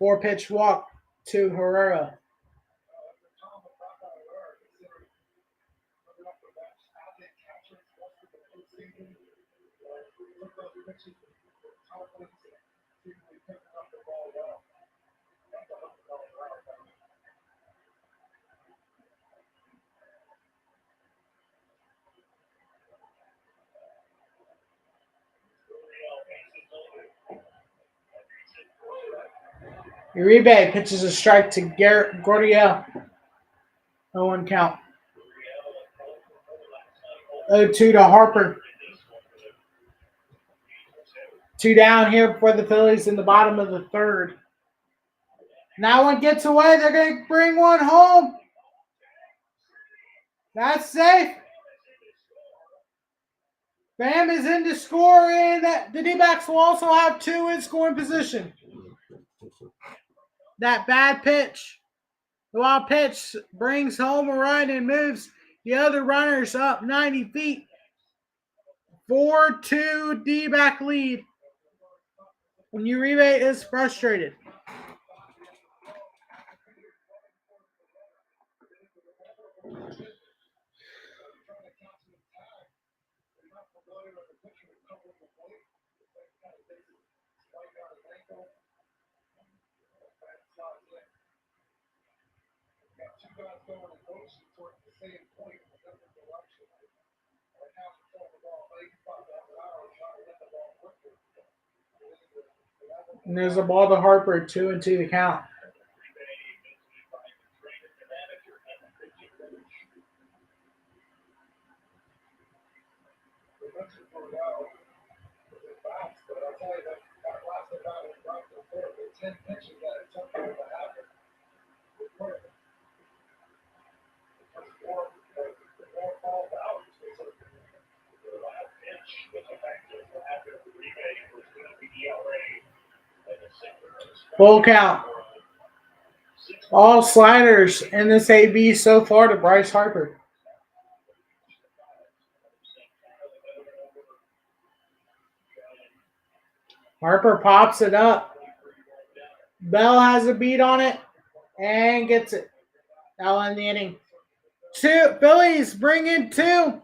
[SPEAKER 1] 4-pitch walk to Herrera. Uribe pitches a strike to Garrett Gordiel. 0-1 count. 0-2 to Harper. 2 down here for the Phillies in the bottom of the third. Now one gets away. They're going to bring one home. That's safe. Bam is in to score, and the D-backs will also have 2 in scoring position. That bad pitch, the wild pitch, brings home a run and moves the other runners up 90 feet. 4-2 D-back lead. And Uribe is frustrated. And there's a ball to Harper, 2-2 to count. Full count. All sliders in this AB so far to Bryce Harper. Harper pops it up. Bell has a beat on it and gets it. Now in the inning. Two Phillies bring in two.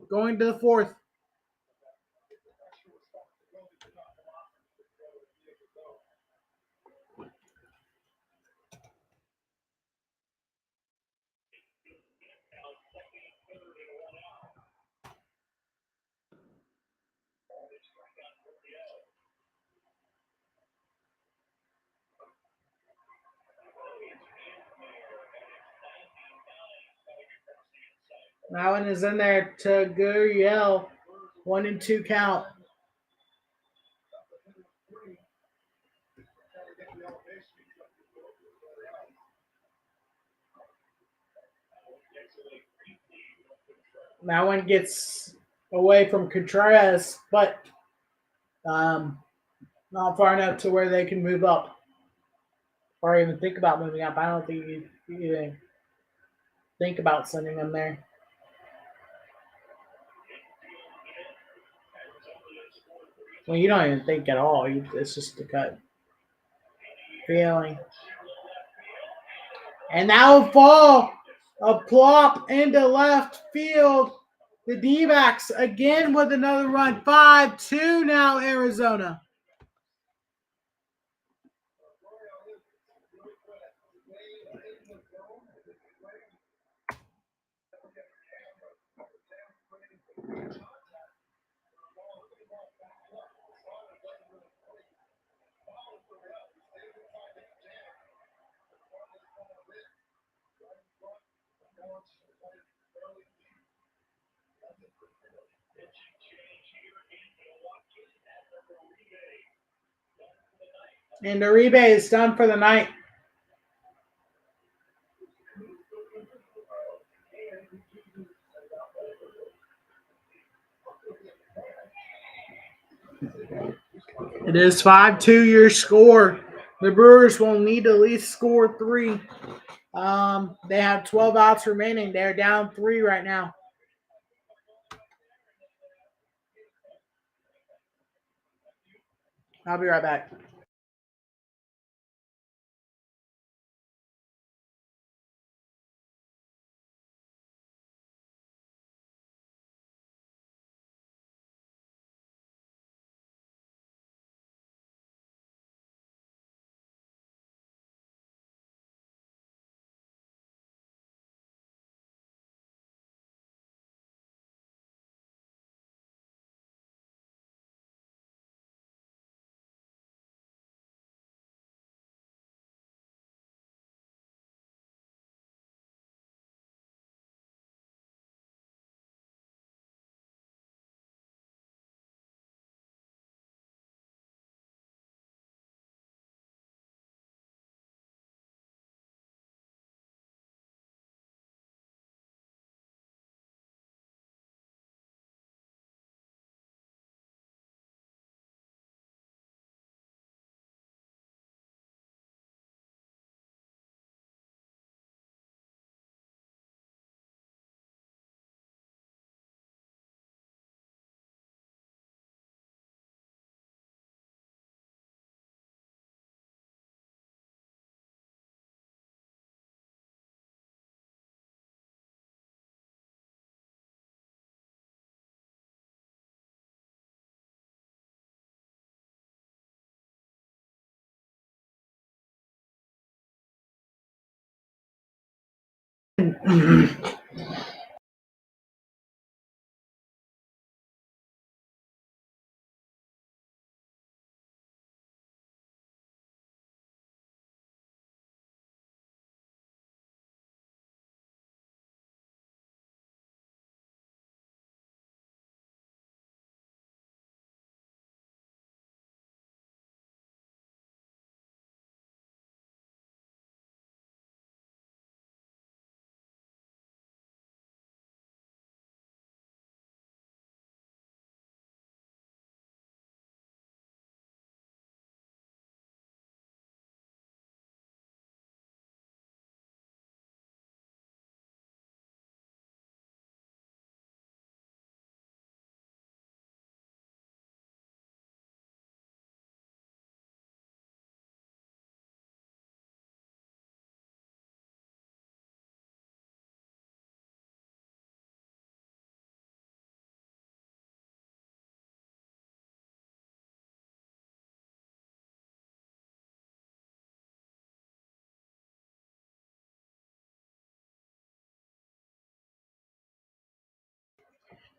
[SPEAKER 1] Going to the fourth. That one is in there to Gurriel. 1-2 count. That one gets away from Contreras, but not far enough to where they can move up or even think about moving up. I don't think you even think about sending them there. Well, you don't even think at all. It's just a cut feeling. And that will fall a plop into left field. The D-backs again with another run. 5-2 now, Arizona. And Uribe is done for the night. It is 5-2 your score. The Brewers will need to at least score 3. They have 12 outs remaining. They're down 3 right now. I'll be right back.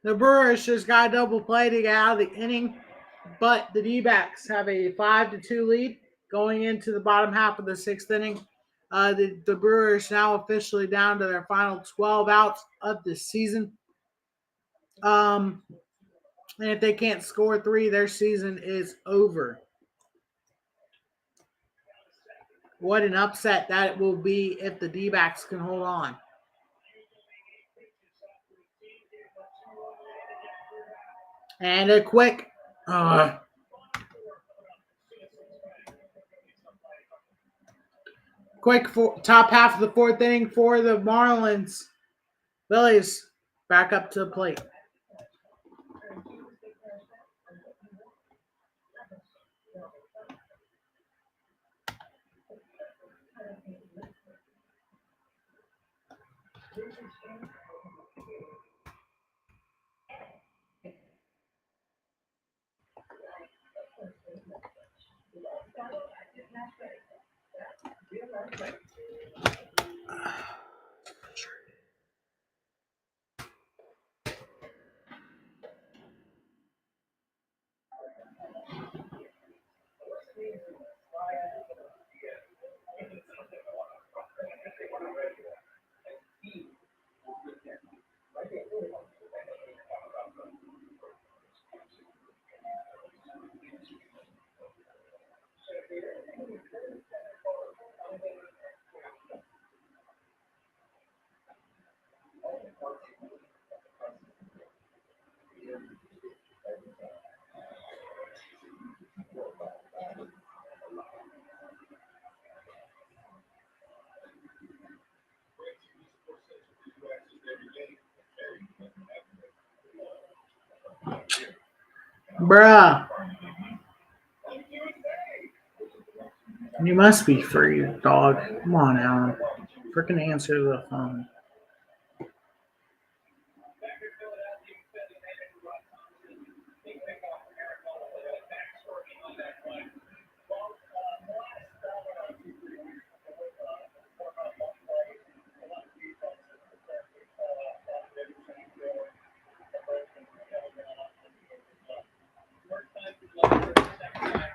[SPEAKER 1] The Brewers just got a double play to get out of the inning, but the D-backs have a 5-2 lead going into the bottom half of the sixth inning. The Brewers now officially down to their final 12 outs of the season. And if they can't score 3, their season is over. What an upset that will be if the D-backs can hold on. And a quick top half of the fourth inning for the Marlins-Phillies back up to the plate. Bruh. You must be free, dog. Come on, Alan. Freaking answer the phone.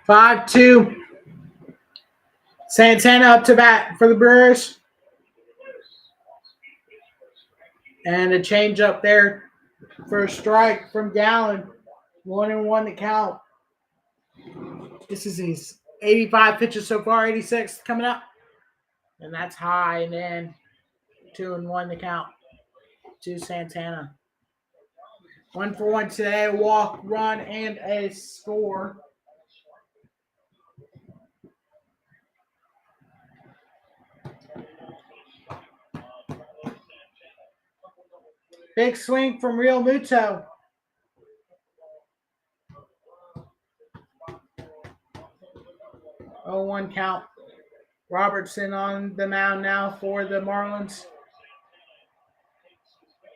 [SPEAKER 1] Five, 2. Santana up to bat for the Brewers. And a change up there for a strike from Gallen. 1-1 to count. This is his 85 pitches so far, 86 coming up. And that's high. And then 2-1 to count to Santana. 1-for-1 today, a walk, run, and a score. Big swing from Real Muto. Oh, 1 count. Robertson on the mound now for the Marlins.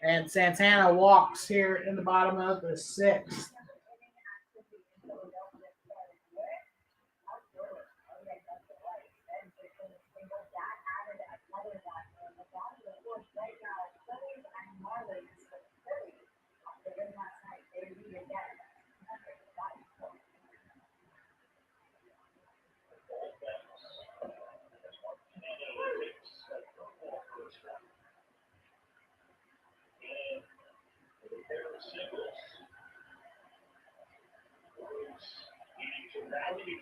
[SPEAKER 1] And Santana walks here in the bottom of the 6th.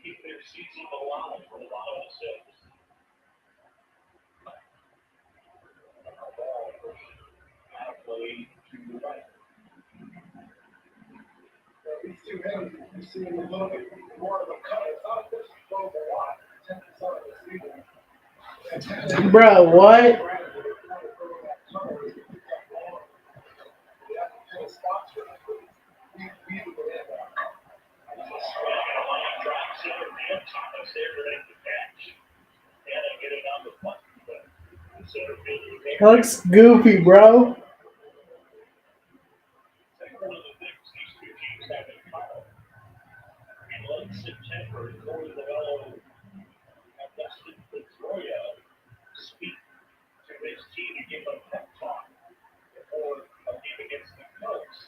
[SPEAKER 5] Keep their season alive for the bottom of the 6th. Halfway to the right.
[SPEAKER 2] These two hitters, you see a little bit more of a cut. It's not a pitch to throw a lot. 10% of the season.
[SPEAKER 1] Bro, what? Looks goofy, bro.
[SPEAKER 5] In September, Corey Lavello and Dustin Pedroia speak to his team to give a pep talk before a game against the Cubs.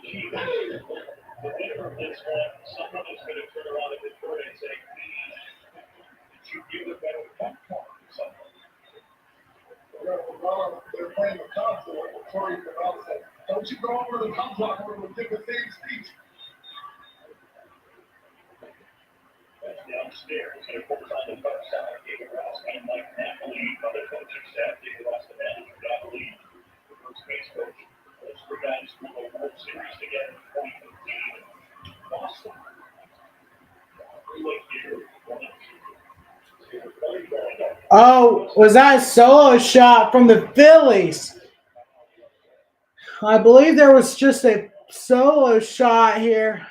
[SPEAKER 4] The winner of this one, someone is going to turn around in Detroit and say, did you give a better cut for someone?
[SPEAKER 2] They're playing the Cubs, so Corey Cabral said, don't you go over to the Cubs locker room and give the same speech.
[SPEAKER 4] That's downstairs. And of course, on the Cubs side, David Ross and Mike Napoli, other coaching staff, David Ross, the manager, Napoli, the first base coach. Those three guys won the World Series together in 2015. Boston.
[SPEAKER 1] Oh, was that a solo shot from the Phillies? I believe there was just a solo shot here.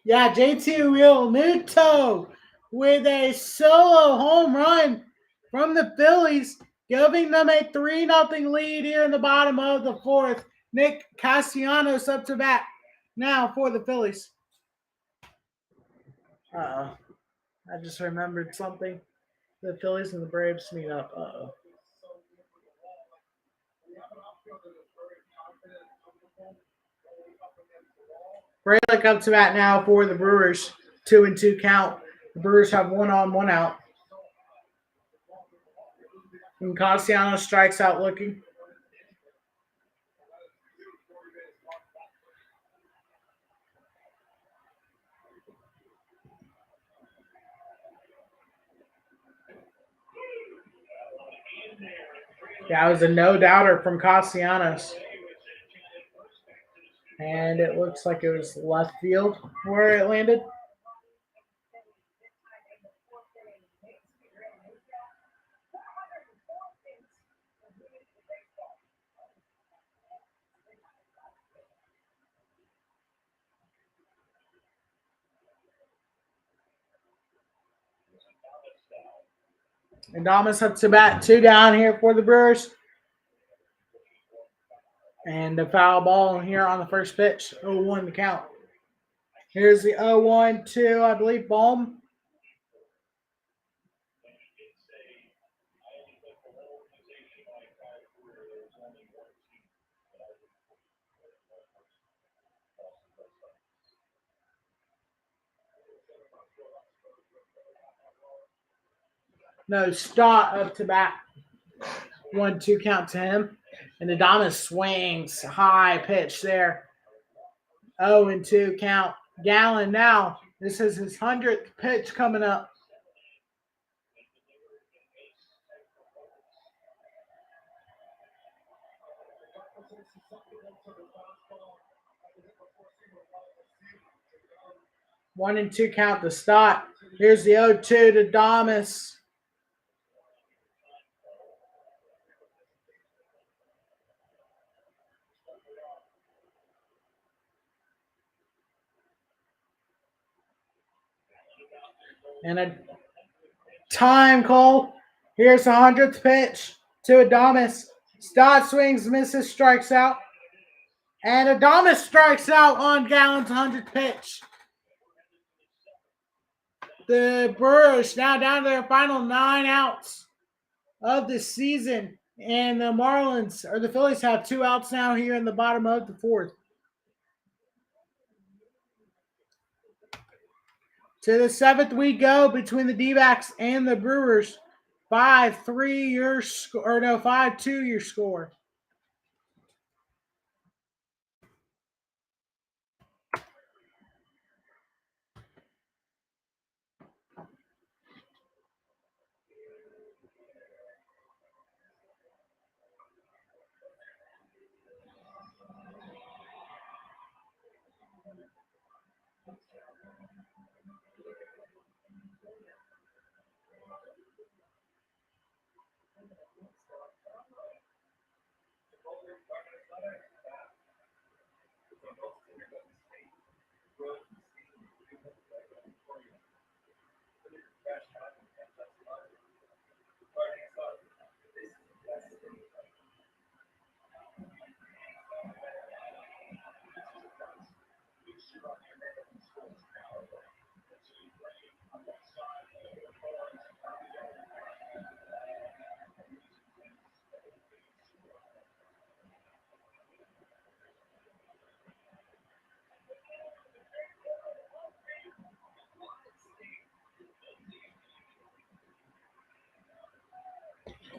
[SPEAKER 1] Yeah, JT Realmuto with a solo home run from the Phillies, giving them a 3-0 lead here in the bottom of the fourth. Nick Castellanos up to bat now for the Phillies. Uh-oh. I just remembered something. The Phillies and the Braves meet up. Uh-oh. Braylick up to bat now for the Brewers. 2-2 count. The Brewers have 1 on, 1 out. And Castellanos strikes out looking. That was a no-doubter from Castellanos. And it looks like it was left field where it landed. And Adames up to bat, 2 down here for the Brewers. And the foul ball here on the first pitch, 0-1 to count. Here's the 0-1-2, I believe, Bohm. No, Stott up to bat. 1-2 count to him. And Adames swings. High pitch there. 0-2 count. Gallen now. This is his 100th pitch coming up. One and 2 count to Stott. Here's the 0-2 to Adames. And a time call. Here's the 100th pitch to Adames. Stott swings, misses, strikes out. And Adames strikes out on Gallen's 100th pitch. The Brewers now down to their final 9 outs of the season. And the Phillies have 2 outs now here in the bottom of the fourth. To the 7th we go between the D-backs and the Brewers. 5-2 your score.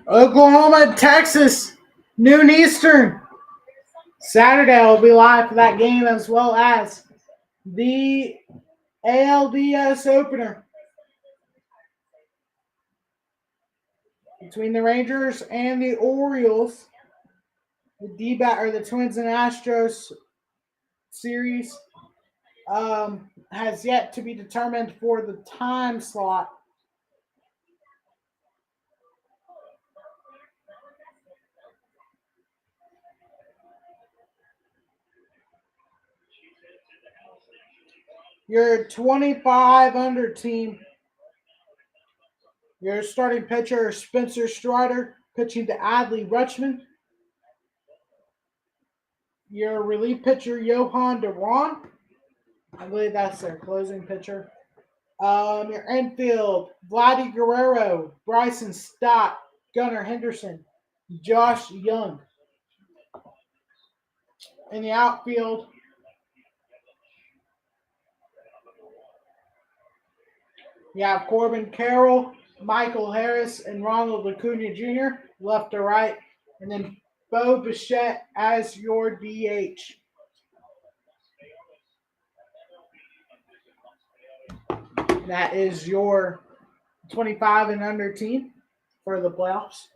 [SPEAKER 1] Oklahoma, Texas, noon Eastern. Saturday I'll be live for that game as well as the ALDS opener between the Rangers and the Orioles. The the Twins and Astros series has yet to be determined for the time slot. Your 25 under team. Your starting pitcher is Spencer Strider, pitching to Adley Rutschman. Your relief pitcher, Johan Duran. I believe that's their closing pitcher. Your infield, Vladdy Guerrero, Bryson Stott, Gunnar Henderson, Josh Young. In the outfield, you have Corbin Carroll, Michael Harris, and Ronald Acuna Jr. left to right. And then Bo Bichette as your DH. That is your 25 and under team for the playoffs.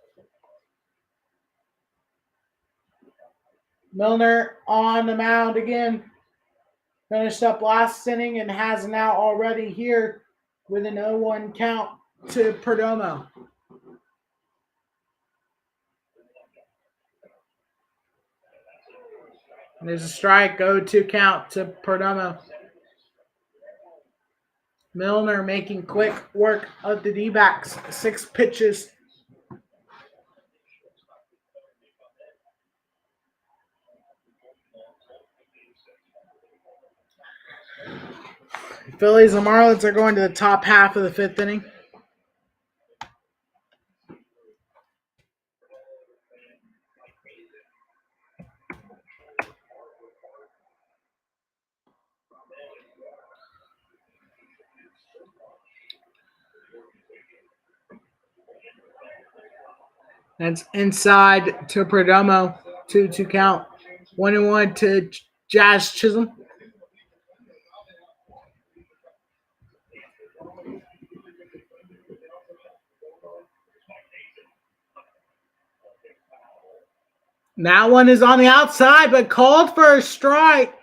[SPEAKER 1] Milner on the mound again. Finished up last inning and has now already here with an 0-1 count to Perdomo. And there's a strike, 0-2 count to Perdomo. Milner making quick work of the D-backs. 6 pitches. Phillies and Marlins are going to the top half of the 5th inning. That's inside to Perdomo, 2-2 count. 1-1 to Jazz Chisholm. That one is on the outside, but called for a strike.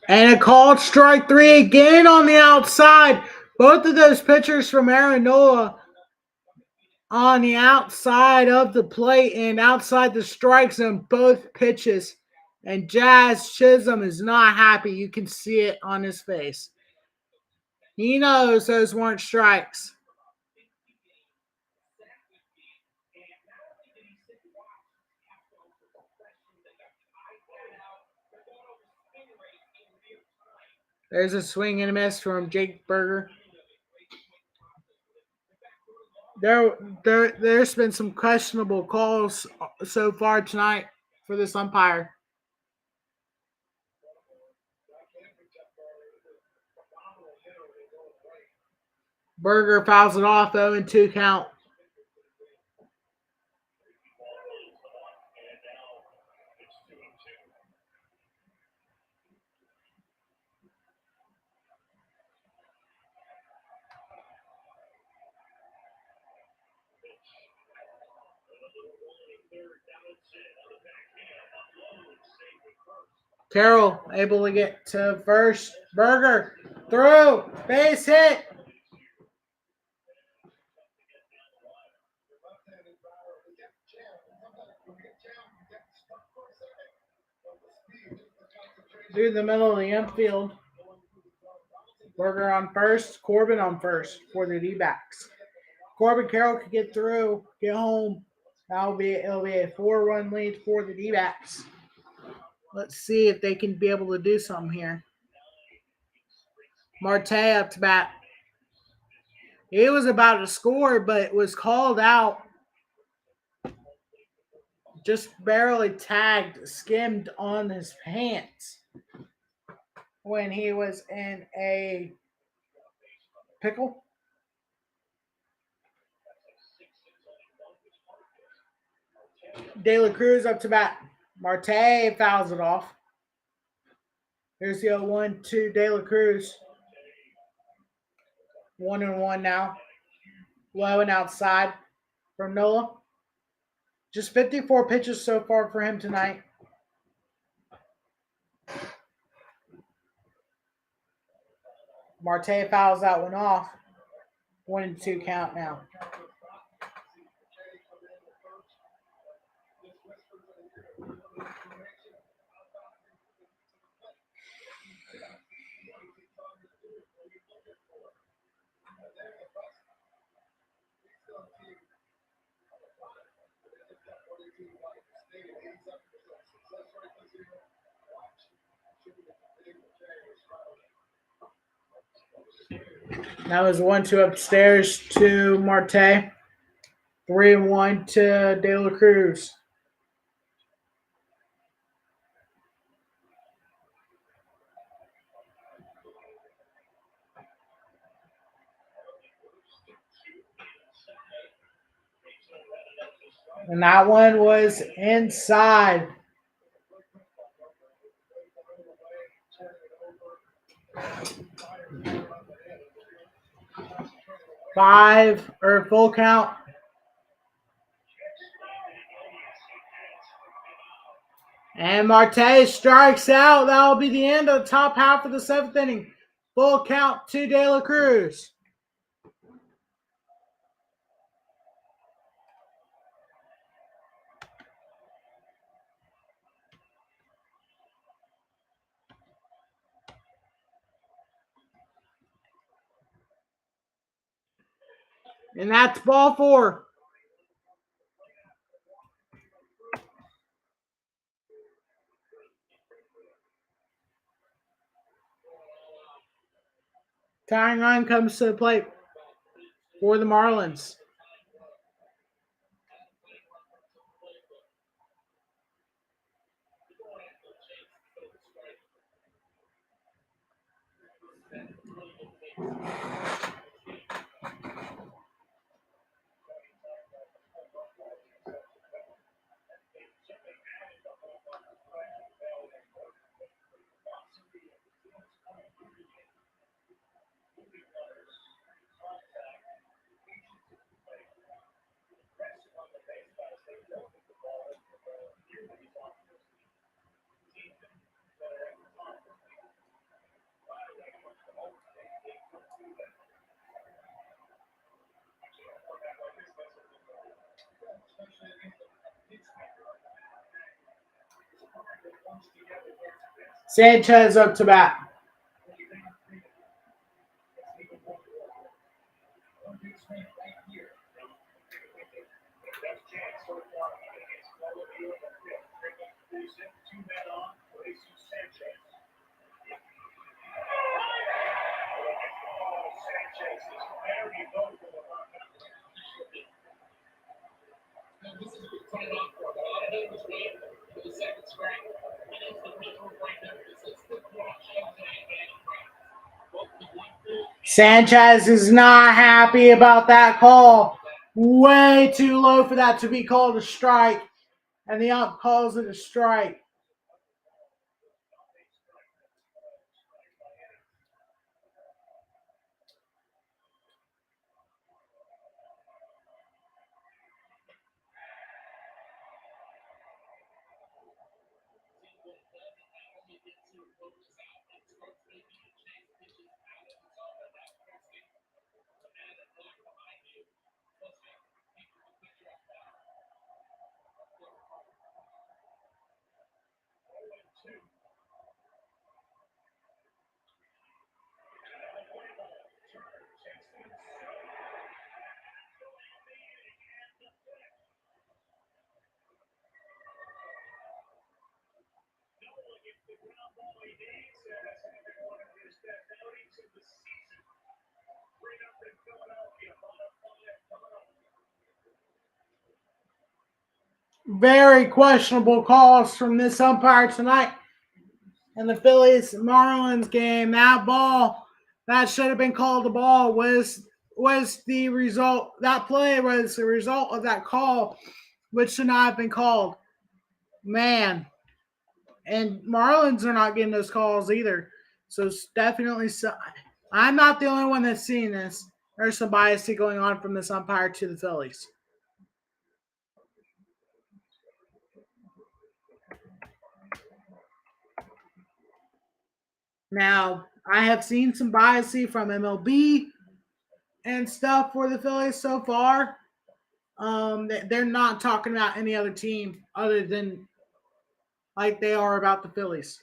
[SPEAKER 1] And a called strike 3 again on the outside. Both of those pitchers from Aaron Nola on the outside of the plate and outside the strike zone, both pitches. And Jazz Chisholm is not happy. You can see it on his face. He knows those weren't strikes. There's a swing and a miss from Jake Berger. There's been some questionable calls so far tonight for this umpire. Berger fouls it off, 0-2 count. Carroll able to get to first. Berger through, base hit. Through the middle of the infield. Berger on first, Corbin on first for the D-backs. Corbin Carroll could get through, get home, It'll be a 4-run lead for the D-backs. Let's see if they can be able to do something here. Marte up to bat. He was about to score, but was called out. Just barely tagged, skimmed on his pants when he was in a pickle. De La Cruz up to bat. Marte fouls it off. Here's the 0-1 to De La Cruz. 1-1 now. Low and outside from Nola. Just 54 pitches so far for him tonight. Marte fouls that one off. 1-2 count now. That was 1-2 upstairs to Marte. 3-1 to De La Cruz. And that one was inside. Full count. And Marte strikes out. That'll be the end of the top half of the 7th inning. Full count to De La Cruz. And that's ball 4. Tying run comes to the plate for the Marlins. Sanchez up to bat. Sanchez is not happy about that call. Way too low for that to be called a strike. And the ump calls it a strike. Very questionable calls from this umpire tonight in the Phillies Marlins game. That ball that should have been called a ball was the result. That play was the result of that call, which should not have been called. Man, and Marlins are not getting those calls either. So it's definitely. I'm not the only one that's seeing this. There's some bias going on from this umpire to the Phillies. Now, I have seen some bias from MLB and stuff for the Phillies so far. They're not talking about any other team other than like they are about the Phillies.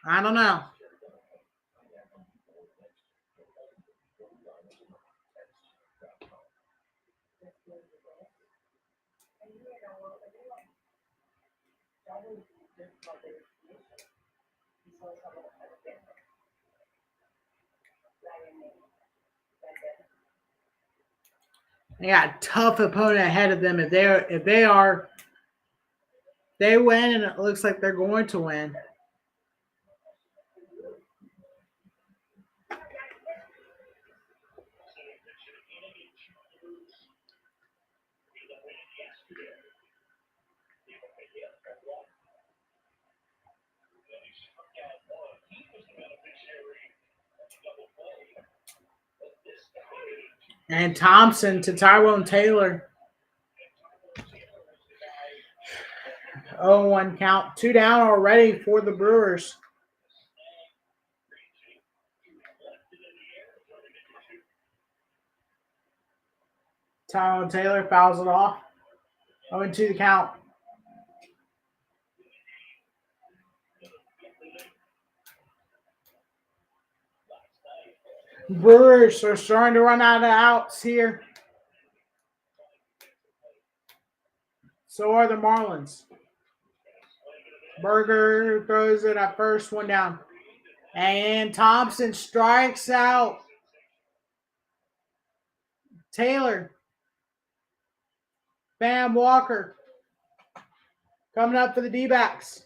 [SPEAKER 1] I don't know. They got a tough opponent ahead of them. If they win, and it looks like they're going to win. And Thompson to Tyrone Taylor. 0-1 count. 2 down already for the Brewers. Tyrone Taylor fouls it off. 0-2 the count. Brewers are starting to run out of outs here. So are the Marlins. Berger throws it at first, 1 down. And Thompson strikes out Taylor. Bam Walker coming up for the D-backs.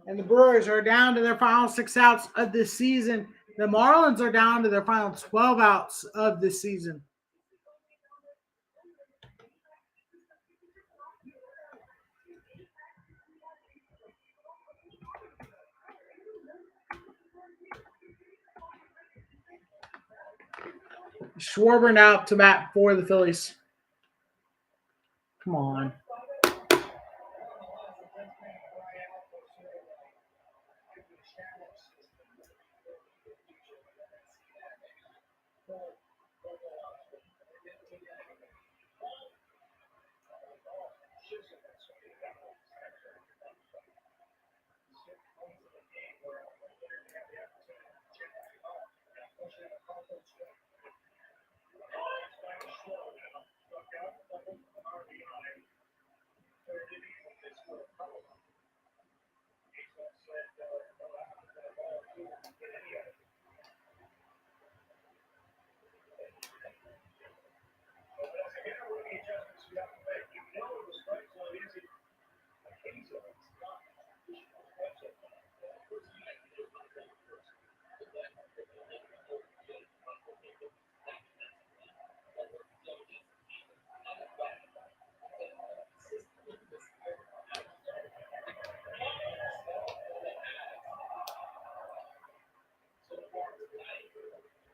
[SPEAKER 1] And the Brewers are down to their final 6 outs of this season. The Marlins are down to their final 12 outs of this season. Schwarber now up to bat for the Phillies. Come on.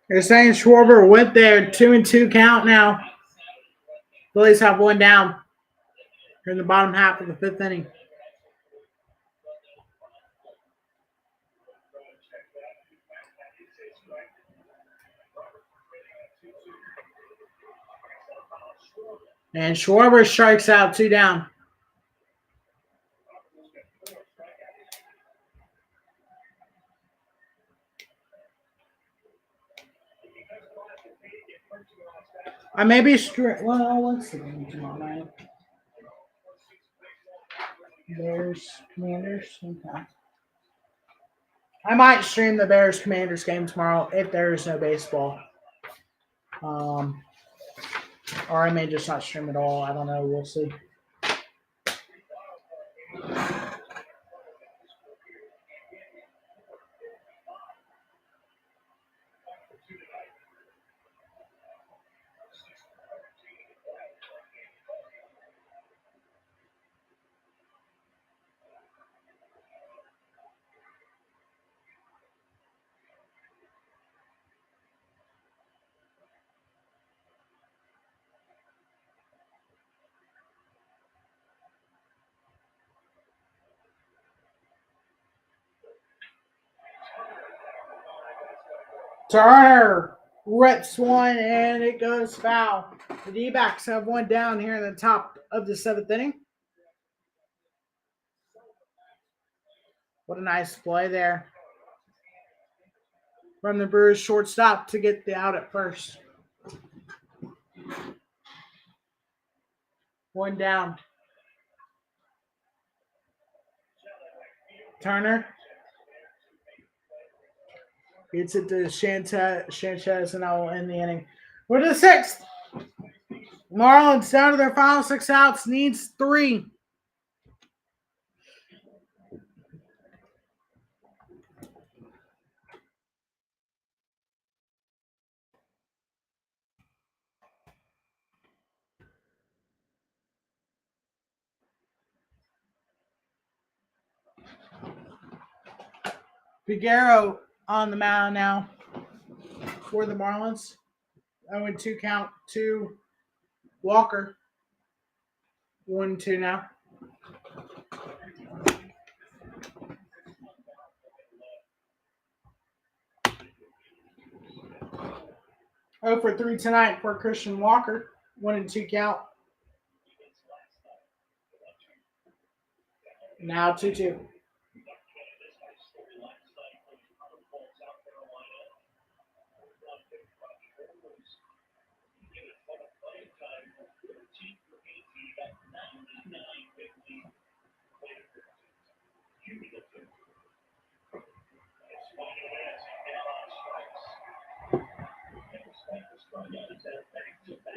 [SPEAKER 1] They're saying Schwarber went there, 2-2 count now. Phillies have 1 down. Here in the bottom half of the 5th inning. And Schwarber strikes out, 2 down. I may be straight. Well, what's the game tomorrow night? Bears, Commanders. Okay. I might stream the Bears Commanders game tomorrow if there is no baseball. Or I may just not stream at all. I don't know. We'll see. Turner rips one and it goes foul. The D-backs have one down here in the top of the 7th inning. What a nice play there from the Brewers shortstop to get the out at first. One down. Turner gets it to Sanchez, and I will end the inning. We're to the 6th. Marlins down to their final 6 outs, needs 3. Figueroa on the mound now for the Marlins. 0-2 count to Walker. 1-2 now. Oh for 3 tonight for Christian Walker. 1-2 count. Now 2-2.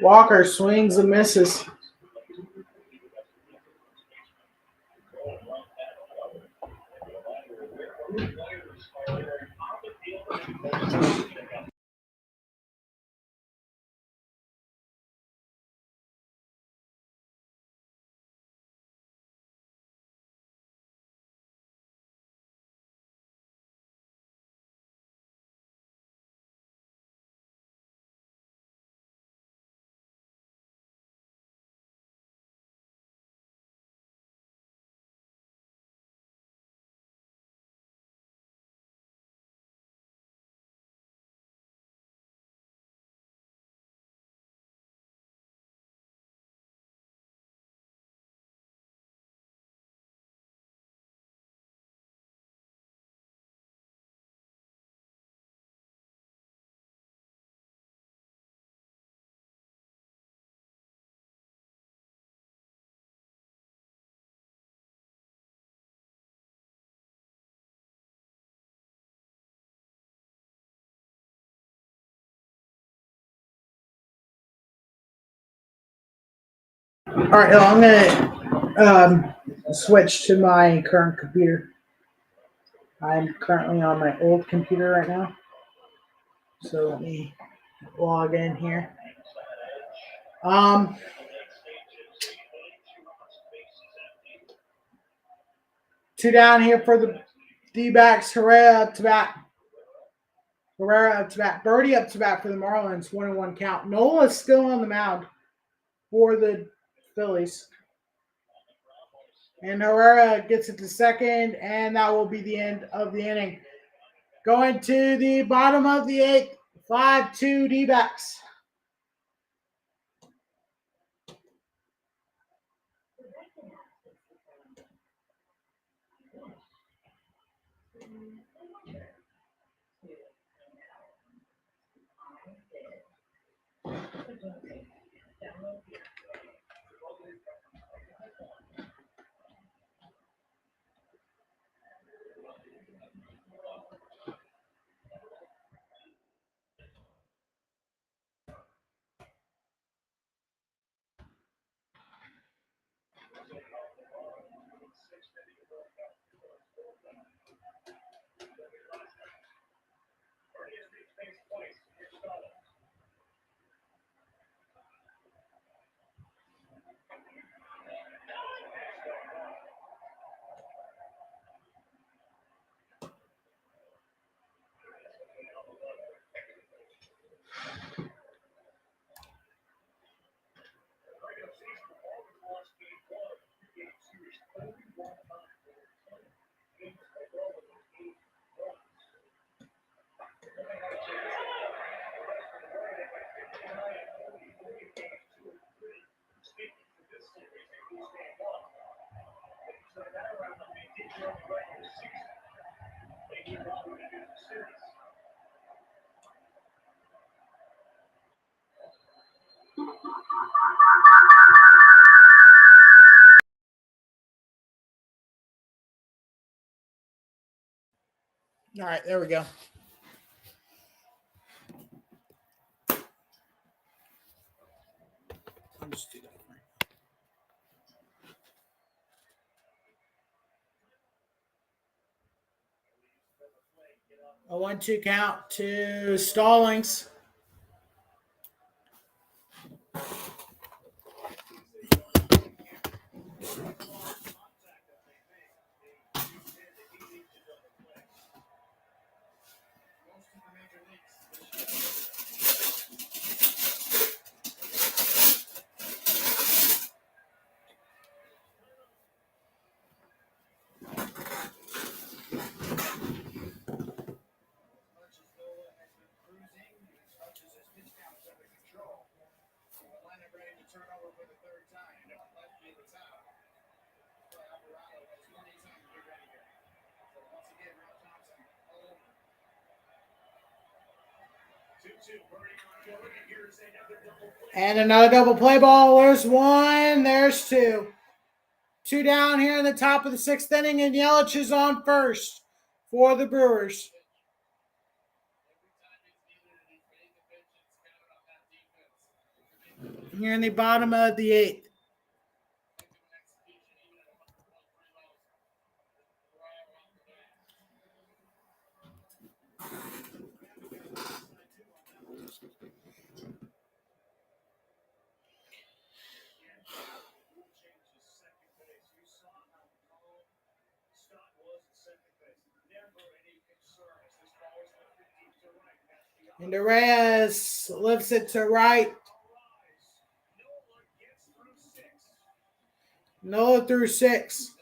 [SPEAKER 1] Walker swings and misses. All right, I'm going to switch to my current computer. I'm currently on my old computer right now. So let me log in here. Two down here for the D-backs. Herrera up to bat. Birdie up to bat for the Marlins. 1-1 count. Nola's still on the mound for the Phillies. And Herrera gets it to second, and that will be the end of the inning. Going to the bottom of the 8th, 5-2 D-backs. All right, there we go. I'll just do that. A 1-2 count to Stallings. And another double play ball. There's one. There's two. Two down here in the top of the sixth inning, and Yelich is on first for the Brewers. Here in the bottom of the eighth. And Reyes lifts it to right. Nola through 6.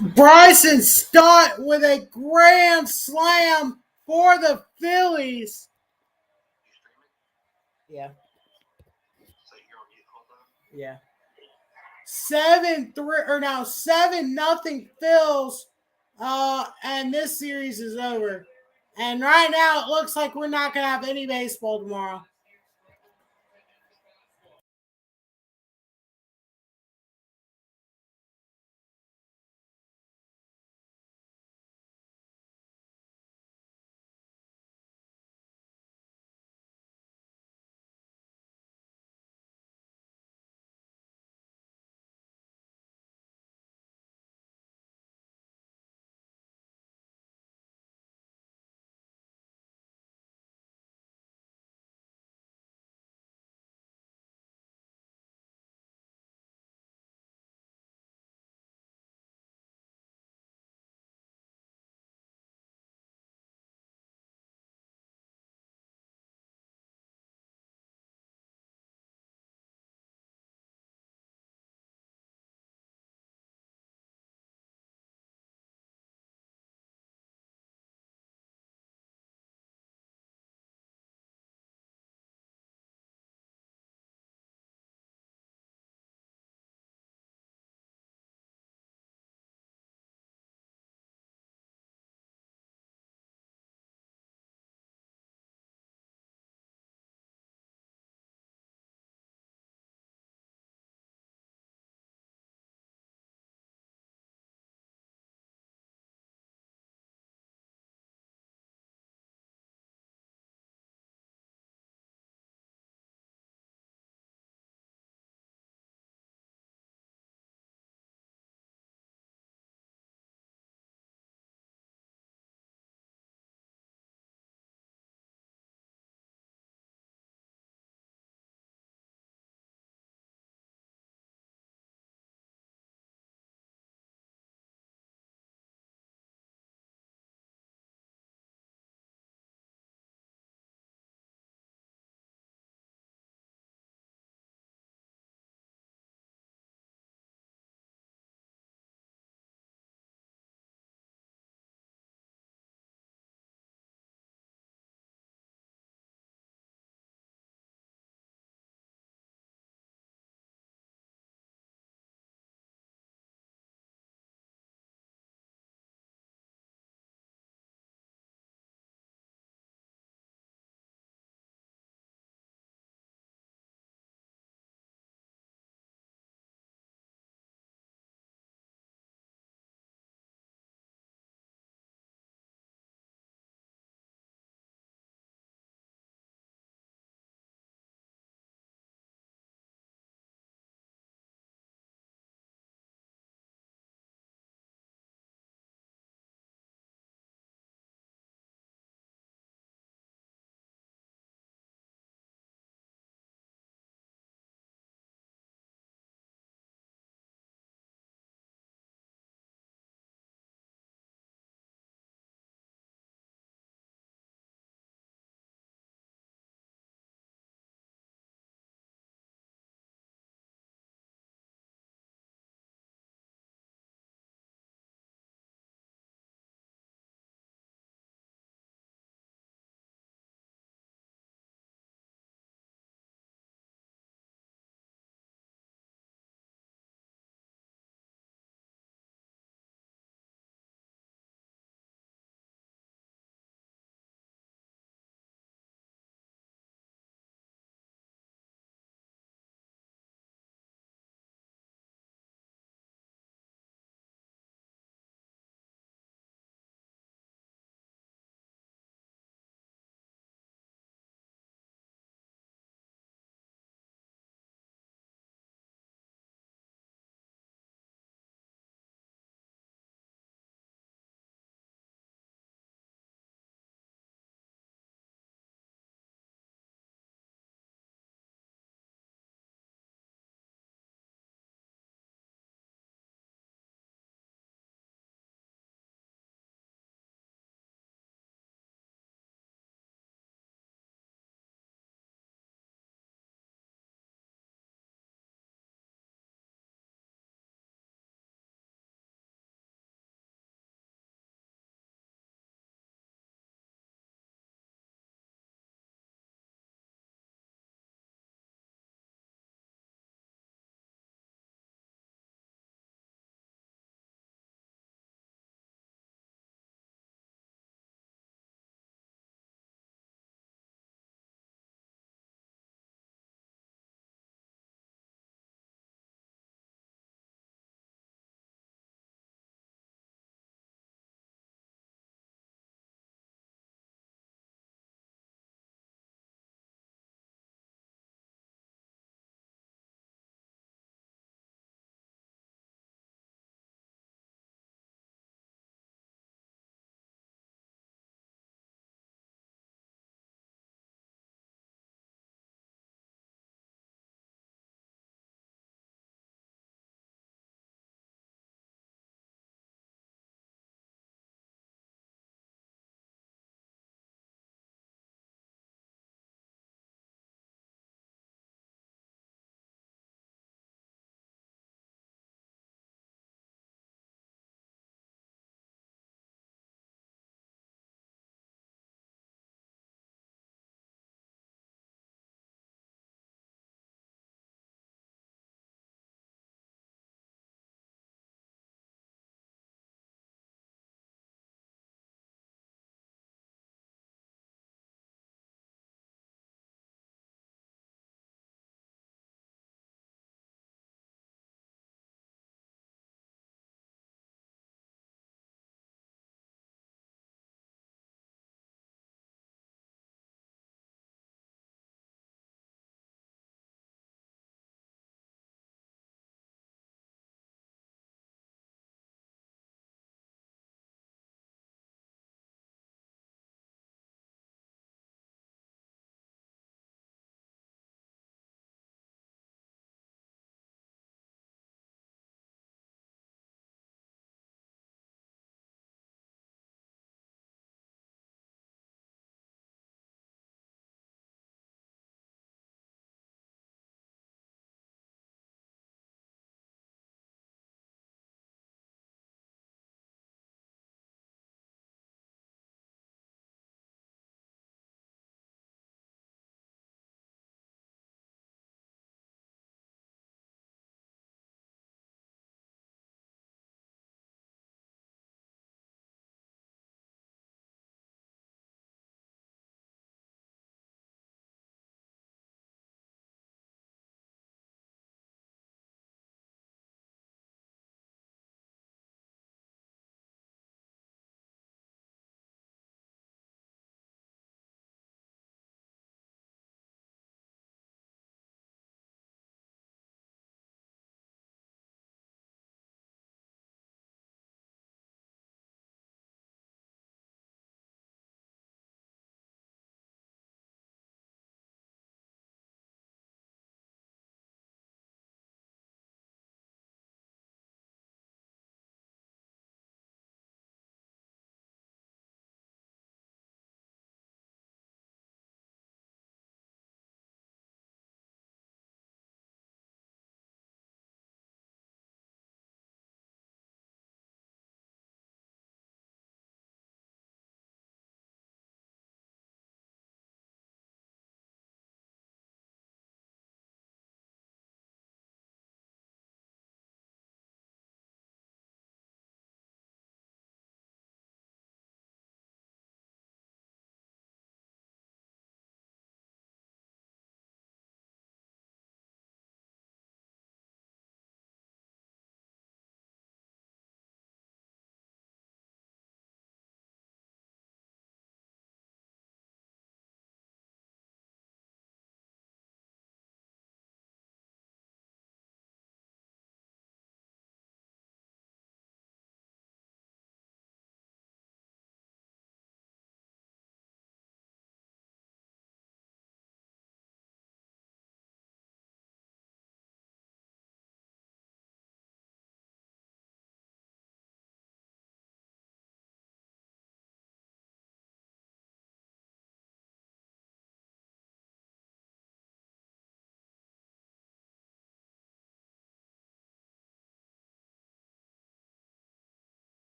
[SPEAKER 1] Bryson Stott with a grand slam for the Phillies. Yeah. Yeah. 7-3 or now 7-0 Phils. And this series is over. And right now it looks like we're not gonna have any baseball tomorrow.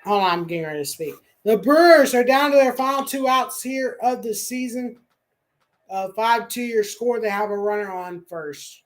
[SPEAKER 1] Hold on, I'm getting ready to speak. The Brewers are down to their final 2 outs here of the season. 5-2 your score. They have a runner on first.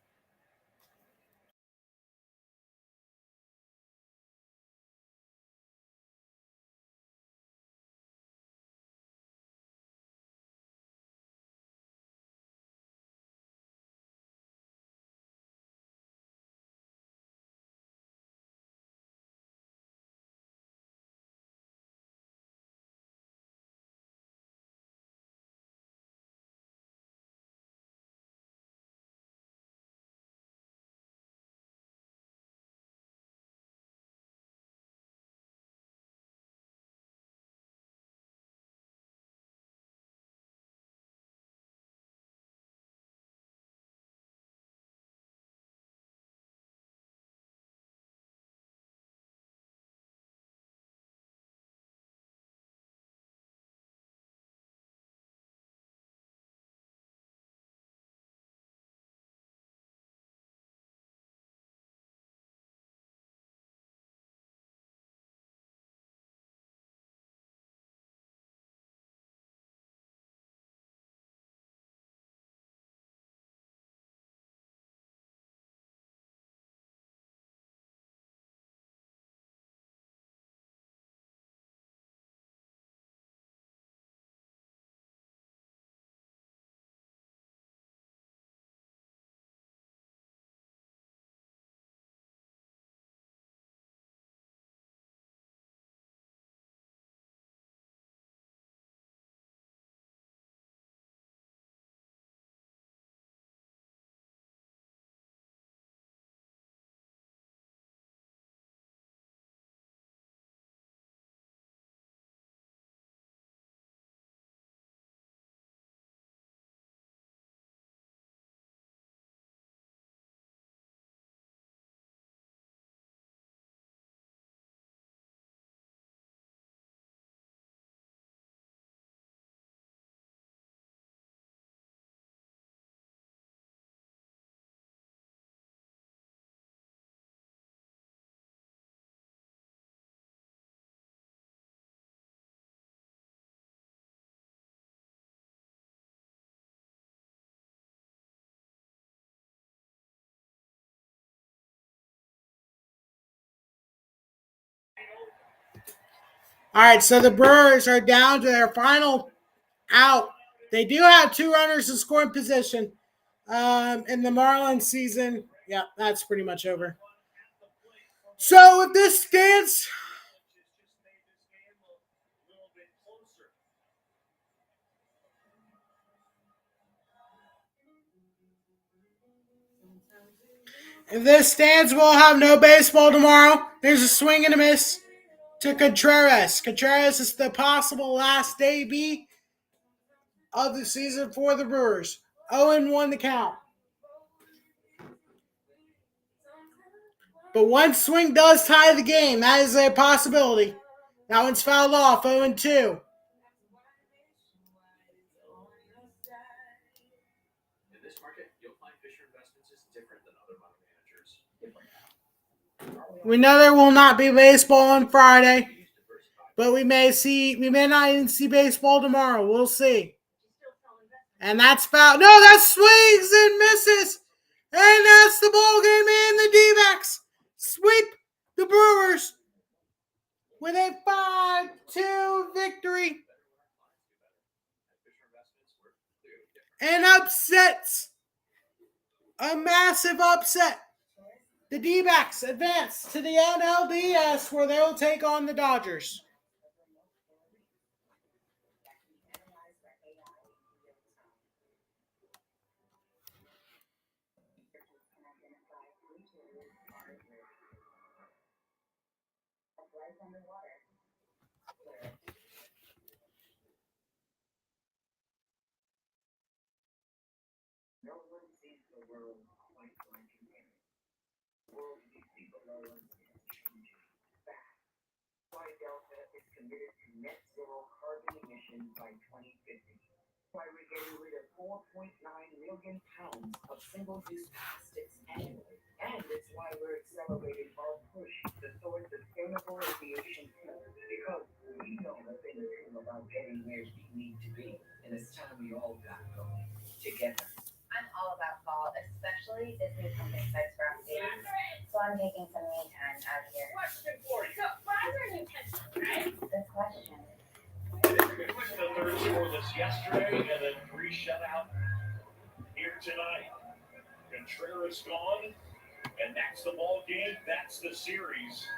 [SPEAKER 1] All right, so the Brewers are down to their final out. They do have 2 runners in scoring position. In the Marlins season, yeah, that's pretty much over. So if this stands, we'll have no baseball tomorrow. There's a swing and a miss to Contreras. Contreras is the possible last debut of the season for the Brewers. 0-1 the count. But one swing does tie the game. That is a possibility. That one's fouled off. 0-2.
[SPEAKER 5] In this market, you'll find Fisher Investments is different than other money managers.
[SPEAKER 1] We know there will not be baseball on Friday, but we may not even see baseball tomorrow. We'll see. And that's foul. No, that swings and misses. And that's the ball game, and the D-backs sweep the Brewers with a 5-2 victory. And upsets. A massive upset. The D-backs advance to the NLDS where they'll take on the Dodgers.
[SPEAKER 6] why we're getting rid of 4.9 million pounds of single-use plastics annually. And it's why we're accelerating our push to source sustainable aviation fuel. Because we know the thing is true about getting where we need to be. And it's time we all got going together.
[SPEAKER 3] I'm all about fall, especially this new pumpkin spice frosty. So I'm taking some me time out here.
[SPEAKER 4] Question for you.
[SPEAKER 3] So fries are new tension, right? Good question.
[SPEAKER 4] It was the third scoreless yesterday, and then 3 shutout here tonight. Contreras gone, and that's the ball game. That's the series.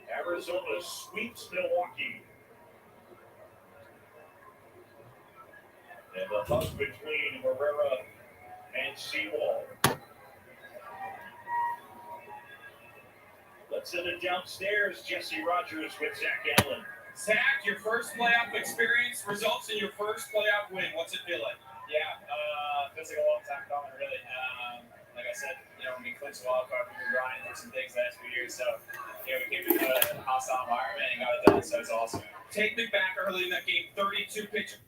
[SPEAKER 4] Arizona sweeps Milwaukee. And the hug between Herrera and Seawall. Let's send it downstairs. Jesse Rogers with Zach Allen.
[SPEAKER 5] Zach, your first playoff experience results in your first playoff win. What's it feel like?
[SPEAKER 7] Yeah, feels like a long time coming, really. Like I said, when we clinched the wild card, we were grinding through some things the last few years. So, we came into a hostile environment and got it done. So it's awesome.
[SPEAKER 5] Take me back early in that game. 32 pitches.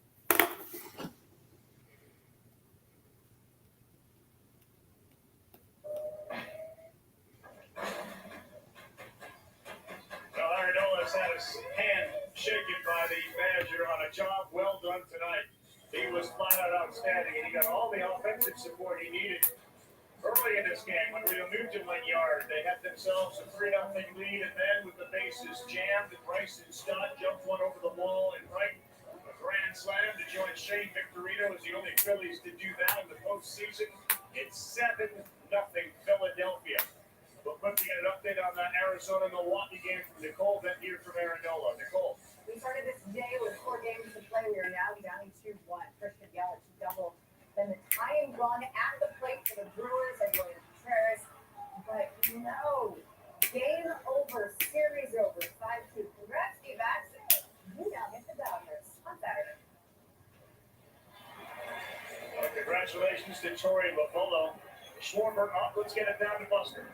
[SPEAKER 4] Arenado's had his hand shaken by the Badger on a job well done tonight. He was flat out outstanding, and he got all the offensive support he needed early in this game. When Rio Nugent went yard, they had themselves a 3-0 lead, and then with the bases jammed, Bryson Stott jumped one over the wall and right. A grand slam to join Shane Victorino as the only Phillies to do that in the postseason. It's 7-0 Philadelphia. We'll quickly get an update on that Arizona-Milwaukee game from Nicole, then here from Aarondola. Nicole.
[SPEAKER 3] We started this day with 4 games to play. We are now down 2-1. Christian Yelich double. Then the tying run at the plate for the Brewers and William Contreras. But no, game over, series over, 5-2. Congrats, D-backs. You now get the Dodgers on Saturday.
[SPEAKER 4] Well, congratulations to Torey Lovullo. Schwarber up. Let's get it down to Buster.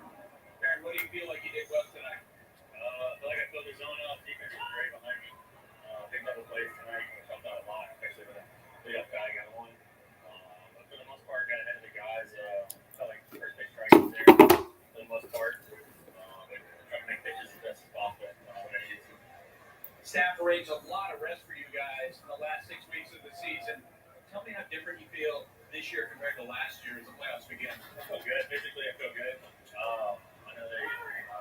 [SPEAKER 5] Aaron, what do you feel like you did well tonight?
[SPEAKER 7] I feel like I filled the zone up. Defense was great behind me. Picked up the plays tonight. Helped out a lot, especially with a three-up guy got one. But for the most part, got ahead of the guys. Felt like first pitch strike was there for the most part. But trying to make pitches as best as possible when I needed to.
[SPEAKER 5] Staff arranged a lot of rest for you guys in the last 6 weeks of the season. Tell me how different you feel this year compared to last year as the playoffs begin.
[SPEAKER 7] I feel good. Physically, I feel good. I know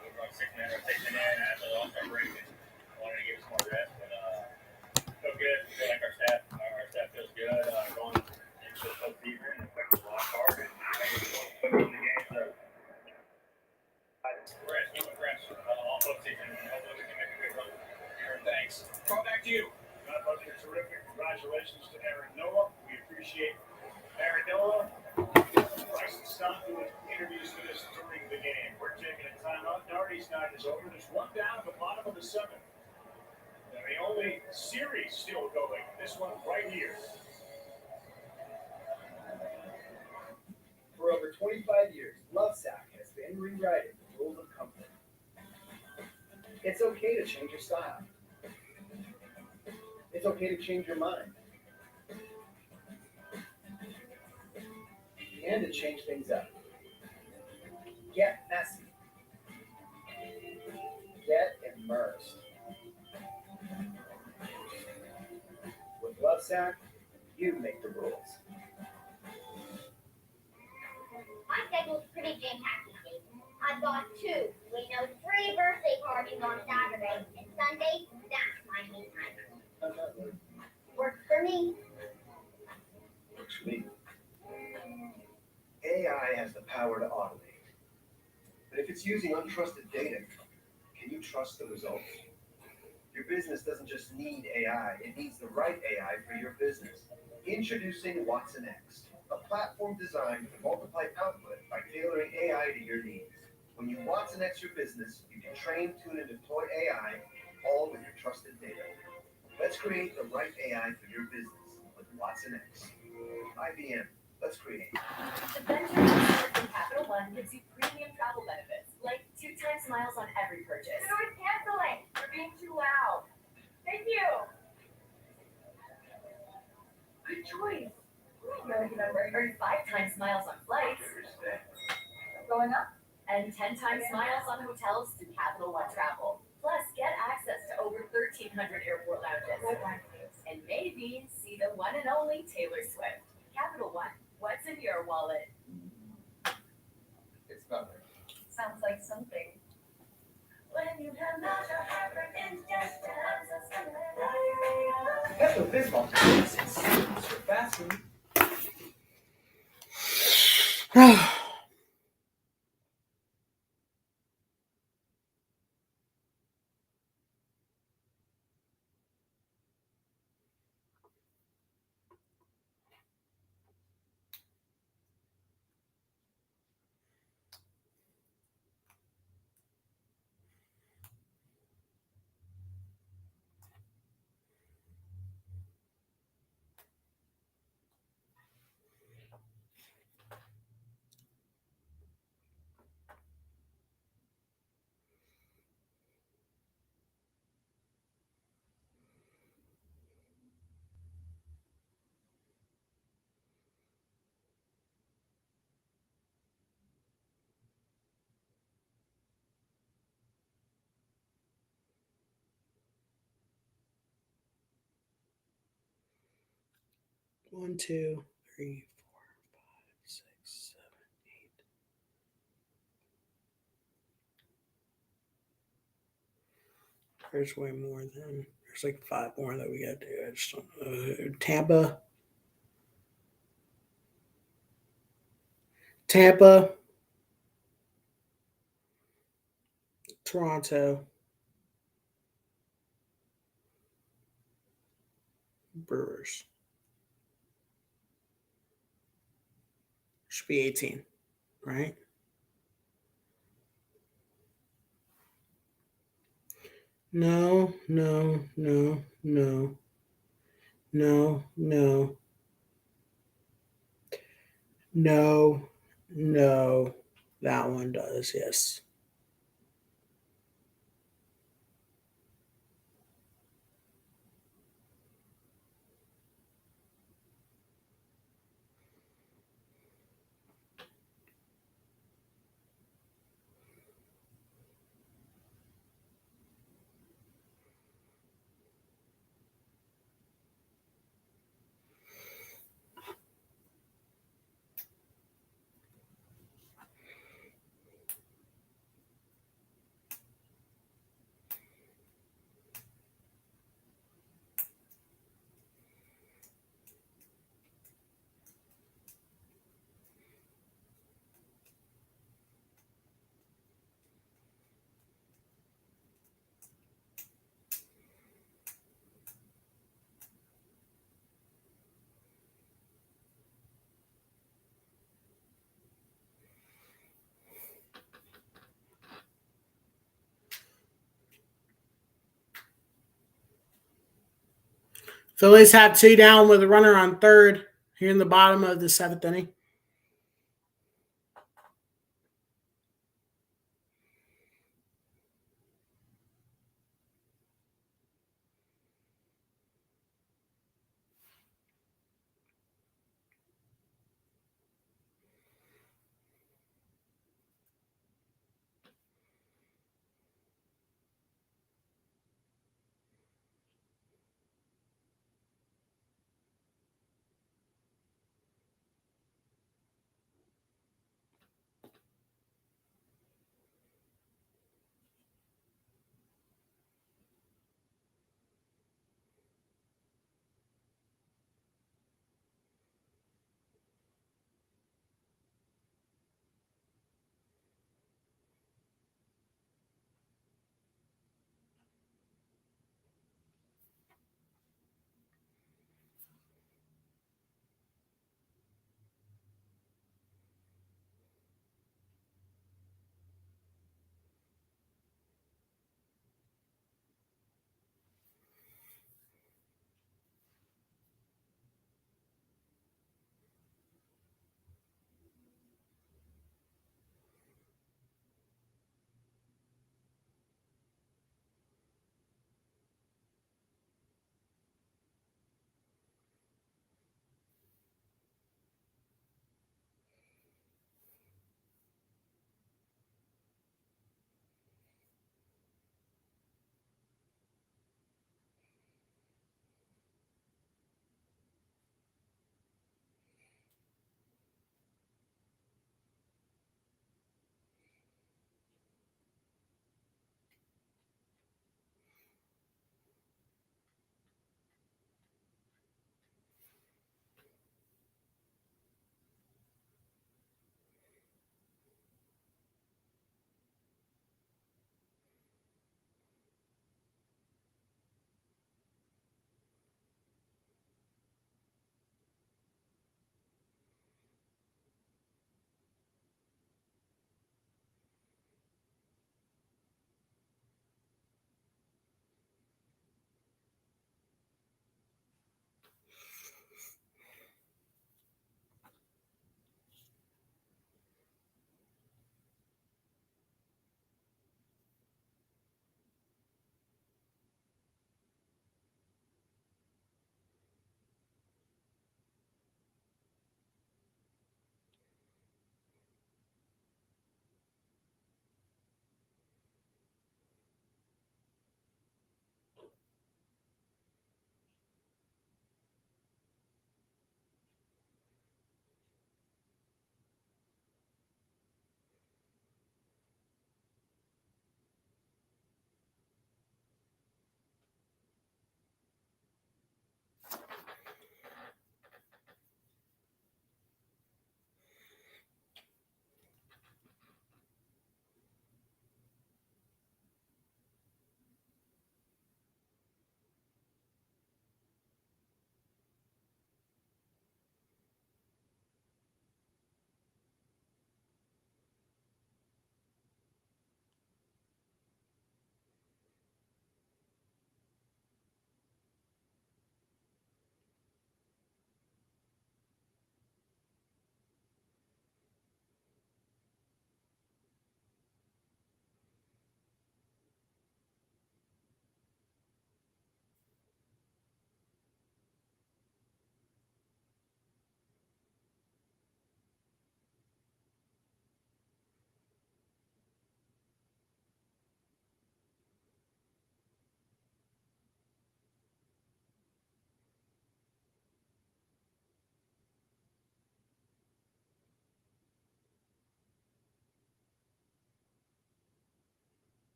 [SPEAKER 7] we brought 6-man rotation in after the All-Star break and wanted to give us more rest, but feel good. I feel like our staff feels good going into the postseason and expect a lot hard and in the game. So we're fresh all postseason and hopefully we can make a good run.
[SPEAKER 5] Aaron, thanks. Call back to you.
[SPEAKER 4] God, folks, you're terrific. Congratulations to Aaron Noah. We appreciate Aaron Noah. Bryson Stott doing interviews with us during the game. We're taking a timeout. Nardi's night is over. There's one down at the bottom of the 7th. And the only series still going. This one right here.
[SPEAKER 8] For over 25 years, Lovesac has been rewriting the rules of comfort. It's okay to change your style. It's okay to change your mind. And to change things up. Get messy. Get immersed. With Lovesac, you make the rules.
[SPEAKER 9] My schedule's pretty jam-packed, Jason. I've got 2, we know 3 birthday parties on Saturday, and Sunday, that's my me time. Works for me.
[SPEAKER 8] Works for me. AI has the power to automate. But if it's using untrusted data, can you trust the results? Your business doesn't just need AI, it needs the right AI for your business. Introducing Watson X, a platform designed to multiply output by tailoring AI to your needs. When you Watson X your business, you can train, tune, and deploy AI, all with your trusted data. Let's create the right AI for your business with Watson X. IBM. Let's create.
[SPEAKER 10] The Venture from Capital One gives you premium travel benefits, like 2 times miles on every purchase.
[SPEAKER 3] You're always canceling. You're being too loud. Thank you.
[SPEAKER 8] Reach
[SPEAKER 10] choice. Earn 5 times miles on flights. Going up? And 10 times miles on hotels through Capital One Travel. Plus, get access to over 1,300 airport lounges. And maybe see the one and only Taylor Swift. Capital One, what's in your wallet?
[SPEAKER 8] It's nothing.
[SPEAKER 10] Sounds like something. When you come out your hyperindigestion,
[SPEAKER 4] Pepto-Bismol. It's for fasting.
[SPEAKER 1] One, two, three, 4, 5, 6, 7, 8. There's way more than there's like 5 more that we got to do. I just don't know. Tampa, Toronto, Brewers. Should be 18, right? No, no, no, no, no, no, no, no. That one does, yes. Phillies have 2 down with a runner on third here in the bottom of the 7th inning.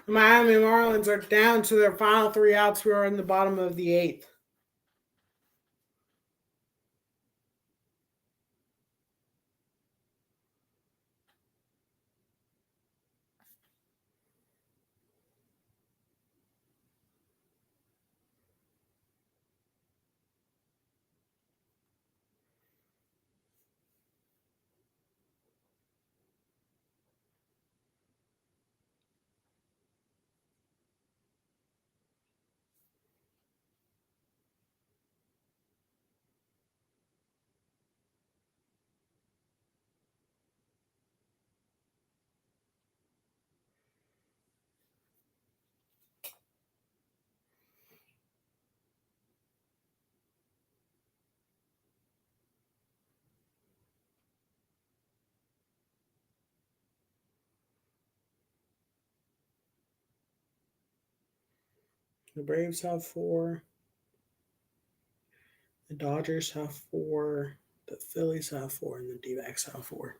[SPEAKER 1] The Miami Marlins are down to their final 3 outs. We are in the bottom of the 8th. The Braves have 4. The Dodgers have 4. The Phillies have 4. And the D-backs have 4.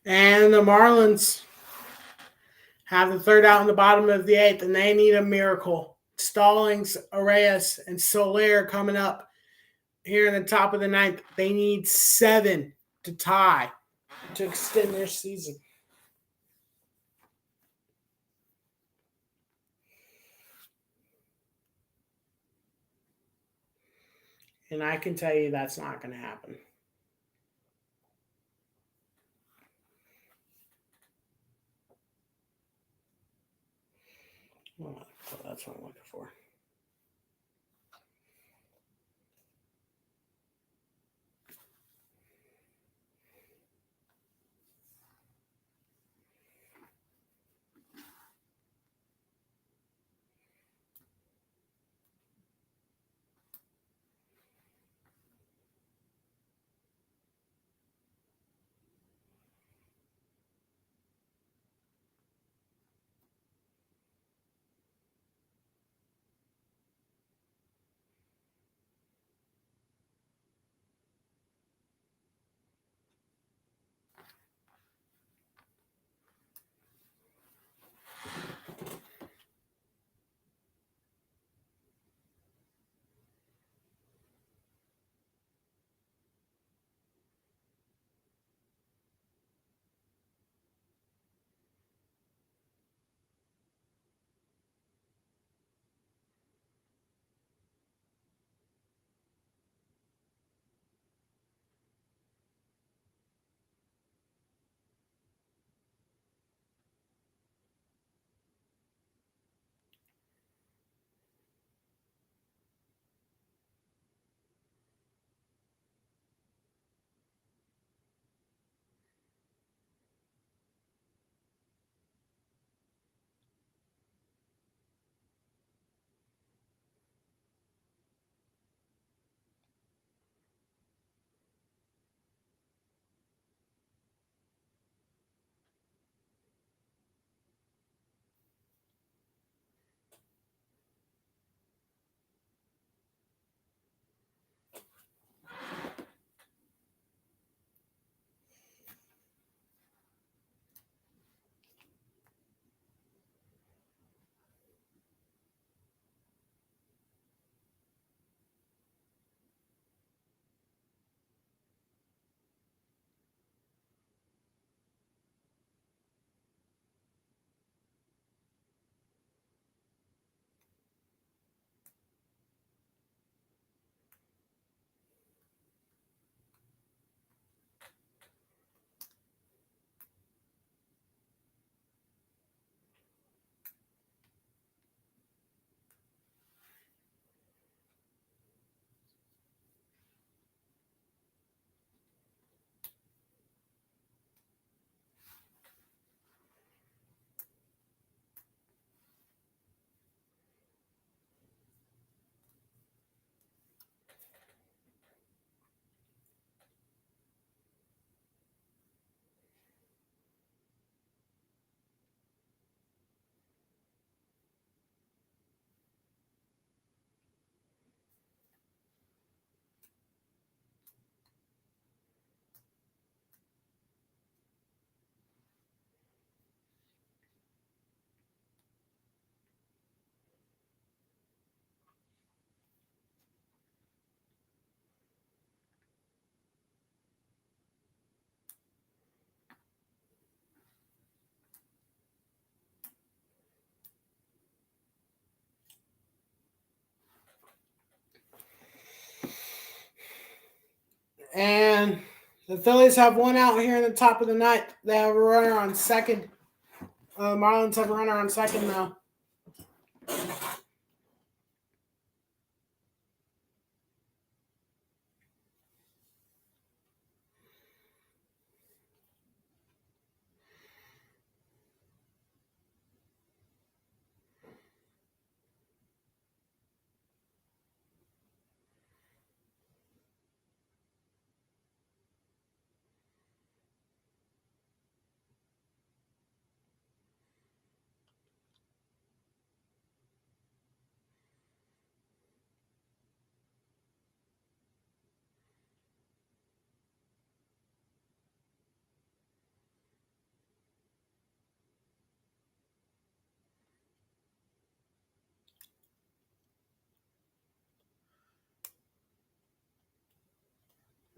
[SPEAKER 1] And the Marlins have the third out in the bottom of the eighth, and they need a miracle. Stallings, Arias, and Soler coming up here in the top of the ninth. They need 7 to tie to extend their season. And I can tell you that's not going to happen. Well, that's what I'm looking for. And the Phillies have one out here in the top of the ninth. They have a runner on second. Marlins have a runner on second now.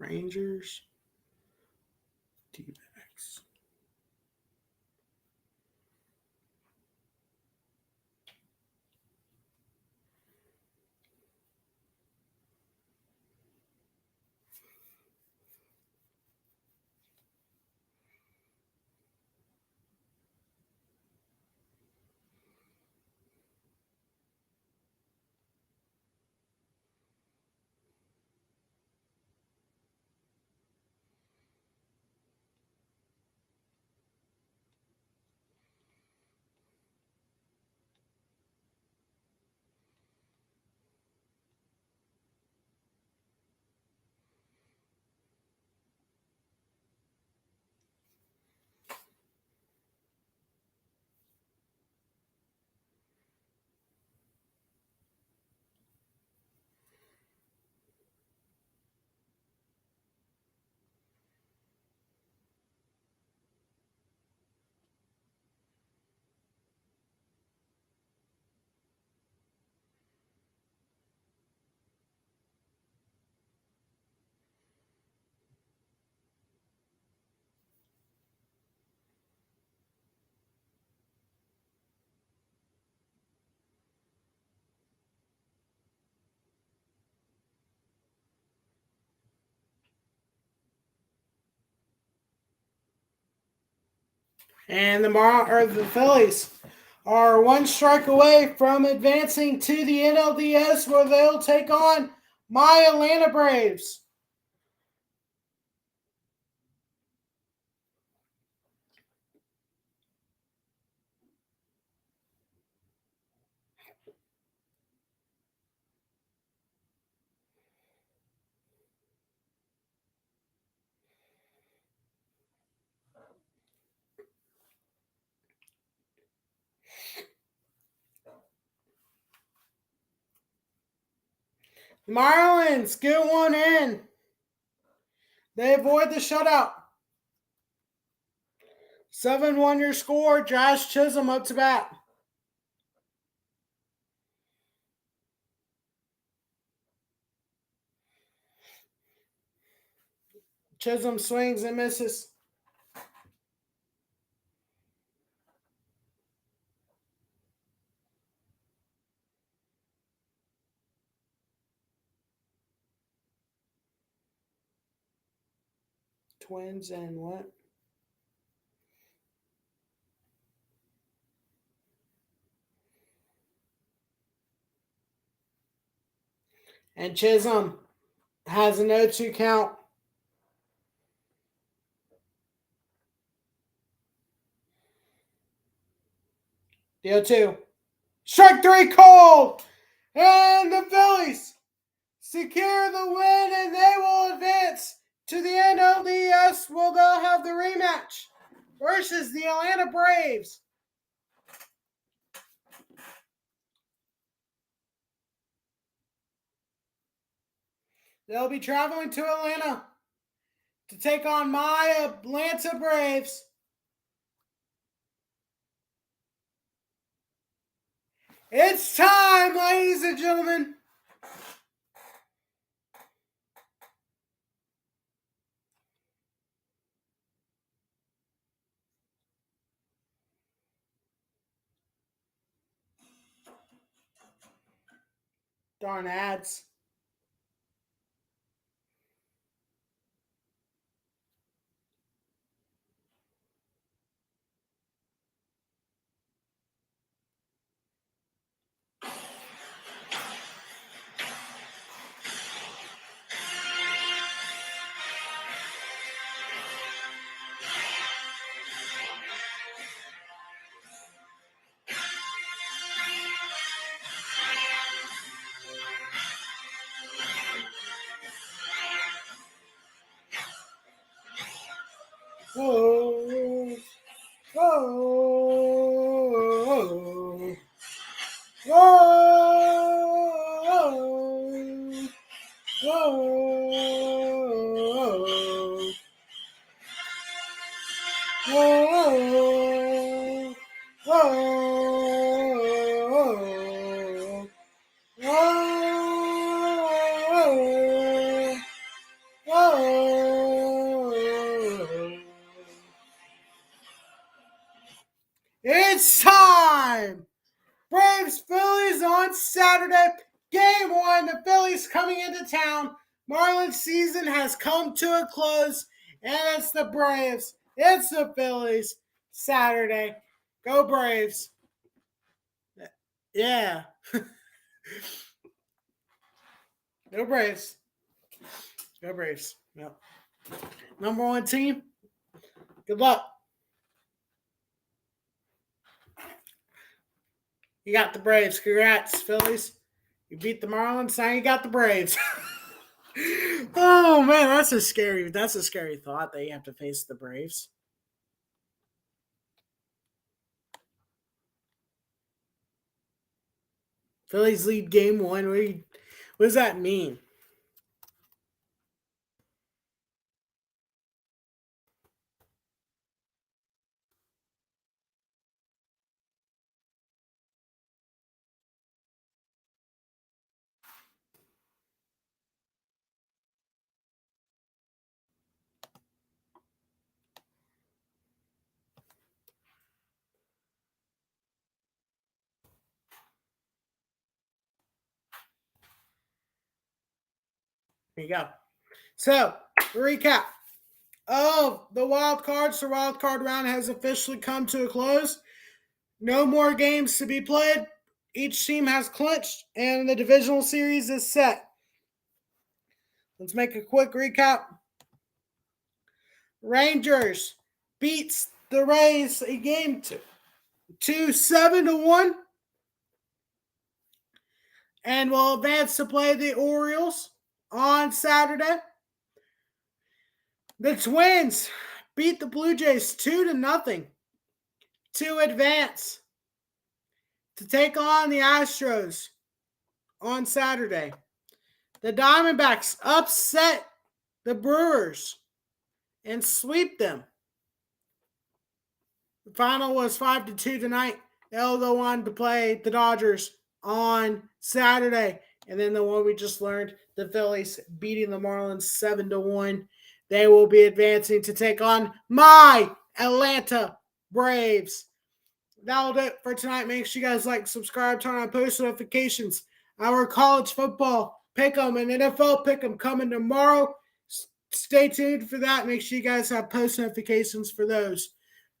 [SPEAKER 1] Rangers, D-backs. And the Phillies are one strike away from advancing to the NLDS, where they'll take on my Atlanta Braves. Marlins get one in. They avoid the shutout. 7-1 your score. Josh Chisholm up to bat. Chisholm swings and misses. Twins and what? And Chisholm has a 0-2 count. Deal 2. Strike 3 called. And the Phillies secure the win, and they will advance to the NLDS, where they'll have the rematch versus the Atlanta Braves. They'll be traveling to Atlanta to take on my Atlanta Braves. It's time, ladies and gentlemen. Darn ads. Oh, oh, oh, oh, oh, oh, It's time! Braves-Phillies on Saturday. Game 1. The Phillies coming into town. Marlins season has come to a close. And it's the Braves. It's the Phillies. Saturday. Go Braves. Yeah. Go Braves. Go Braves. Yep. Number 1 team. Good luck. You got the Braves. Congrats, Phillies. You beat the Marlins. Now you got the Braves. Oh man, that's a scary thought that you have to face the Braves. Phillies lead game 1. What does that mean? Here you go. So, recap of the wild cards. The wild card round has officially come to a close. No more games to be played. Each team has clinched, and the divisional series is set. Let's make a quick recap. Rangers beats the Rays a game 7-1, and will advance to play the Orioles on Saturday. The Twins beat the Blue Jays 2-0 to advance to take on the Astros on Saturday. The Diamondbacks upset the Brewers and sweep them. The final was 5-2 tonight. They'll go on to play the Dodgers on Saturday. And then the one we just learned, the Phillies beating the Marlins 7-1. They will be advancing to take on my Atlanta Braves. That'll do it for tonight. Make sure you guys like, subscribe, turn on post notifications. Our college football pick'em and NFL pick'em coming tomorrow. Stay tuned for that. Make sure you guys have post notifications for those.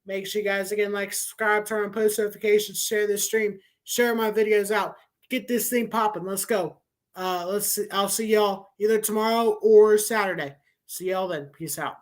[SPEAKER 1] Make sure you guys, again, like, subscribe, turn on post notifications, share this stream, share my videos out. Get this thing popping. Let's go. I'll see y'all either tomorrow or Saturday. See y'all then. Peace out.